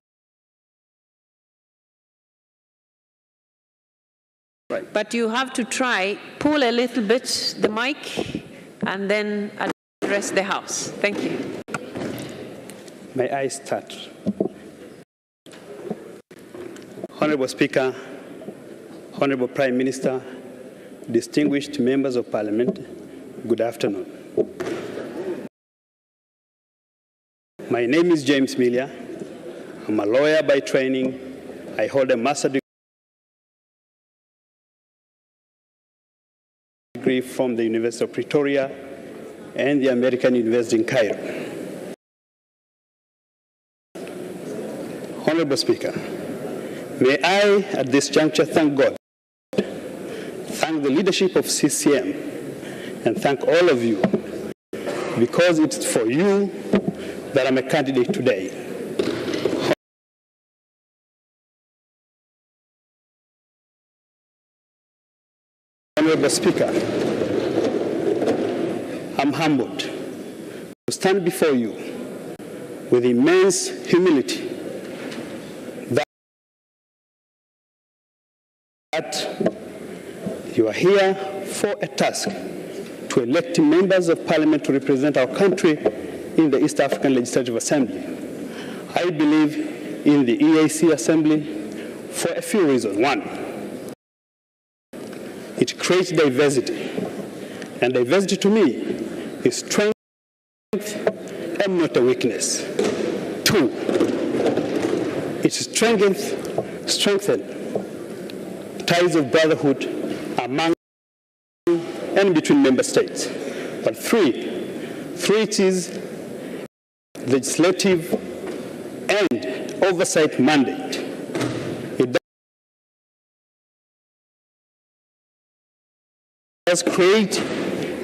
Right. But you have to try, pull a little bit the mic, and then address the House. Thank you. May I start? Honorable Speaker, Honorable Prime Minister, distinguished members of Parliament, good afternoon. My name is James Millian. I'm a lawyer by training. I hold a master's degree from the University of Pretoria and the American University in Cairo. Honorable Speaker, may I, at this juncture, thank God, thank the leadership of CCM, and thank all of you, because it's for you that I'm a candidate today. Honorable Speaker, I'm humbled to stand before you with immense humility that you are here for a task to elect members of Parliament to represent our country in the East African Legislative Assembly. I believe in the EAC Assembly for a few reasons. One, it creates diversity. And diversity to me is strength and not a weakness. Two, it strengthens ties of brotherhood among and between member states. But three, it is legislative and oversight mandate. It does create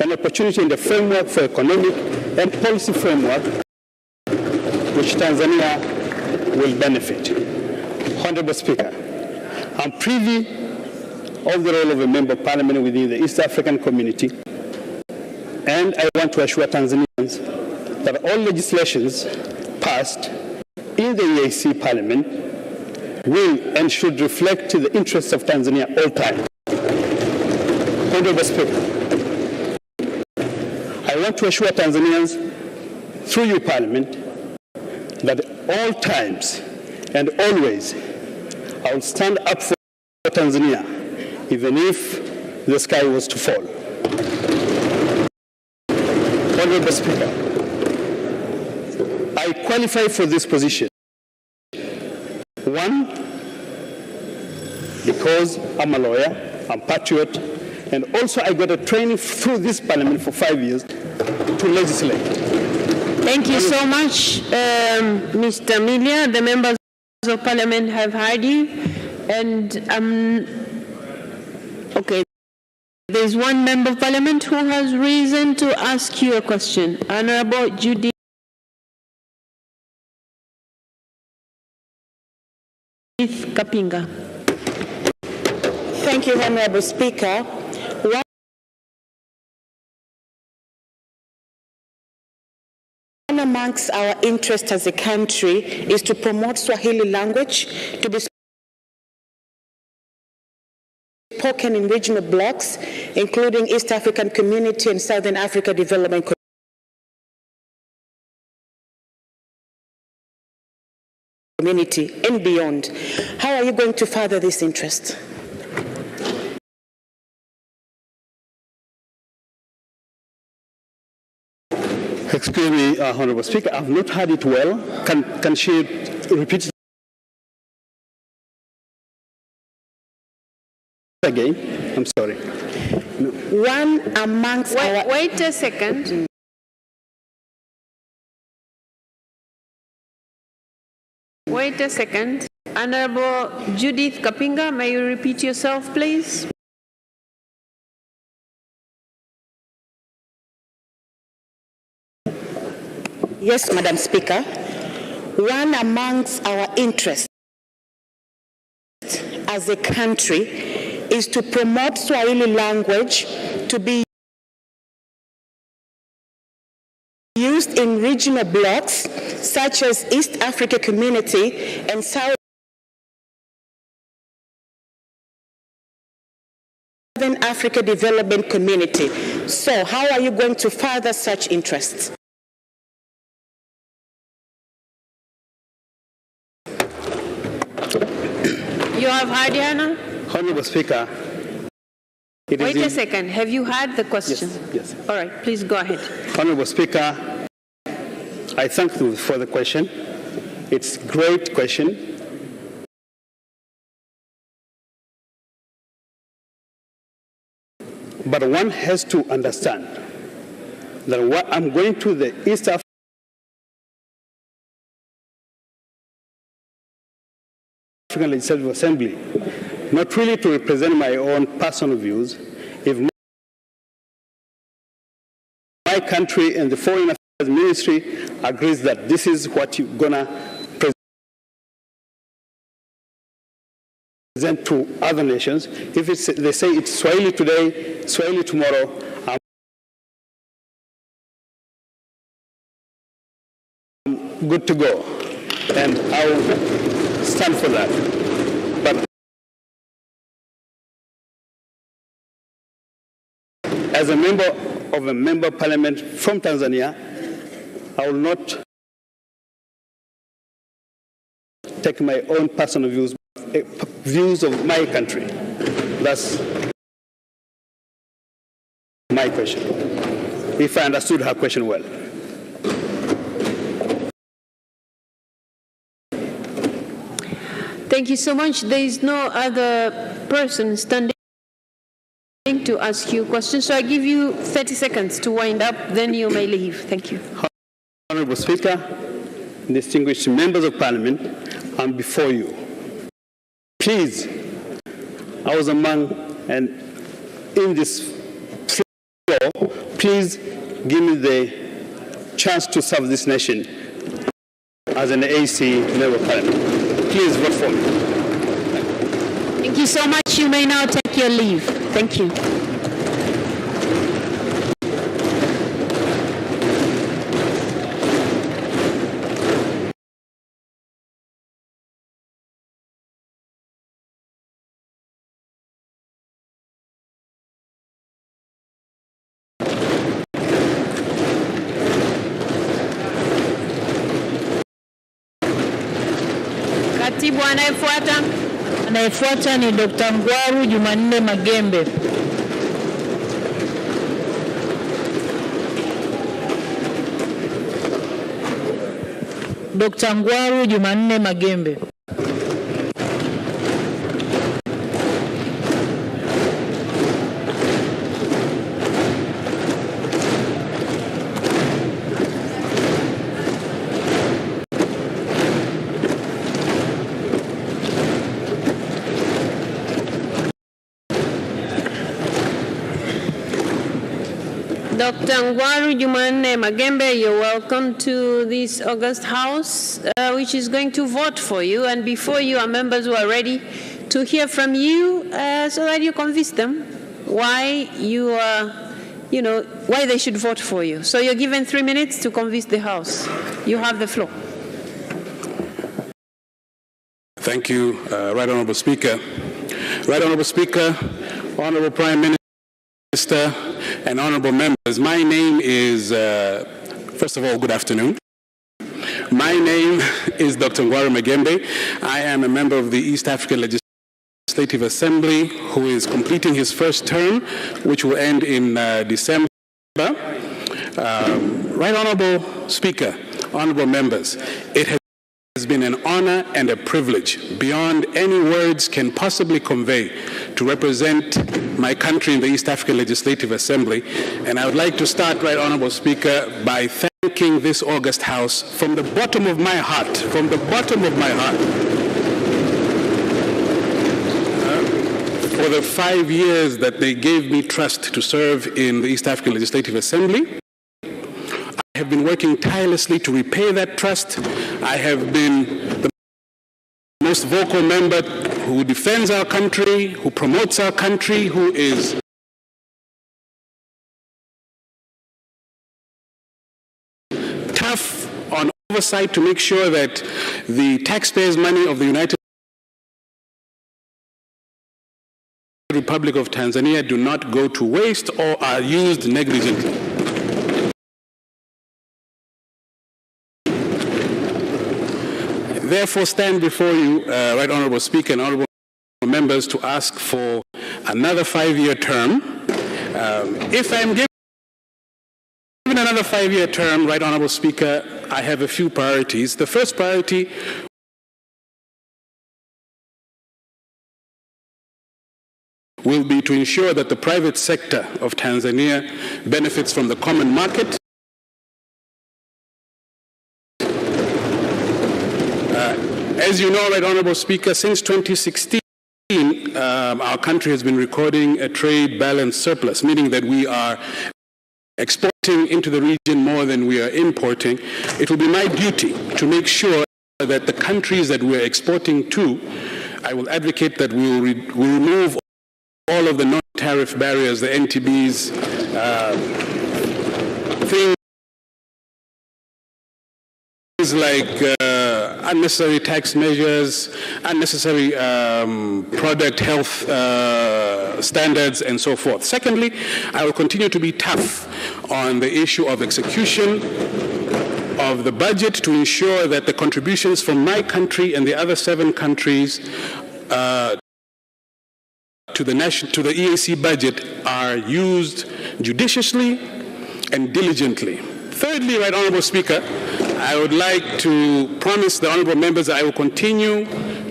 an opportunity in the framework for economic and policy framework which Tanzania will benefit. Honorable Speaker, I'm privy of the role of a member of parliament within the East African community, and I want to assure Tanzanians that all legislations passed in the EAC parliament will and should reflect the interests of Tanzania all time. Honorable Speaker, I want to assure Tanzanians through your parliament that at all times and always I will stand up for Tanzania even if the sky was to fall. Honorable Speaker, I qualify for this position. One, because I'm a lawyer, I'm patriot, and also I got a training through this parliament for 5 years to legislate. Thank you so much, Mr. Milia. The members of parliament have heard you. And, okay, there's one member of parliament who has reason to ask you a question. Honorable Judy Kapinga. Thank you, Honorable Speaker. One amongst our interests as a country is to promote Swahili language to be spoken in regional blocks, including East African Community and Southern Africa Development Community and beyond. How are you going to further this interest? Excuse me, Honorable Speaker, I've not heard it well. Can she repeat again? I'm sorry. No. One amongst our... Wait a second. Wait a second. Honorable Judith Kapinga, may you repeat yourself, please? Yes, Madam Speaker. One amongst our interests as a country is to promote Swahili language to be used in regional blocks such as East Africa Community and Southern Africa Development Community. So how are you going to further such interests? You have heard, Yana? Honorable Speaker. Wait a second. Have you heard the question? Yes. All right, please go ahead. Honorable Speaker, I thank you for the question. It's a great question. But one has to understand that what I'm going to the East African Legislative Assembly, not really to represent my own personal views. If my country and the Foreign Affairs Ministry agrees that this is what you're gonna present to other nations, if they say it's Swahili today, Swahili tomorrow, I'm good to go, and I'll stand for that. But as a member of a member of parliament from Tanzania, I will not take my own personal views. views of my country. That's my question, if I understood her question well. Thank you so much. There is no other person standing to ask you questions, so I give you 30 seconds to wind up, then you may leave. Thank you. Honorable Speaker, distinguished members of Parliament, I'm before you. Please, I was among and in this floor, please give me the chance to serve this nation as an AC member of Parliament. Please vote for me. Thank you so much. You may now take your leave. Thank you. Katibu anayefuata. Anayefuata ni Dr. Ngwaru Jumanne Magembe. Dr. Ngwaru Jumanne Magembe. Dr. Ngwaru Jumanne Magembe, you're welcome to this August House, which is going to vote for you. And before you are members who are ready to hear from you so that you convince them why you are, why they should vote for you. So you're given 3 minutes to convince the House. You have the floor. Thank you, Right Honourable Speaker. Right Honourable Speaker, Honourable Prime Minister, and honourable members, my name is, first of all, good afternoon. My name is Dr. Ngwaru Magembe. I am a member of the East African Legislative Assembly who is completing his first term, which will end in December. Right Honourable Speaker, honourable members, it has been an honour and a privilege beyond any words can possibly convey to represent my country in the East African Legislative Assembly. And I would like to start, Right Honourable Speaker, by thanking this August House from the bottom of my heart, for the 5 years that they gave me trust to serve in the East African Legislative Assembly. I have been working tirelessly to repay that trust. I have been the most vocal member who defends our country, who promotes our country, who is tough on oversight to make sure that the taxpayers' money of the United Republic of Tanzania do not go to waste or are used negligently. Therefore, stand before you, Right Honourable Speaker and honourable members, to ask for another 5-year term. If I'm given another 5-year term, Right Honourable Speaker, I have a few priorities. The first priority will be to ensure that the private sector of Tanzania benefits from the common market. As you know, Right Honourable Speaker, since 2016, our country has been recording a trade balance surplus, meaning that we are exporting into the region more than we are importing. It will be my duty to make sure that the countries that we are exporting to, I will advocate that we will remove all of the non-tariff barriers, the NTBs, things like unnecessary tax measures, unnecessary product health standards, and so forth. Secondly, I will continue to be tough on the issue of execution of the budget to ensure that the contributions from my country and the other 7 countries to the EAC budget are used judiciously and diligently. Thirdly, Right Honourable Speaker, I would like to promise the honourable members that I will continue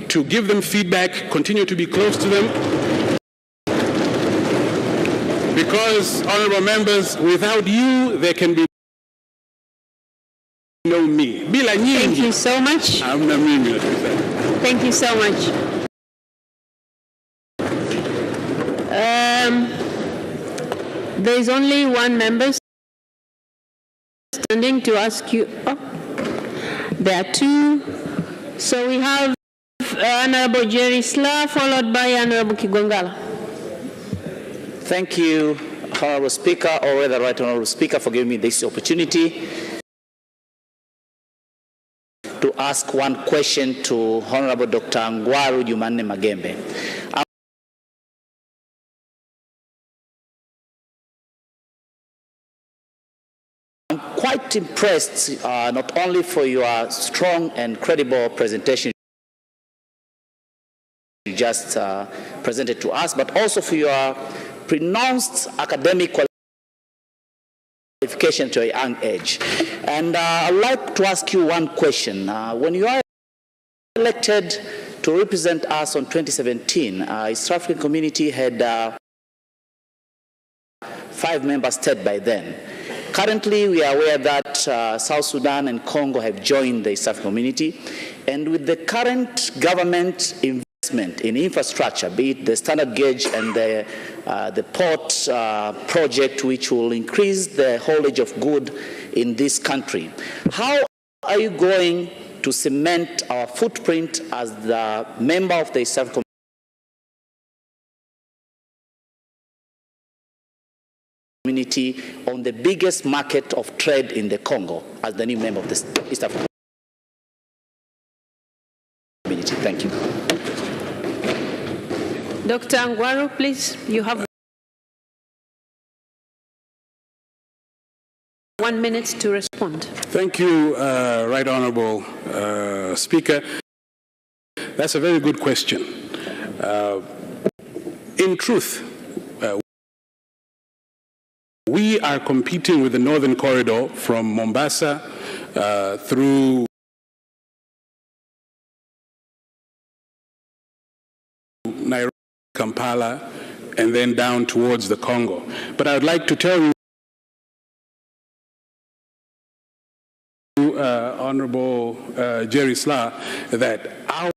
to give them feedback, continue to be close to them, because, honourable members, without you, there can be no me. Bila nyinyi. Thank you so much. Hamna mimi. Thank you so much. There is only one member standing to ask you. Oh, there are two. So we have Honorable Jerry Sla, followed by Honorable Kigwangalla. Thank you, Honorable Speaker, or rather, Right Honorable Speaker, for giving me this opportunity to ask one question to Honorable Dr. Ngwaru Jumanne Magembe. I'm quite impressed, not only for your strong and credible presentation you just presented to us, but also for your pronounced academic qualification to a young age. And I'd like to ask you one question. When you are elected to represent us on 2017, East African Community had 5 member states by then. Currently, we are aware that South Sudan and Congo have joined the East African Community, and with the current government investment in infrastructure, be it the standard gauge and the port project, which will increase the haulage of goods in this country, how are you going to cement our footprint as the member of the East African Community on the biggest market of trade in the Congo as the new member of the East African Community? Thank you. Dr. Ngwaru, please, you have 1 minute to respond. Thank you, Right Honourable Speaker. That's a very good question. In truth, we are competing with the Northern Corridor from Mombasa through Nairobi, Kampala, and then down towards the Congo. But I would like to tell you, Honorable Jerry Sla, that our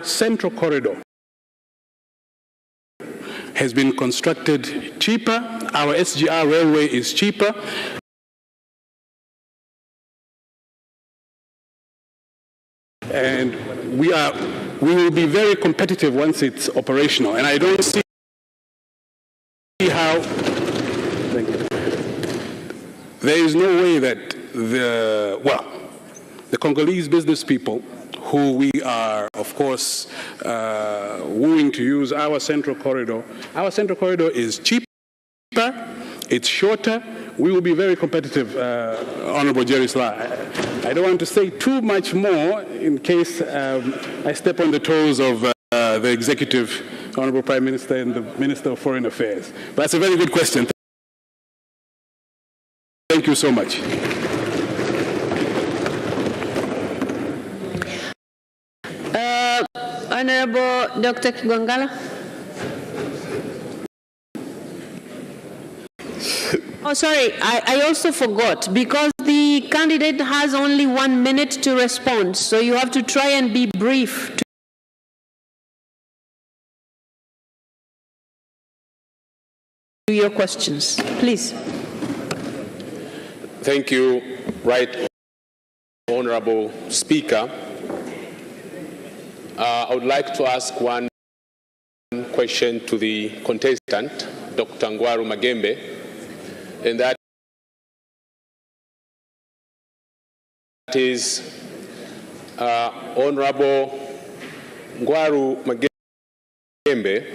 Central Corridor has been constructed cheaper. Our SGR railway is cheaper. And we will be very competitive once it's operational. And I don't see how, there is no way that the Congolese business people, who we are, of course, wooing to use our Central Corridor is cheaper, it's shorter. We will be very competitive, Honorable Jerry Sla. I don't want to say too much more in case I step on the toes of the Executive, Honorable Prime Minister, and the Minister of Foreign Affairs. But that's a very good question. Thank you so much. Honorable Dr. Kigwangalla. Oh, sorry, I also forgot, because the candidate has only 1 minute to respond, so you have to try and be brief to your questions. Please. Thank you, Right Honorable Speaker. I would like to ask one question to the contestant, Dr. Ngwaru Magembe, and that is Honorable Ngwaru Magembe.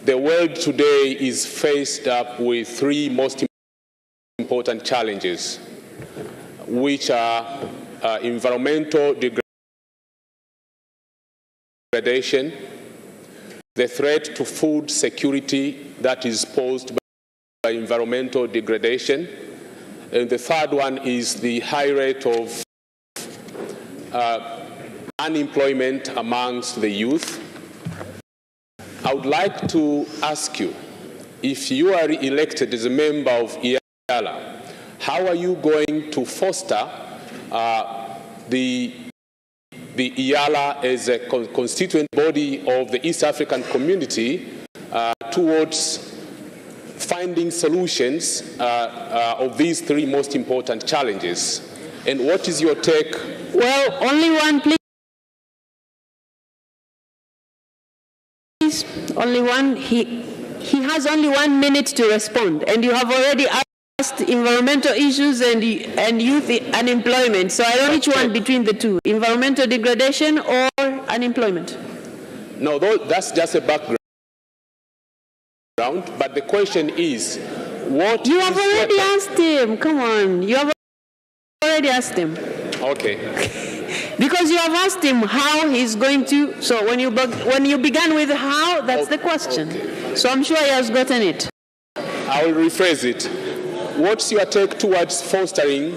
The world today is faced up with 3 most important challenges, which are environmental degradation, degradation, the threat to food security that is posed by environmental degradation, and the third one is the high rate of unemployment amongst the youth. I would like to ask you, if you are elected as a member of IALA, how are you going to foster the IALA as a constituent body of the East African community towards finding solutions of these three most important challenges? And what is your take? Well, only one, please. Only one. He has only 1 minute to respond, and you have already asked environmental issues and youth unemployment. So I don't know which one between the two: environmental degradation or unemployment. No, that's just a background. But the question is, what you have already asked him. Come on, you have already asked him. Okay. Because you have asked him how he's going to. So when you began with how, that's the question. Okay. So I'm sure he has gotten it. I will rephrase it. What's your take towards fostering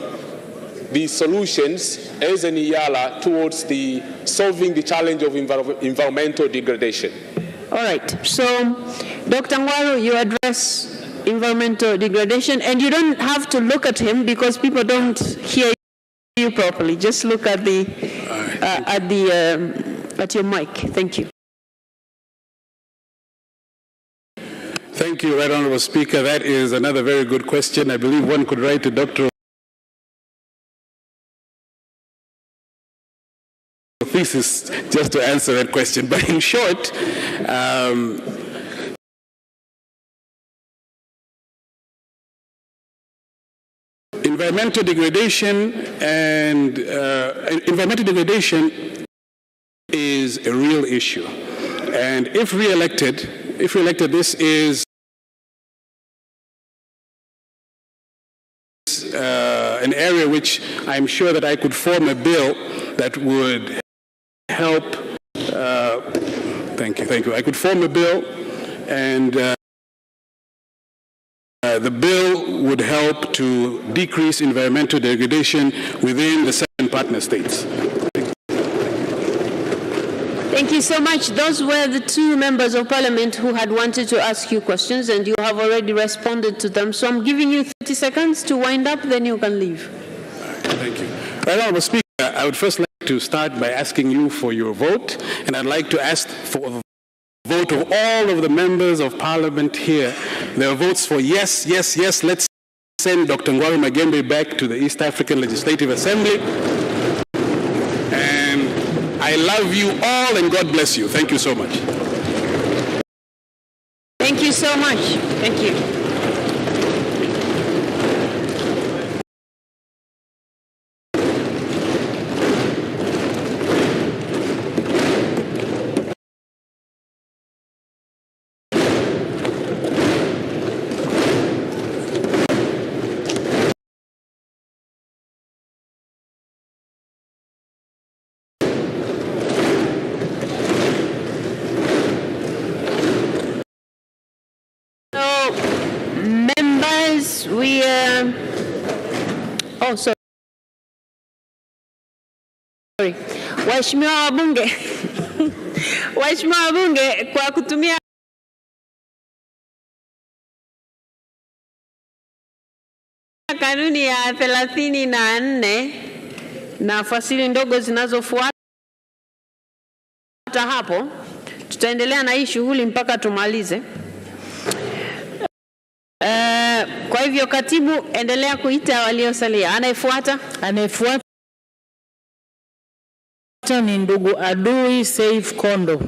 the solutions as an IALA towards solving the challenge of environmental degradation? All right. So, Dr. Ngwaru, you address environmental degradation, and you don't have to look at him because people don't hear you properly. Just look at at your mic. Thank you. Thank you, Right Honourable Speaker. That is another very good question. I believe one could write a doctoral thesis just to answer that question. But in short, environmental degradation is a real issue. And if re-elected, this is an area which I'm sure that I could form a bill that would help. Thank you. I could form a bill, and the bill would help to decrease environmental degradation within the 7 partner states. Thank you so much. Those were the 2 members of parliament who had wanted to ask you questions, and you have already responded to them. So I'm giving you 30 seconds to wind up, then you can leave. Thank you. Right Honourable Speaker, I would first like to start by asking you for your vote, and I'd like to ask for the vote of all of the members of parliament here. There are votes for yes, yes, yes. Let's send Dr. Ngwaru Magembe back to the East African Legislative Assembly. And I love you all, and God bless you. Thank you so much. Thank you so much. Thank you. Waheshimiwa wabunge, Waheshimiwa wabunge, kwa kutumia kanuni ya 34 na fasili ndogo zinazofuata hapo, tutaendelea na hii shughuli mpaka tumalize. Kwa hivyo katibu, endelea kuita waliosalia. Anayefuata ni ndugu Adui Saif Kondo.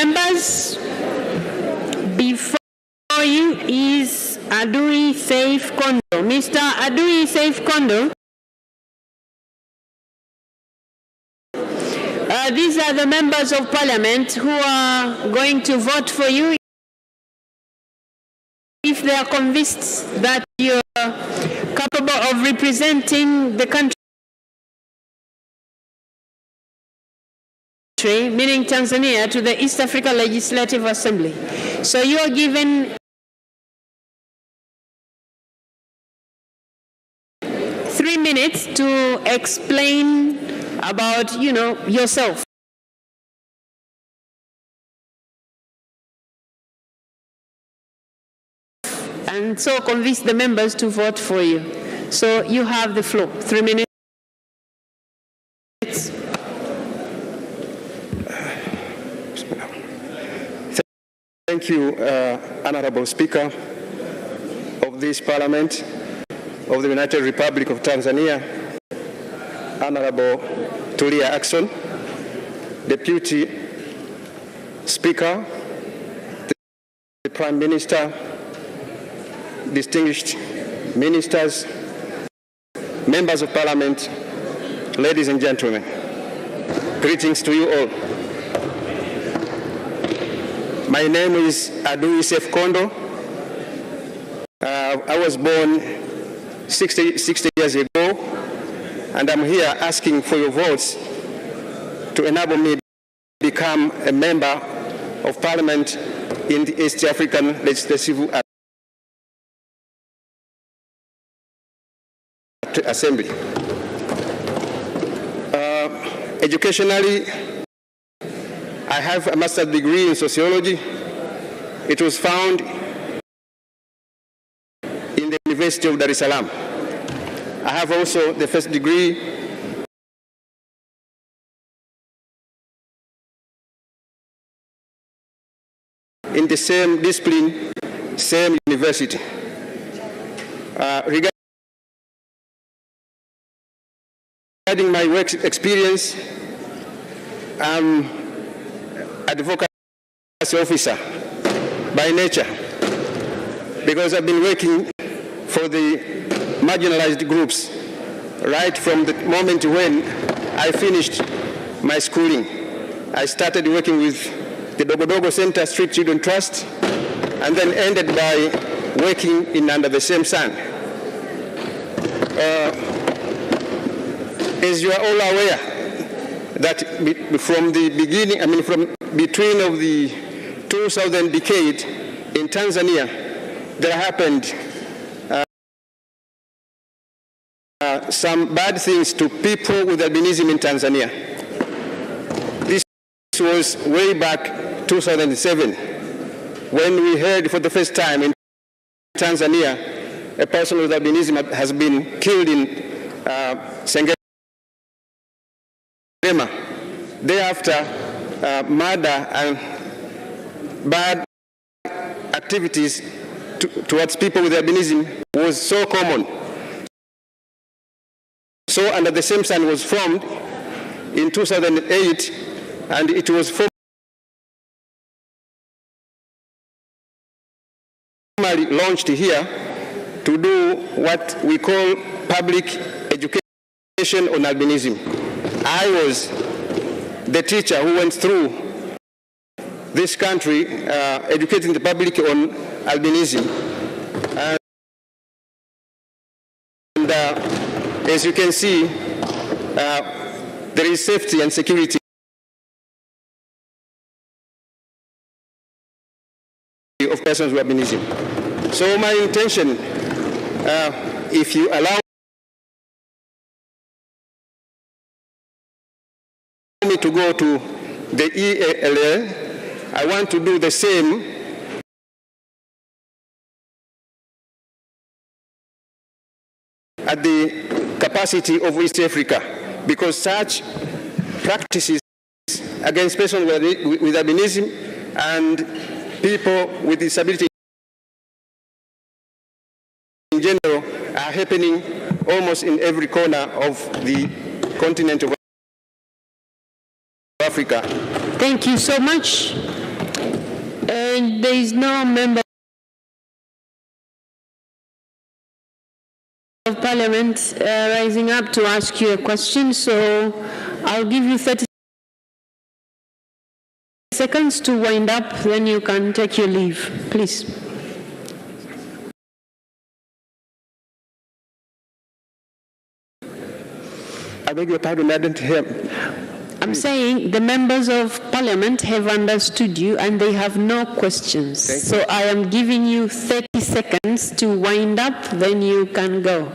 Members, before you is Adui Saif Kondo. Mr. Adui Saif Kondo. These are the members of parliament who are going to vote for you if they are convinced that you are capable of representing the country, meaning Tanzania, to the East Africa Legislative Assembly. So you are given 3 minutes to explain about, yourself. And so convince the members to vote for you. So you have the floor. 3 minutes. Thank you, Honorable Speaker of this Parliament of the United Republic of Tanzania, Honorable Tulia Ackson, Deputy Speaker, the Prime Minister, distinguished ministers, members of Parliament, ladies and gentlemen, greetings to you all. My name is Adui Saif Kondo. I was born 60 years ago, and I'm here asking for your votes to enable me to become a member of Parliament in the East African Legislative Assembly. Educationally, I have a master's degree in sociology. It was found in the University of Dar es Salaam. I have also the first degree in the same discipline, same university. Regarding my work experience, I'm advocacy officer by nature, because I've been working for the marginalized groups right from the moment when I finished my schooling. I started working with the Dogodogo Center Street Children Trust, and then ended by working in Under the Same Sun. As you are all aware, that from the beginning, from between of the 2000 decade in Tanzania, there happened some bad things to people with albinism in Tanzania. This was way back 2007, when we heard for the first time in Tanzania a person with albinism has been killed in Sengerema. Thereafter, murder and bad activities towards people with albinism was so common. So Under the Same Sun was formed in 2008, and it was formally launched here to do what we call public education on albinism. I was the teacher who went through this country educating the public on albinism. And as you can see, there is safety and security of persons with albinism. So my intention, if you allow me to go to the EALL, I want to do the same at the capacity of East Africa, because such practices against persons with albinism and people with disability in general are happening almost in every corner of the continent of Africa. Thank you so much. There is no member of Parliament rising up to ask you a question, so I'll give you 30 seconds to wind up, then you can take your leave, please. I beg your pardon, I didn't hear. I'm saying the members of Parliament have understood you and they have no questions. So I am giving you 30 seconds to wind up, then you can go.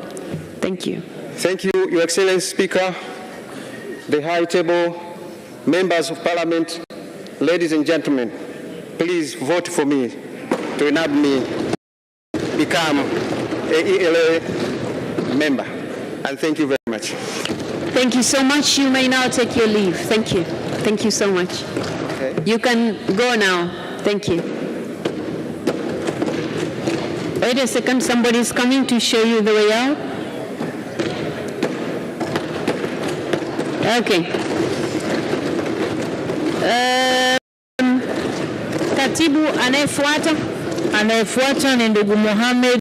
Thank you. Thank you, Your Excellency Speaker, the High Table, members of Parliament, ladies and gentlemen, please vote for me to enable me become an ELA member. And thank you very much. Thank you so much. You may now take your leave. Thank you. Thank you so much. Okay. You can go now. Thank you. Wait a second. Somebody is coming to show you the way out. Okay. Katibu anayefuata ni ndugu Mohamed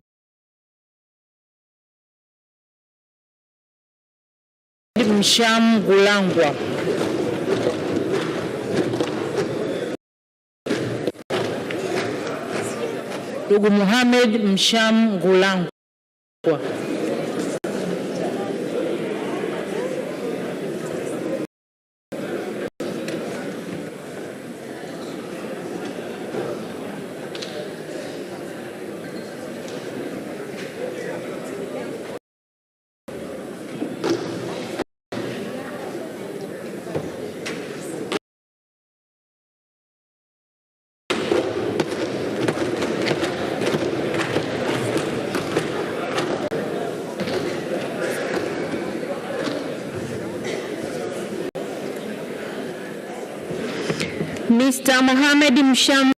Mshamgulangwa. Ndugu Mohamed Mshamgulangwa. Mr. Mohamed Mshamgulangwa,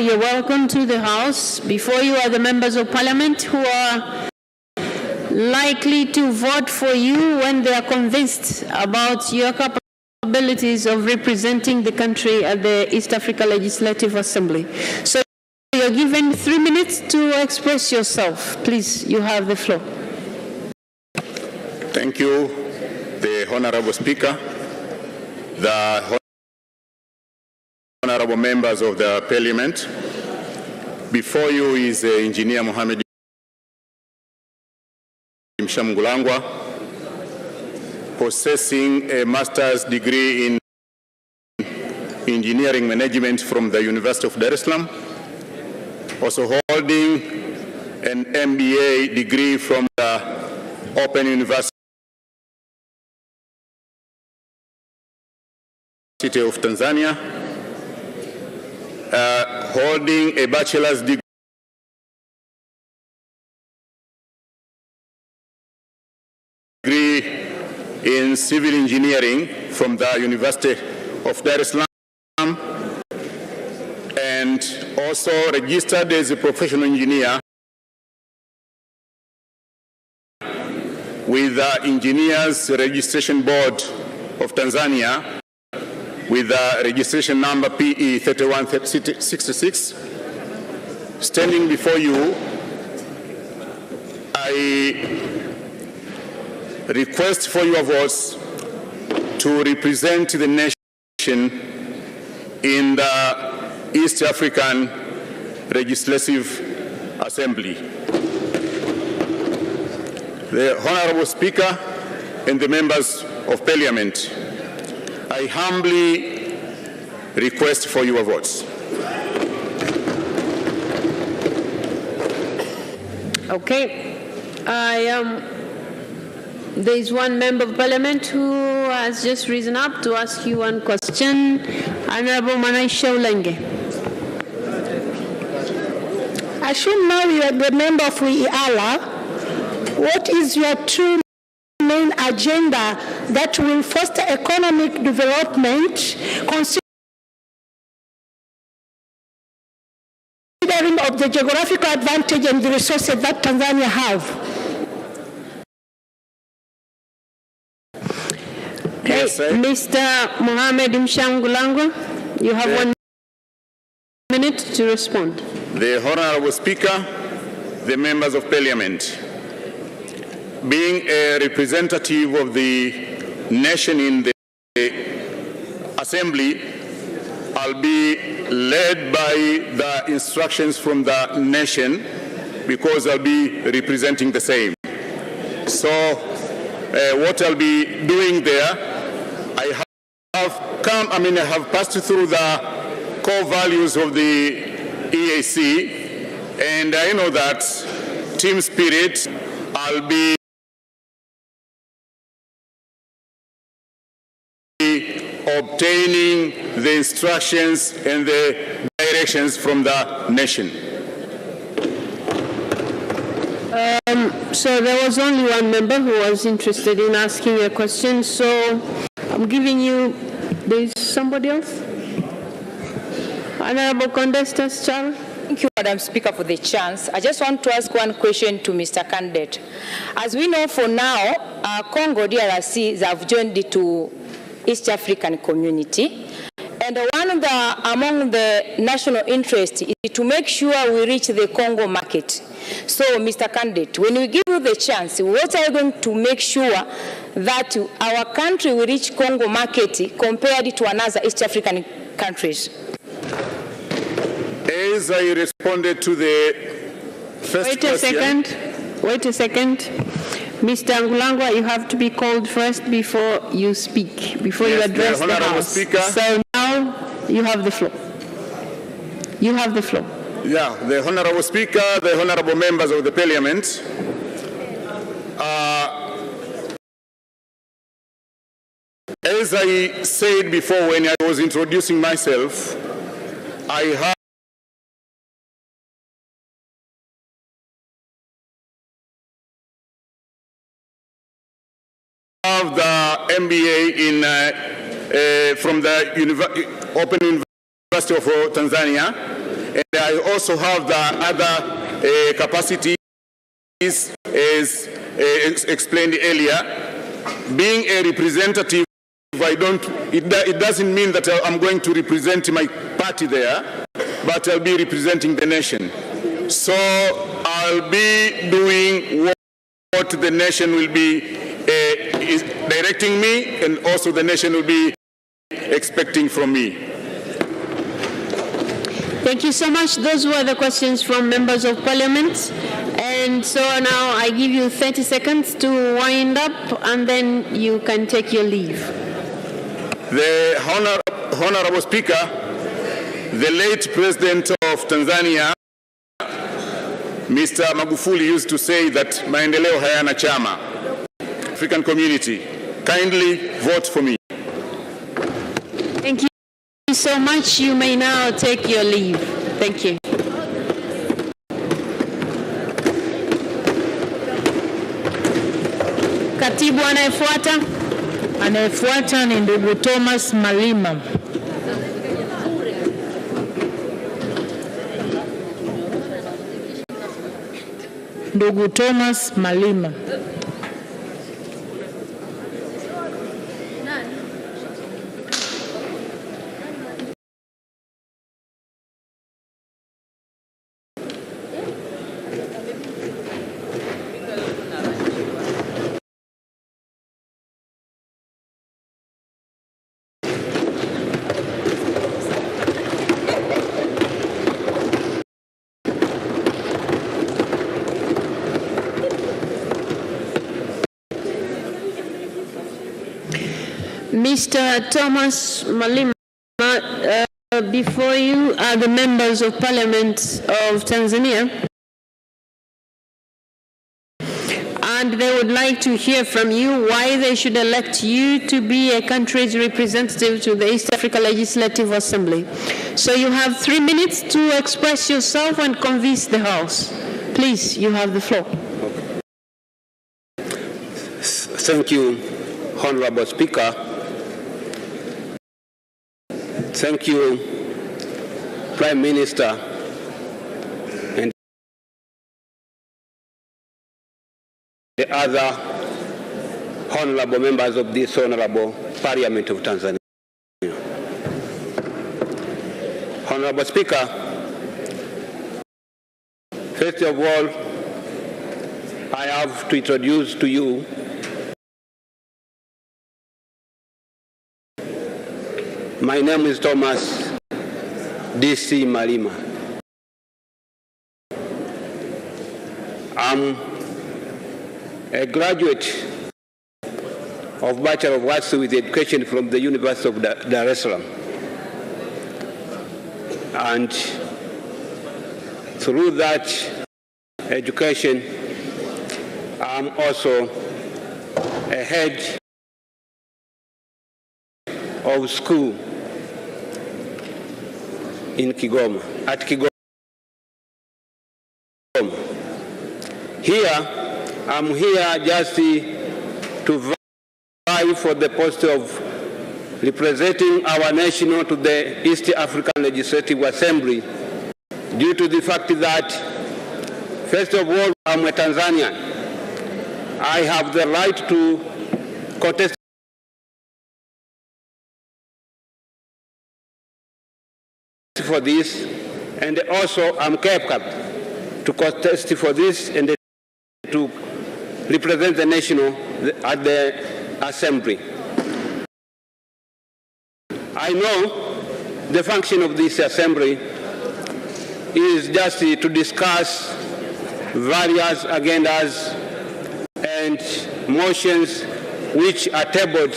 you're welcome to the House. Before you are the members of Parliament who are likely to vote for you when they are convinced about your capabilities of representing the country at the East Africa Legislative Assembly. So you're given 3 minutes to express yourself. Please, you have the floor. Thank you, the Honorable Speaker, the Honorable members of the Parliament. Before you is Engineer Mohamed Mshamgulangwa, possessing a master's degree in engineering management from the University of Dar es Salaam, also holding an MBA degree from the Open University of Tanzania, holding a bachelor's degree in civil engineering from the University of Dar es Salaam, and also registered as a professional engineer with the Engineers Registration Board of Tanzania, with the registration number PE 3166. Standing before you, I request for your votes to represent the nation in the East African Legislative Assembly. The Honorable Speaker and the members of Parliament, I humbly request for your votes. Okay. There is one member of Parliament who has just risen up to ask you one question. Honorable Manaisha Ulenge. I should know you are the member of IALA. What is your true main agenda that will foster economic development, considering of the geographical advantage and the resources that Tanzania have? Okay. Mr. Mohamed Mshangulangwa, you have 1 minute to respond. The Honorable Speaker, the members of Parliament, being a representative of the nation in the Assembly, I'll be led by the instructions from the nation because I'll be representing the same. So what I'll be doing there, I have passed through the core values of the EAC, and I know that team spirit, I'll be obtaining the instructions and the directions from the nation. So there was only one member who was interested in asking a question, so I'm giving you, there's somebody else? Honorable Condestas Charles. Thank you, Madam Speaker, for the chance. I just want to ask one question to Mr. Candidate. As we know, for now, Congo DRC have joined to East African community. And among the national interest is to make sure we reach the Congo market. So, Mr. Candidate, when we give you the chance, what are you going to make sure that our country will reach Congo market compared to another East African countries? As I responded to the first question. Wait a second. Mr. Angulangwa, you have to be called first before you speak, before you address the House. Speaker. So now you have the floor. You have the floor. Yeah, the Honorable Speaker, the Honorable members of the Parliament, as I said before when I was introducing myself, I have the MBA from the Open University of Tanzania, and I also have the other capacities as explained earlier. Being a representative, it doesn't mean that I'm going to represent my party there, but I'll be representing the nation. So I'll be doing what the nation will be is directing me, and also the nation will be expecting from me. Thank you so much. Those were the questions from members of Parliament. And so now I give you 30 seconds to wind up, and then you can take your leave. The Honorable Speaker, the late President of Tanzania, Mr. Magufuli, used to say that maendeleo hayana chama. African community, kindly vote for me. Thank you so much. You may now take your leave. Thank you. Katibu anayefuata. Anayefuata ni ndugu Thomas Malima. Ndugu Thomas Malima. Mr. Thomas Malima, before you are the members of Parliament of Tanzania, and they would like to hear from you why they should elect you to be a country's representative to the East Africa Legislative Assembly. So you have 3 minutes to express yourself and convince the House. Please, you have the floor. Thank you, Honorable Speaker. Thank you, Prime Minister, and the other honorable members of this honorable Parliament of Tanzania. Honorable Speaker, first of all, I have to introduce to you my name is Thomas D.C. Malima. I'm a graduate of Bachelor of Arts with Education from the University of Dar es Salaam. And through that education, I'm also a head of school in Kigoma, at Kigoma. I'm here just to vie for the post of representing our nation to the East African Legislative Assembly due to the fact that, first of all, I'm a Tanzanian. I have the right to contest for this, and also I'm capable to contest for this and to represent the nation at the Assembly. I know the function of this Assembly is just to discuss various agendas and motions which are tabled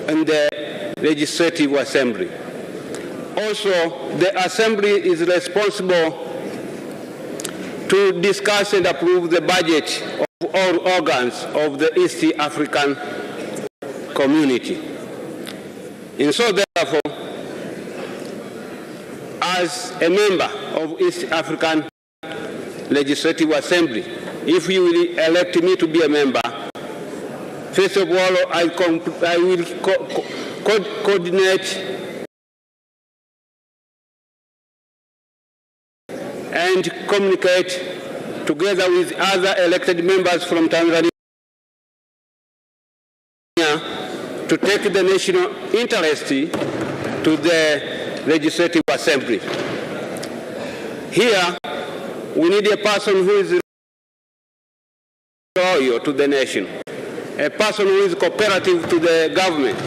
in the Legislative Assembly. Also, the Assembly is responsible to discuss and approve the budget of all organs of the East African community. And so, therefore, as a member of East African Legislative Assembly, if you will elect me to be a member, first of all, I will coordinate and communicate together with other elected members from Tanzania to take the national interest to the Legislative Assembly. Here, we need a person who is loyal to the nation, a person who is cooperative to the government,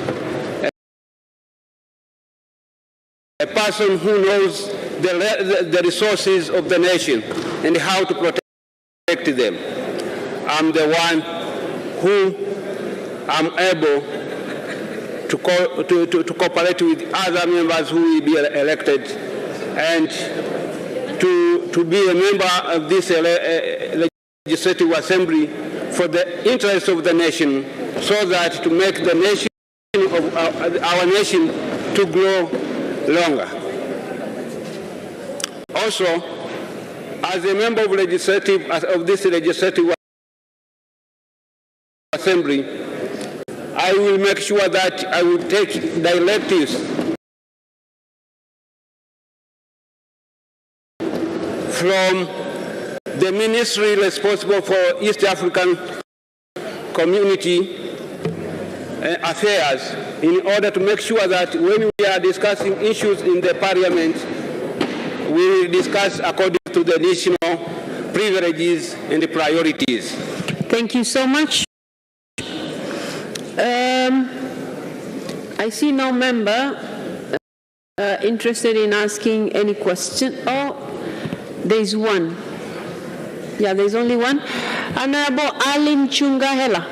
a person who knows the resources of the nation and how to protect them. I'm the one who am able to cooperate with other members who will be elected and to be a member of this Legislative Assembly for the interest of the nation, so that to make the nation of our nation to grow longer. Also, as a member of this Legislative Assembly, I will make sure that I will take directives from the ministry responsible for East African community affairs in order to make sure that when we are discussing issues in the Parliament, we will discuss according to the national privileges and the priorities. Thank you so much. I see no member interested in asking any question. Oh, there's one. Yeah, there's only one. Honorable Ali Mchungahela.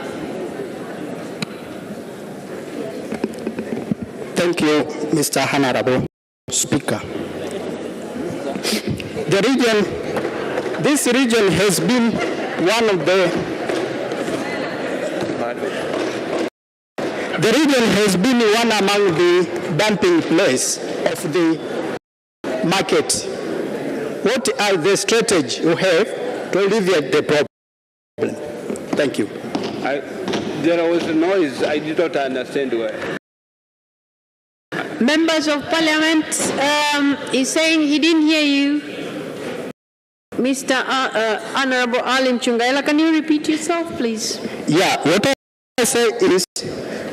Thank you, Mr. Honorable Speaker. This region has been one of the region has been one among the dumping place of the market. What are the strategies you have to alleviate the problem? Thank you. There was a noise. I did not understand where. Members of Parliament, he's saying he didn't hear you. Mr. Honorable Ali Mchungahela, can you repeat yourself, please? Yeah, what I say is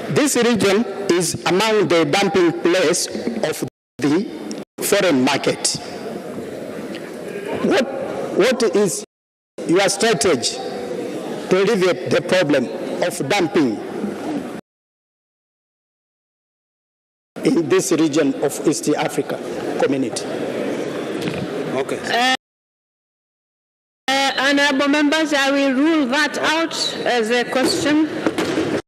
this region is among the dumping place of the foreign market. What is your strategy to alleviate the problem of dumping in this region of East Africa community? Okay. Honorable members, I will rule that out as a question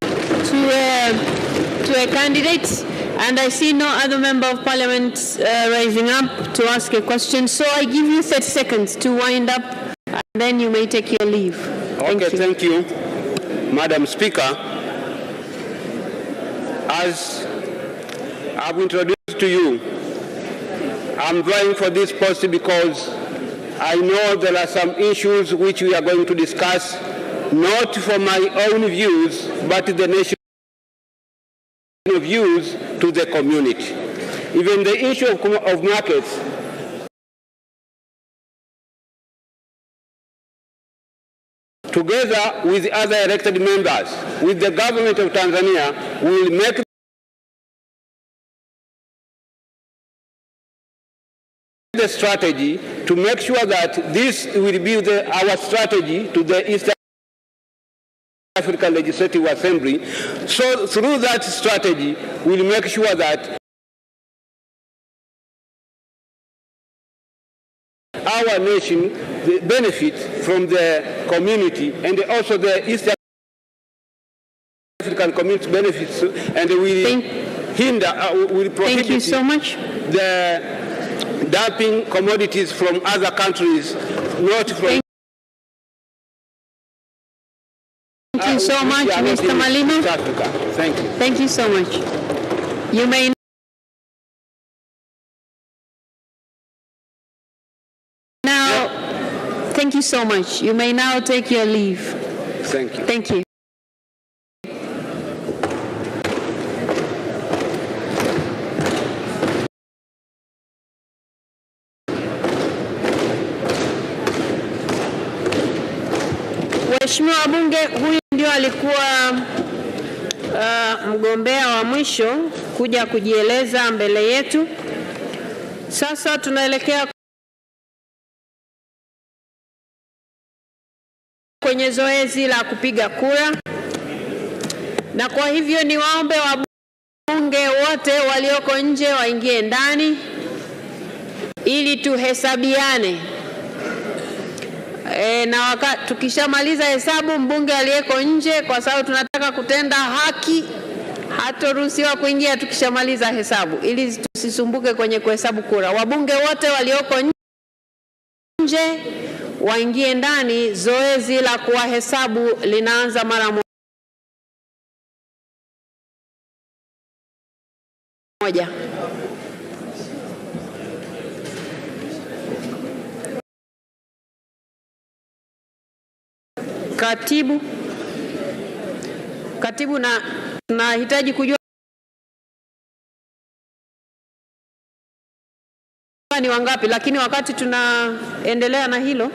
to a candidate, and I see no other member of parliament rising up to ask a question, so I give you 30 seconds to wind up, and then you may take your leave. Thank you, Madam Speaker. As I've introduced to you, I'm vying for this post because I know there are some issues which we are going to discuss, not for my own views, but the national views to the community. Even the issue of markets, together with other elected members, with the government of Tanzania, will make the strategy to make sure that this will be our strategy to the East African Legislative Assembly. So through that strategy, we'll make sure that our nation benefit from the community, and also the East African community benefits, and will will prohibit Thank you so much. the dumping commodities from other countries, not from. Thank you so much, Mr. Malima. Thank you. Thank you so much. You may now. Thank you so much. You may now take your leave. Thank you. Thank you. Mheshimiwa wabunge, huyu ndio alikuwa mgombea wa mwisho kuja kujieleza mbele yetu. Sasa tunaelekea kwenye zoezi la kupiga kura, na kwa hivyo ni waombe wabunge wote walioko nje waingie ndani ili tuhesabiane. Na tukishamaliza hesabu, mbunge aliyeko nje, kwa sababu tunataka kutenda haki, hatoruhusiwa kuingia tukishamaliza hesabu, ili tusisumbuke kwenye kuhesabu kura. Wabunge wote walioko nje waingie ndani. Zoezi la kuwahesabu linaanza mara moja. Katibu, na tunahitaji kujua ni wangapi, lakini wakati tunaendelea na hilo,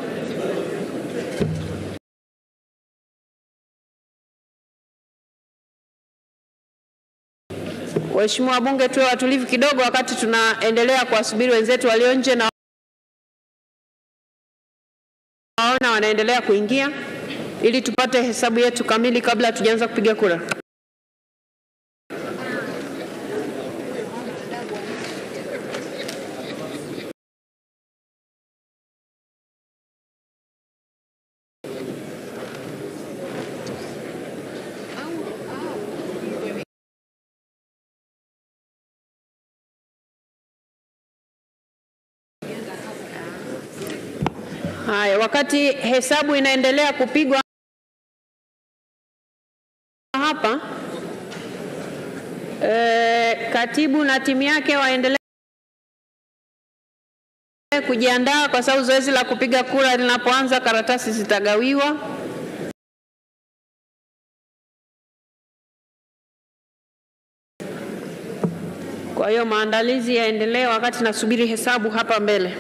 waheshimiwa wabunge, tuwe watulivu kidogo wakati tunaendelea kuwasubiri wenzetu walio nje, na waona wanaendelea kuingia, ili tupate hesabu yetu kamili kabla hatujaanza kupiga kura. Haya, wakati hesabu inaendelea kupigwa hapa, katibu na timu yake waendelee kujiandaa, kwa sababu zoezi la kupiga kura linapoanza karatasi zitagawiwa. Kwa hiyo maandalizi yaendelee wakati nasubiri hesabu hapa mbele.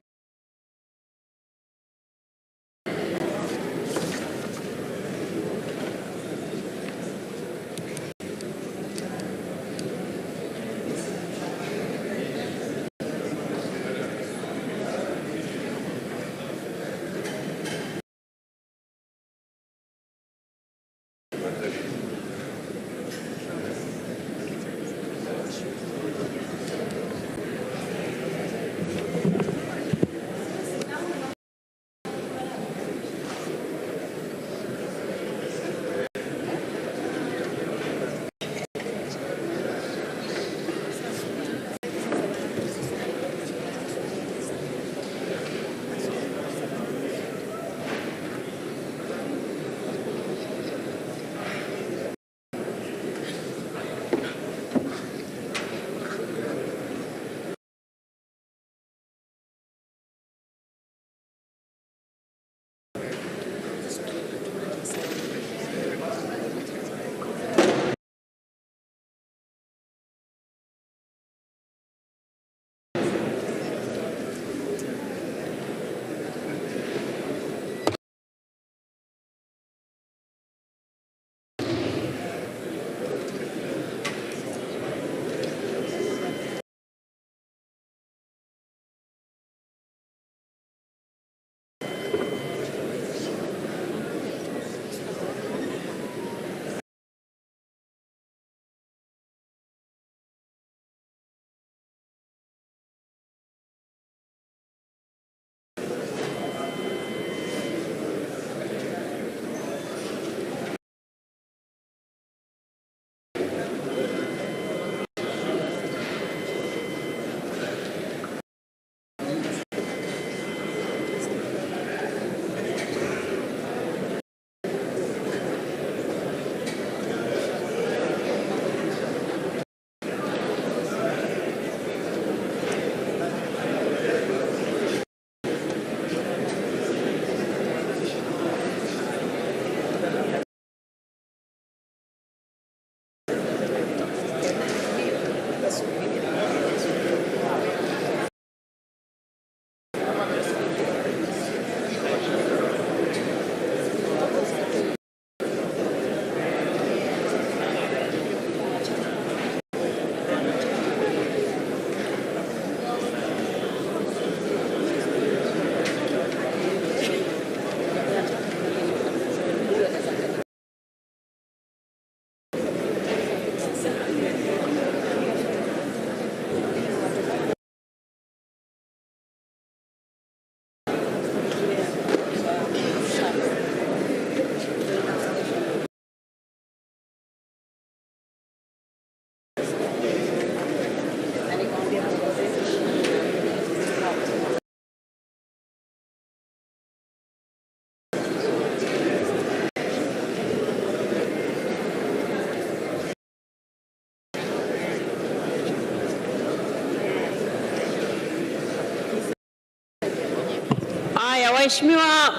Haya, waheshimiwa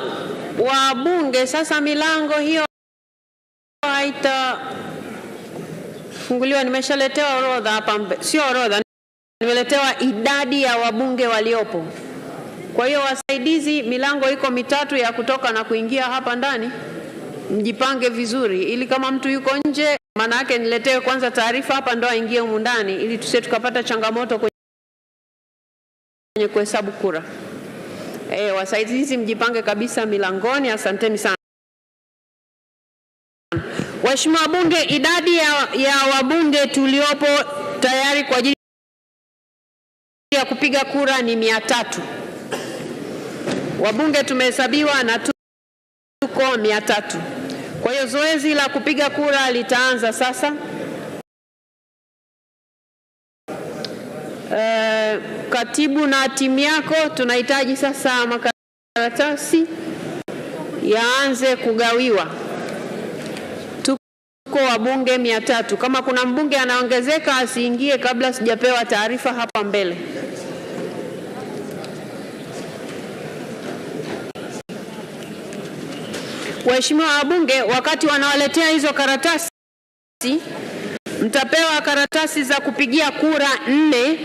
wabunge, sasa milango hiyo haitafunguliwa. Nimeshaletewa orodha hapa, sio orodha, nimeletewa idadi ya wabunge waliopo. Kwa hiyo wasaidizi, milango iko mitatu ya kutoka na kuingia hapa ndani. Mjipange vizuri ili kama mtu yuko nje, maana yake niletewe kwanza taarifa hapa ndo aingie humu ndani, ili tusije tukapata changamoto kwenye kuhesabu kura. Wasaidizi mjipange kabisa milangoni. Asanteni sana. Waheshimiwa wabunge, idadi ya wabunge tuliopo tayari kwa ajili ya kupiga kura ni 300. Wabunge tumehesabiwa na tuko 300. Kwa hiyo zoezi la kupiga kura litaanza sasa. Katibu na timu yako, tunahitaji sasa makaratasi yaanze kugawiwa. Tuko wabunge 300. Kama kuna mbunge anaongezeka asiingie kabla sijapewa taarifa hapa mbele. Waheshimiwa wabunge, wakati wanawaletea hizo karatasi, mtapewa karatasi za kupigia kura 4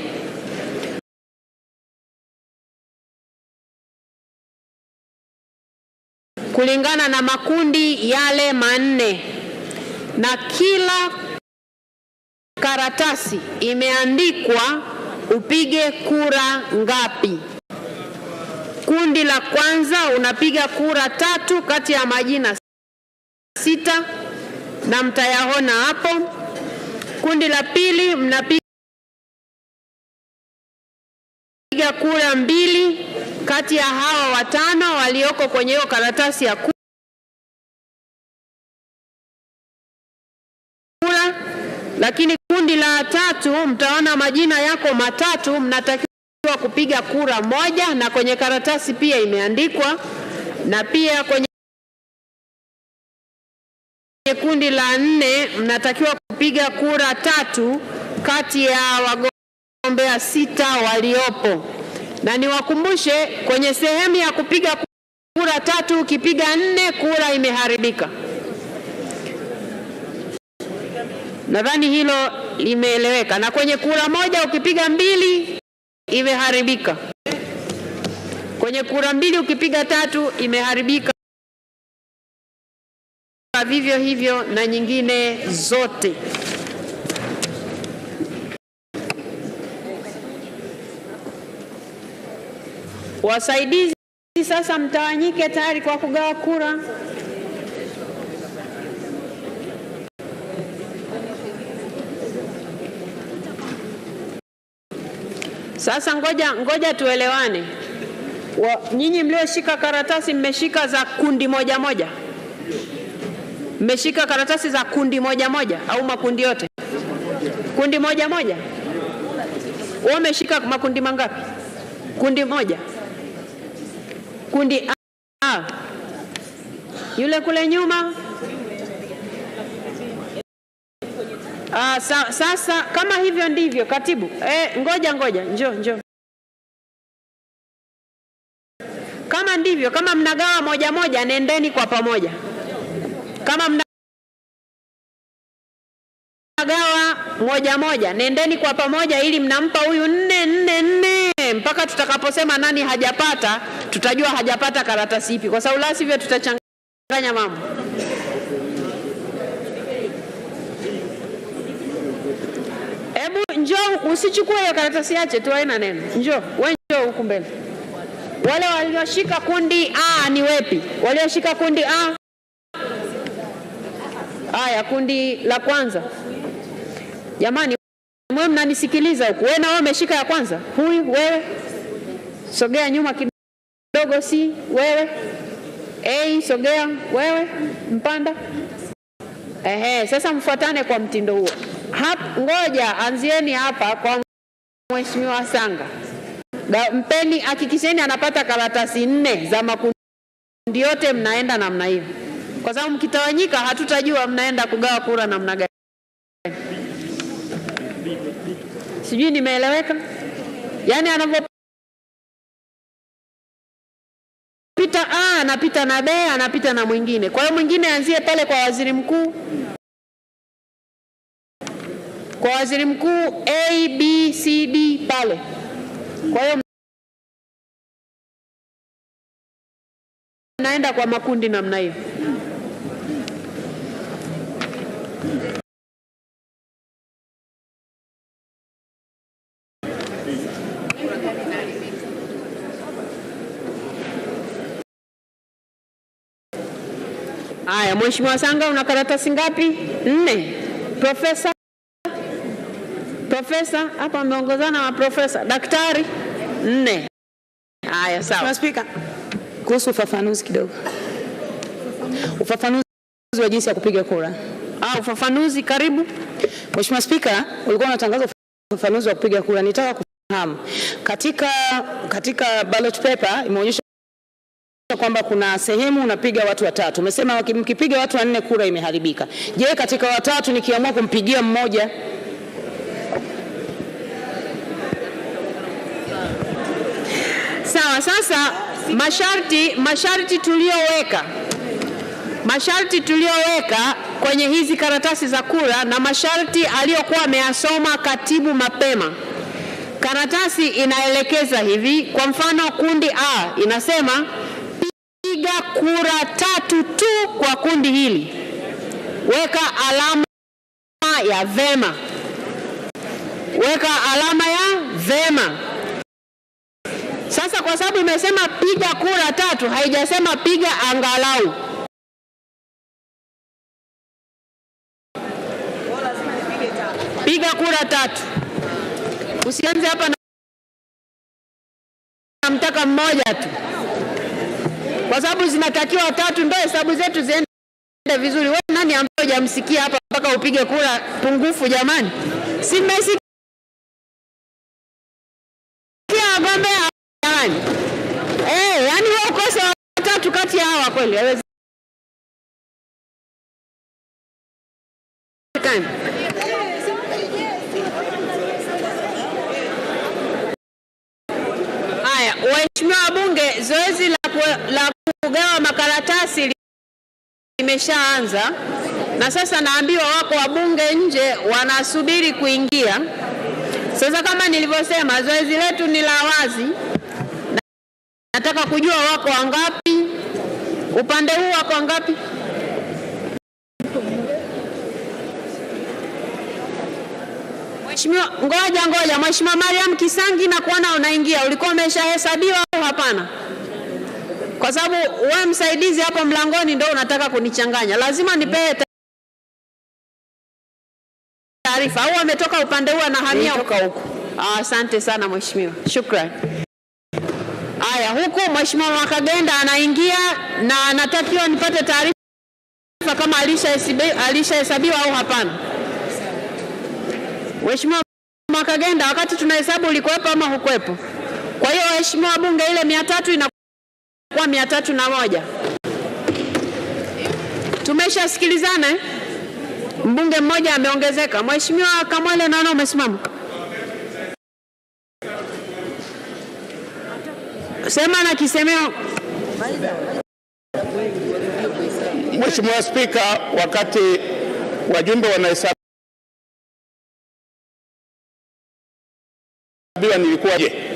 kulingana na makundi yale 4, na kila karatasi imeandikwa upige kura ngapi. Kundi la kwanza unapiga kura 3 kati ya majina 6 na mtayaona hapo. Kundi la pili mnapiga kura 2 kati ya hawa 5 walioko kwenye hiyo karatasi ya kura. Lakini kundi la 3 mtaona majina yako 3, mnatakiwa kupiga kura 1, na kwenye karatasi pia imeandikwa. Na pia kwenye kundi la 4 mnatakiwa kupiga kura 3 kati ya wagombea 6 waliopo. Na niwakumbushe, kwenye sehemu ya kupiga kura 3 ukipiga 4 kura imeharibika. Nadhani hilo limeeleweka. Na kwenye kura 1 ukipiga 2 imeharibika. Kwenye kura 2 ukipiga 3 imeharibika. Vivyo hivyo na nyingine zote. Wasaidizi sasa mtawanyike tayari kwa kugawa kura. Sasa ngoja tuelewane. Nyinyi mlioshika karatasi mmeshika za kundi moja moja? Mmeshika karatasi za kundi moja moja au makundi yote? Kundi moja moja. Wewe umeshika makundi mangapi? Kundi moja. Kundi A. Yule kule nyuma. Sasa kama hivyo ndivyo katibu. Ngoja njoo. Kama ndivyo, kama mnagawa moja moja, nendeni kwa pamoja. Kama mnagawa moja moja, nendeni kwa pamoja ili mnampa huyu 4 mpaka tutakaposema nani hajapata, tutajua hajapata karatasi ipi, kwa sababu la sivyo tutachanganya mambo. Hebu njoo, usichukue hiyo karatasi yache tu, haina neno. Njoo huku mbele. Wale walioshika kundi A ni wepi? Walioshika kundi A? Haya, kundi la kwanza. Jamani, mwe mnanisikiliza huku. Wewe na wewe umeshika ya kwanza. Huyu wewe. Sogea nyuma kidogo, si wewe. Sogea wewe, mpanda. Sasa mfuatane kwa mtindo huo. Ngoja anzieni hapa kwa Mheshimiwa Sanga. Mpeni, hakikisheni anapata karatasi 4 za makundi yote, mnaenda namna hiyo. Kwa sababu mkitawanyika hatutajua mnaenda kugawa kura namna gani. Sijui nimeeleweka? Yaani anapita na B, anapita na mwingine. Kwa hiyo mwingine anzie pale kwa waziri mkuu. Kwa waziri mkuu A, B, C, D pale. Kwa hiyo naenda kwa makundi namna hiyo. Haya, Mheshimiwa Sanga una karatasi ngapi? 4. Profesa? Profesa, hapa ameongozana na profesa. Daktari? 4. Haya, sawa. Mheshimiwa Spika, kuhusu ufafanuzi kidogo. Ufafanuzi wa jinsi ya kupiga kura. Ufafanuzi, karibu. Mheshimiwa Spika, ulikuwa unatangaza ufafanuzi wa kupiga kura. Nitaka kufahamu. Katika ballot paper imeonyesha kwamba kuna sehemu unapiga watu 3. Umesema mkipiga watu 4 kura imeharibika. Je, katika watatu nikiamua kumpigia mmoja? Sawa, sasa masharti tuliyoweka kwenye hizi karatasi za kura na masharti aliyokuwa ameyasoma katibu mapema. Karatasi inaelekeza hivi, kwa mfano kundi A inasema piga kura 3 tu kwa kundi hili. Weka alama ya vema. Weka alama ya vema. Sasa kwa sababu imesema piga kura 3, haijasema piga angalau. Piga kura 3. Usianze hapa na mtaka mmoja tu. Kwa sababu zinatakiwa 3 ndio hesabu zetu ziende vizuri. Wewe nani ambaye hujamsikia hapa mpaka upige kura pungufu jamani? Si mmesikia wagombea jamani? Yani wewe ukose 3 kati ya hawa kweli. Haiwezi. Haya, waheshimiwa Bunge, zoezi la kugawa makaratasi limeshaanza na sasa naambiwa wako wabunge nje wanasubiri kuingia. Sasa kama nilivyosema, zoezi letu ni la wazi. Nataka kujua wako wangapi? Upande huu wako wangapi? Mheshimiwa, ngoja. Mheshimiwa Mariam Kisangi na kuona unaingia. Ulikuwa umeshahesabiwa au hapana? Kwa sababu wewe msaidizi hapo mlangoni ndio unataka kunichanganya. Lazima nipewe taarifa. Au ametoka upande huu anahamia huko? Asante sana mheshimiwa. Shukrani. Haya, huku Mheshimiwa Mwakagenda anaingia na anatakiwa nipate taarifa kama alishahesabiwa au hapana. Mheshimiwa Mwakagenda, wakati tunahesabu ulikuwepo ama hukuwepo? Kwa hiyo waheshimiwa Bunge, ile 300 inakuwa 301. Tumeshasikilizana eh? Mbunge mmoja ameongezeka. Mheshimiwa Kamwele, naona umesimama. Sema na kisemeo. Mheshimiwa Spika, wakati wajumbe wanahesabiwa nilikuwa je?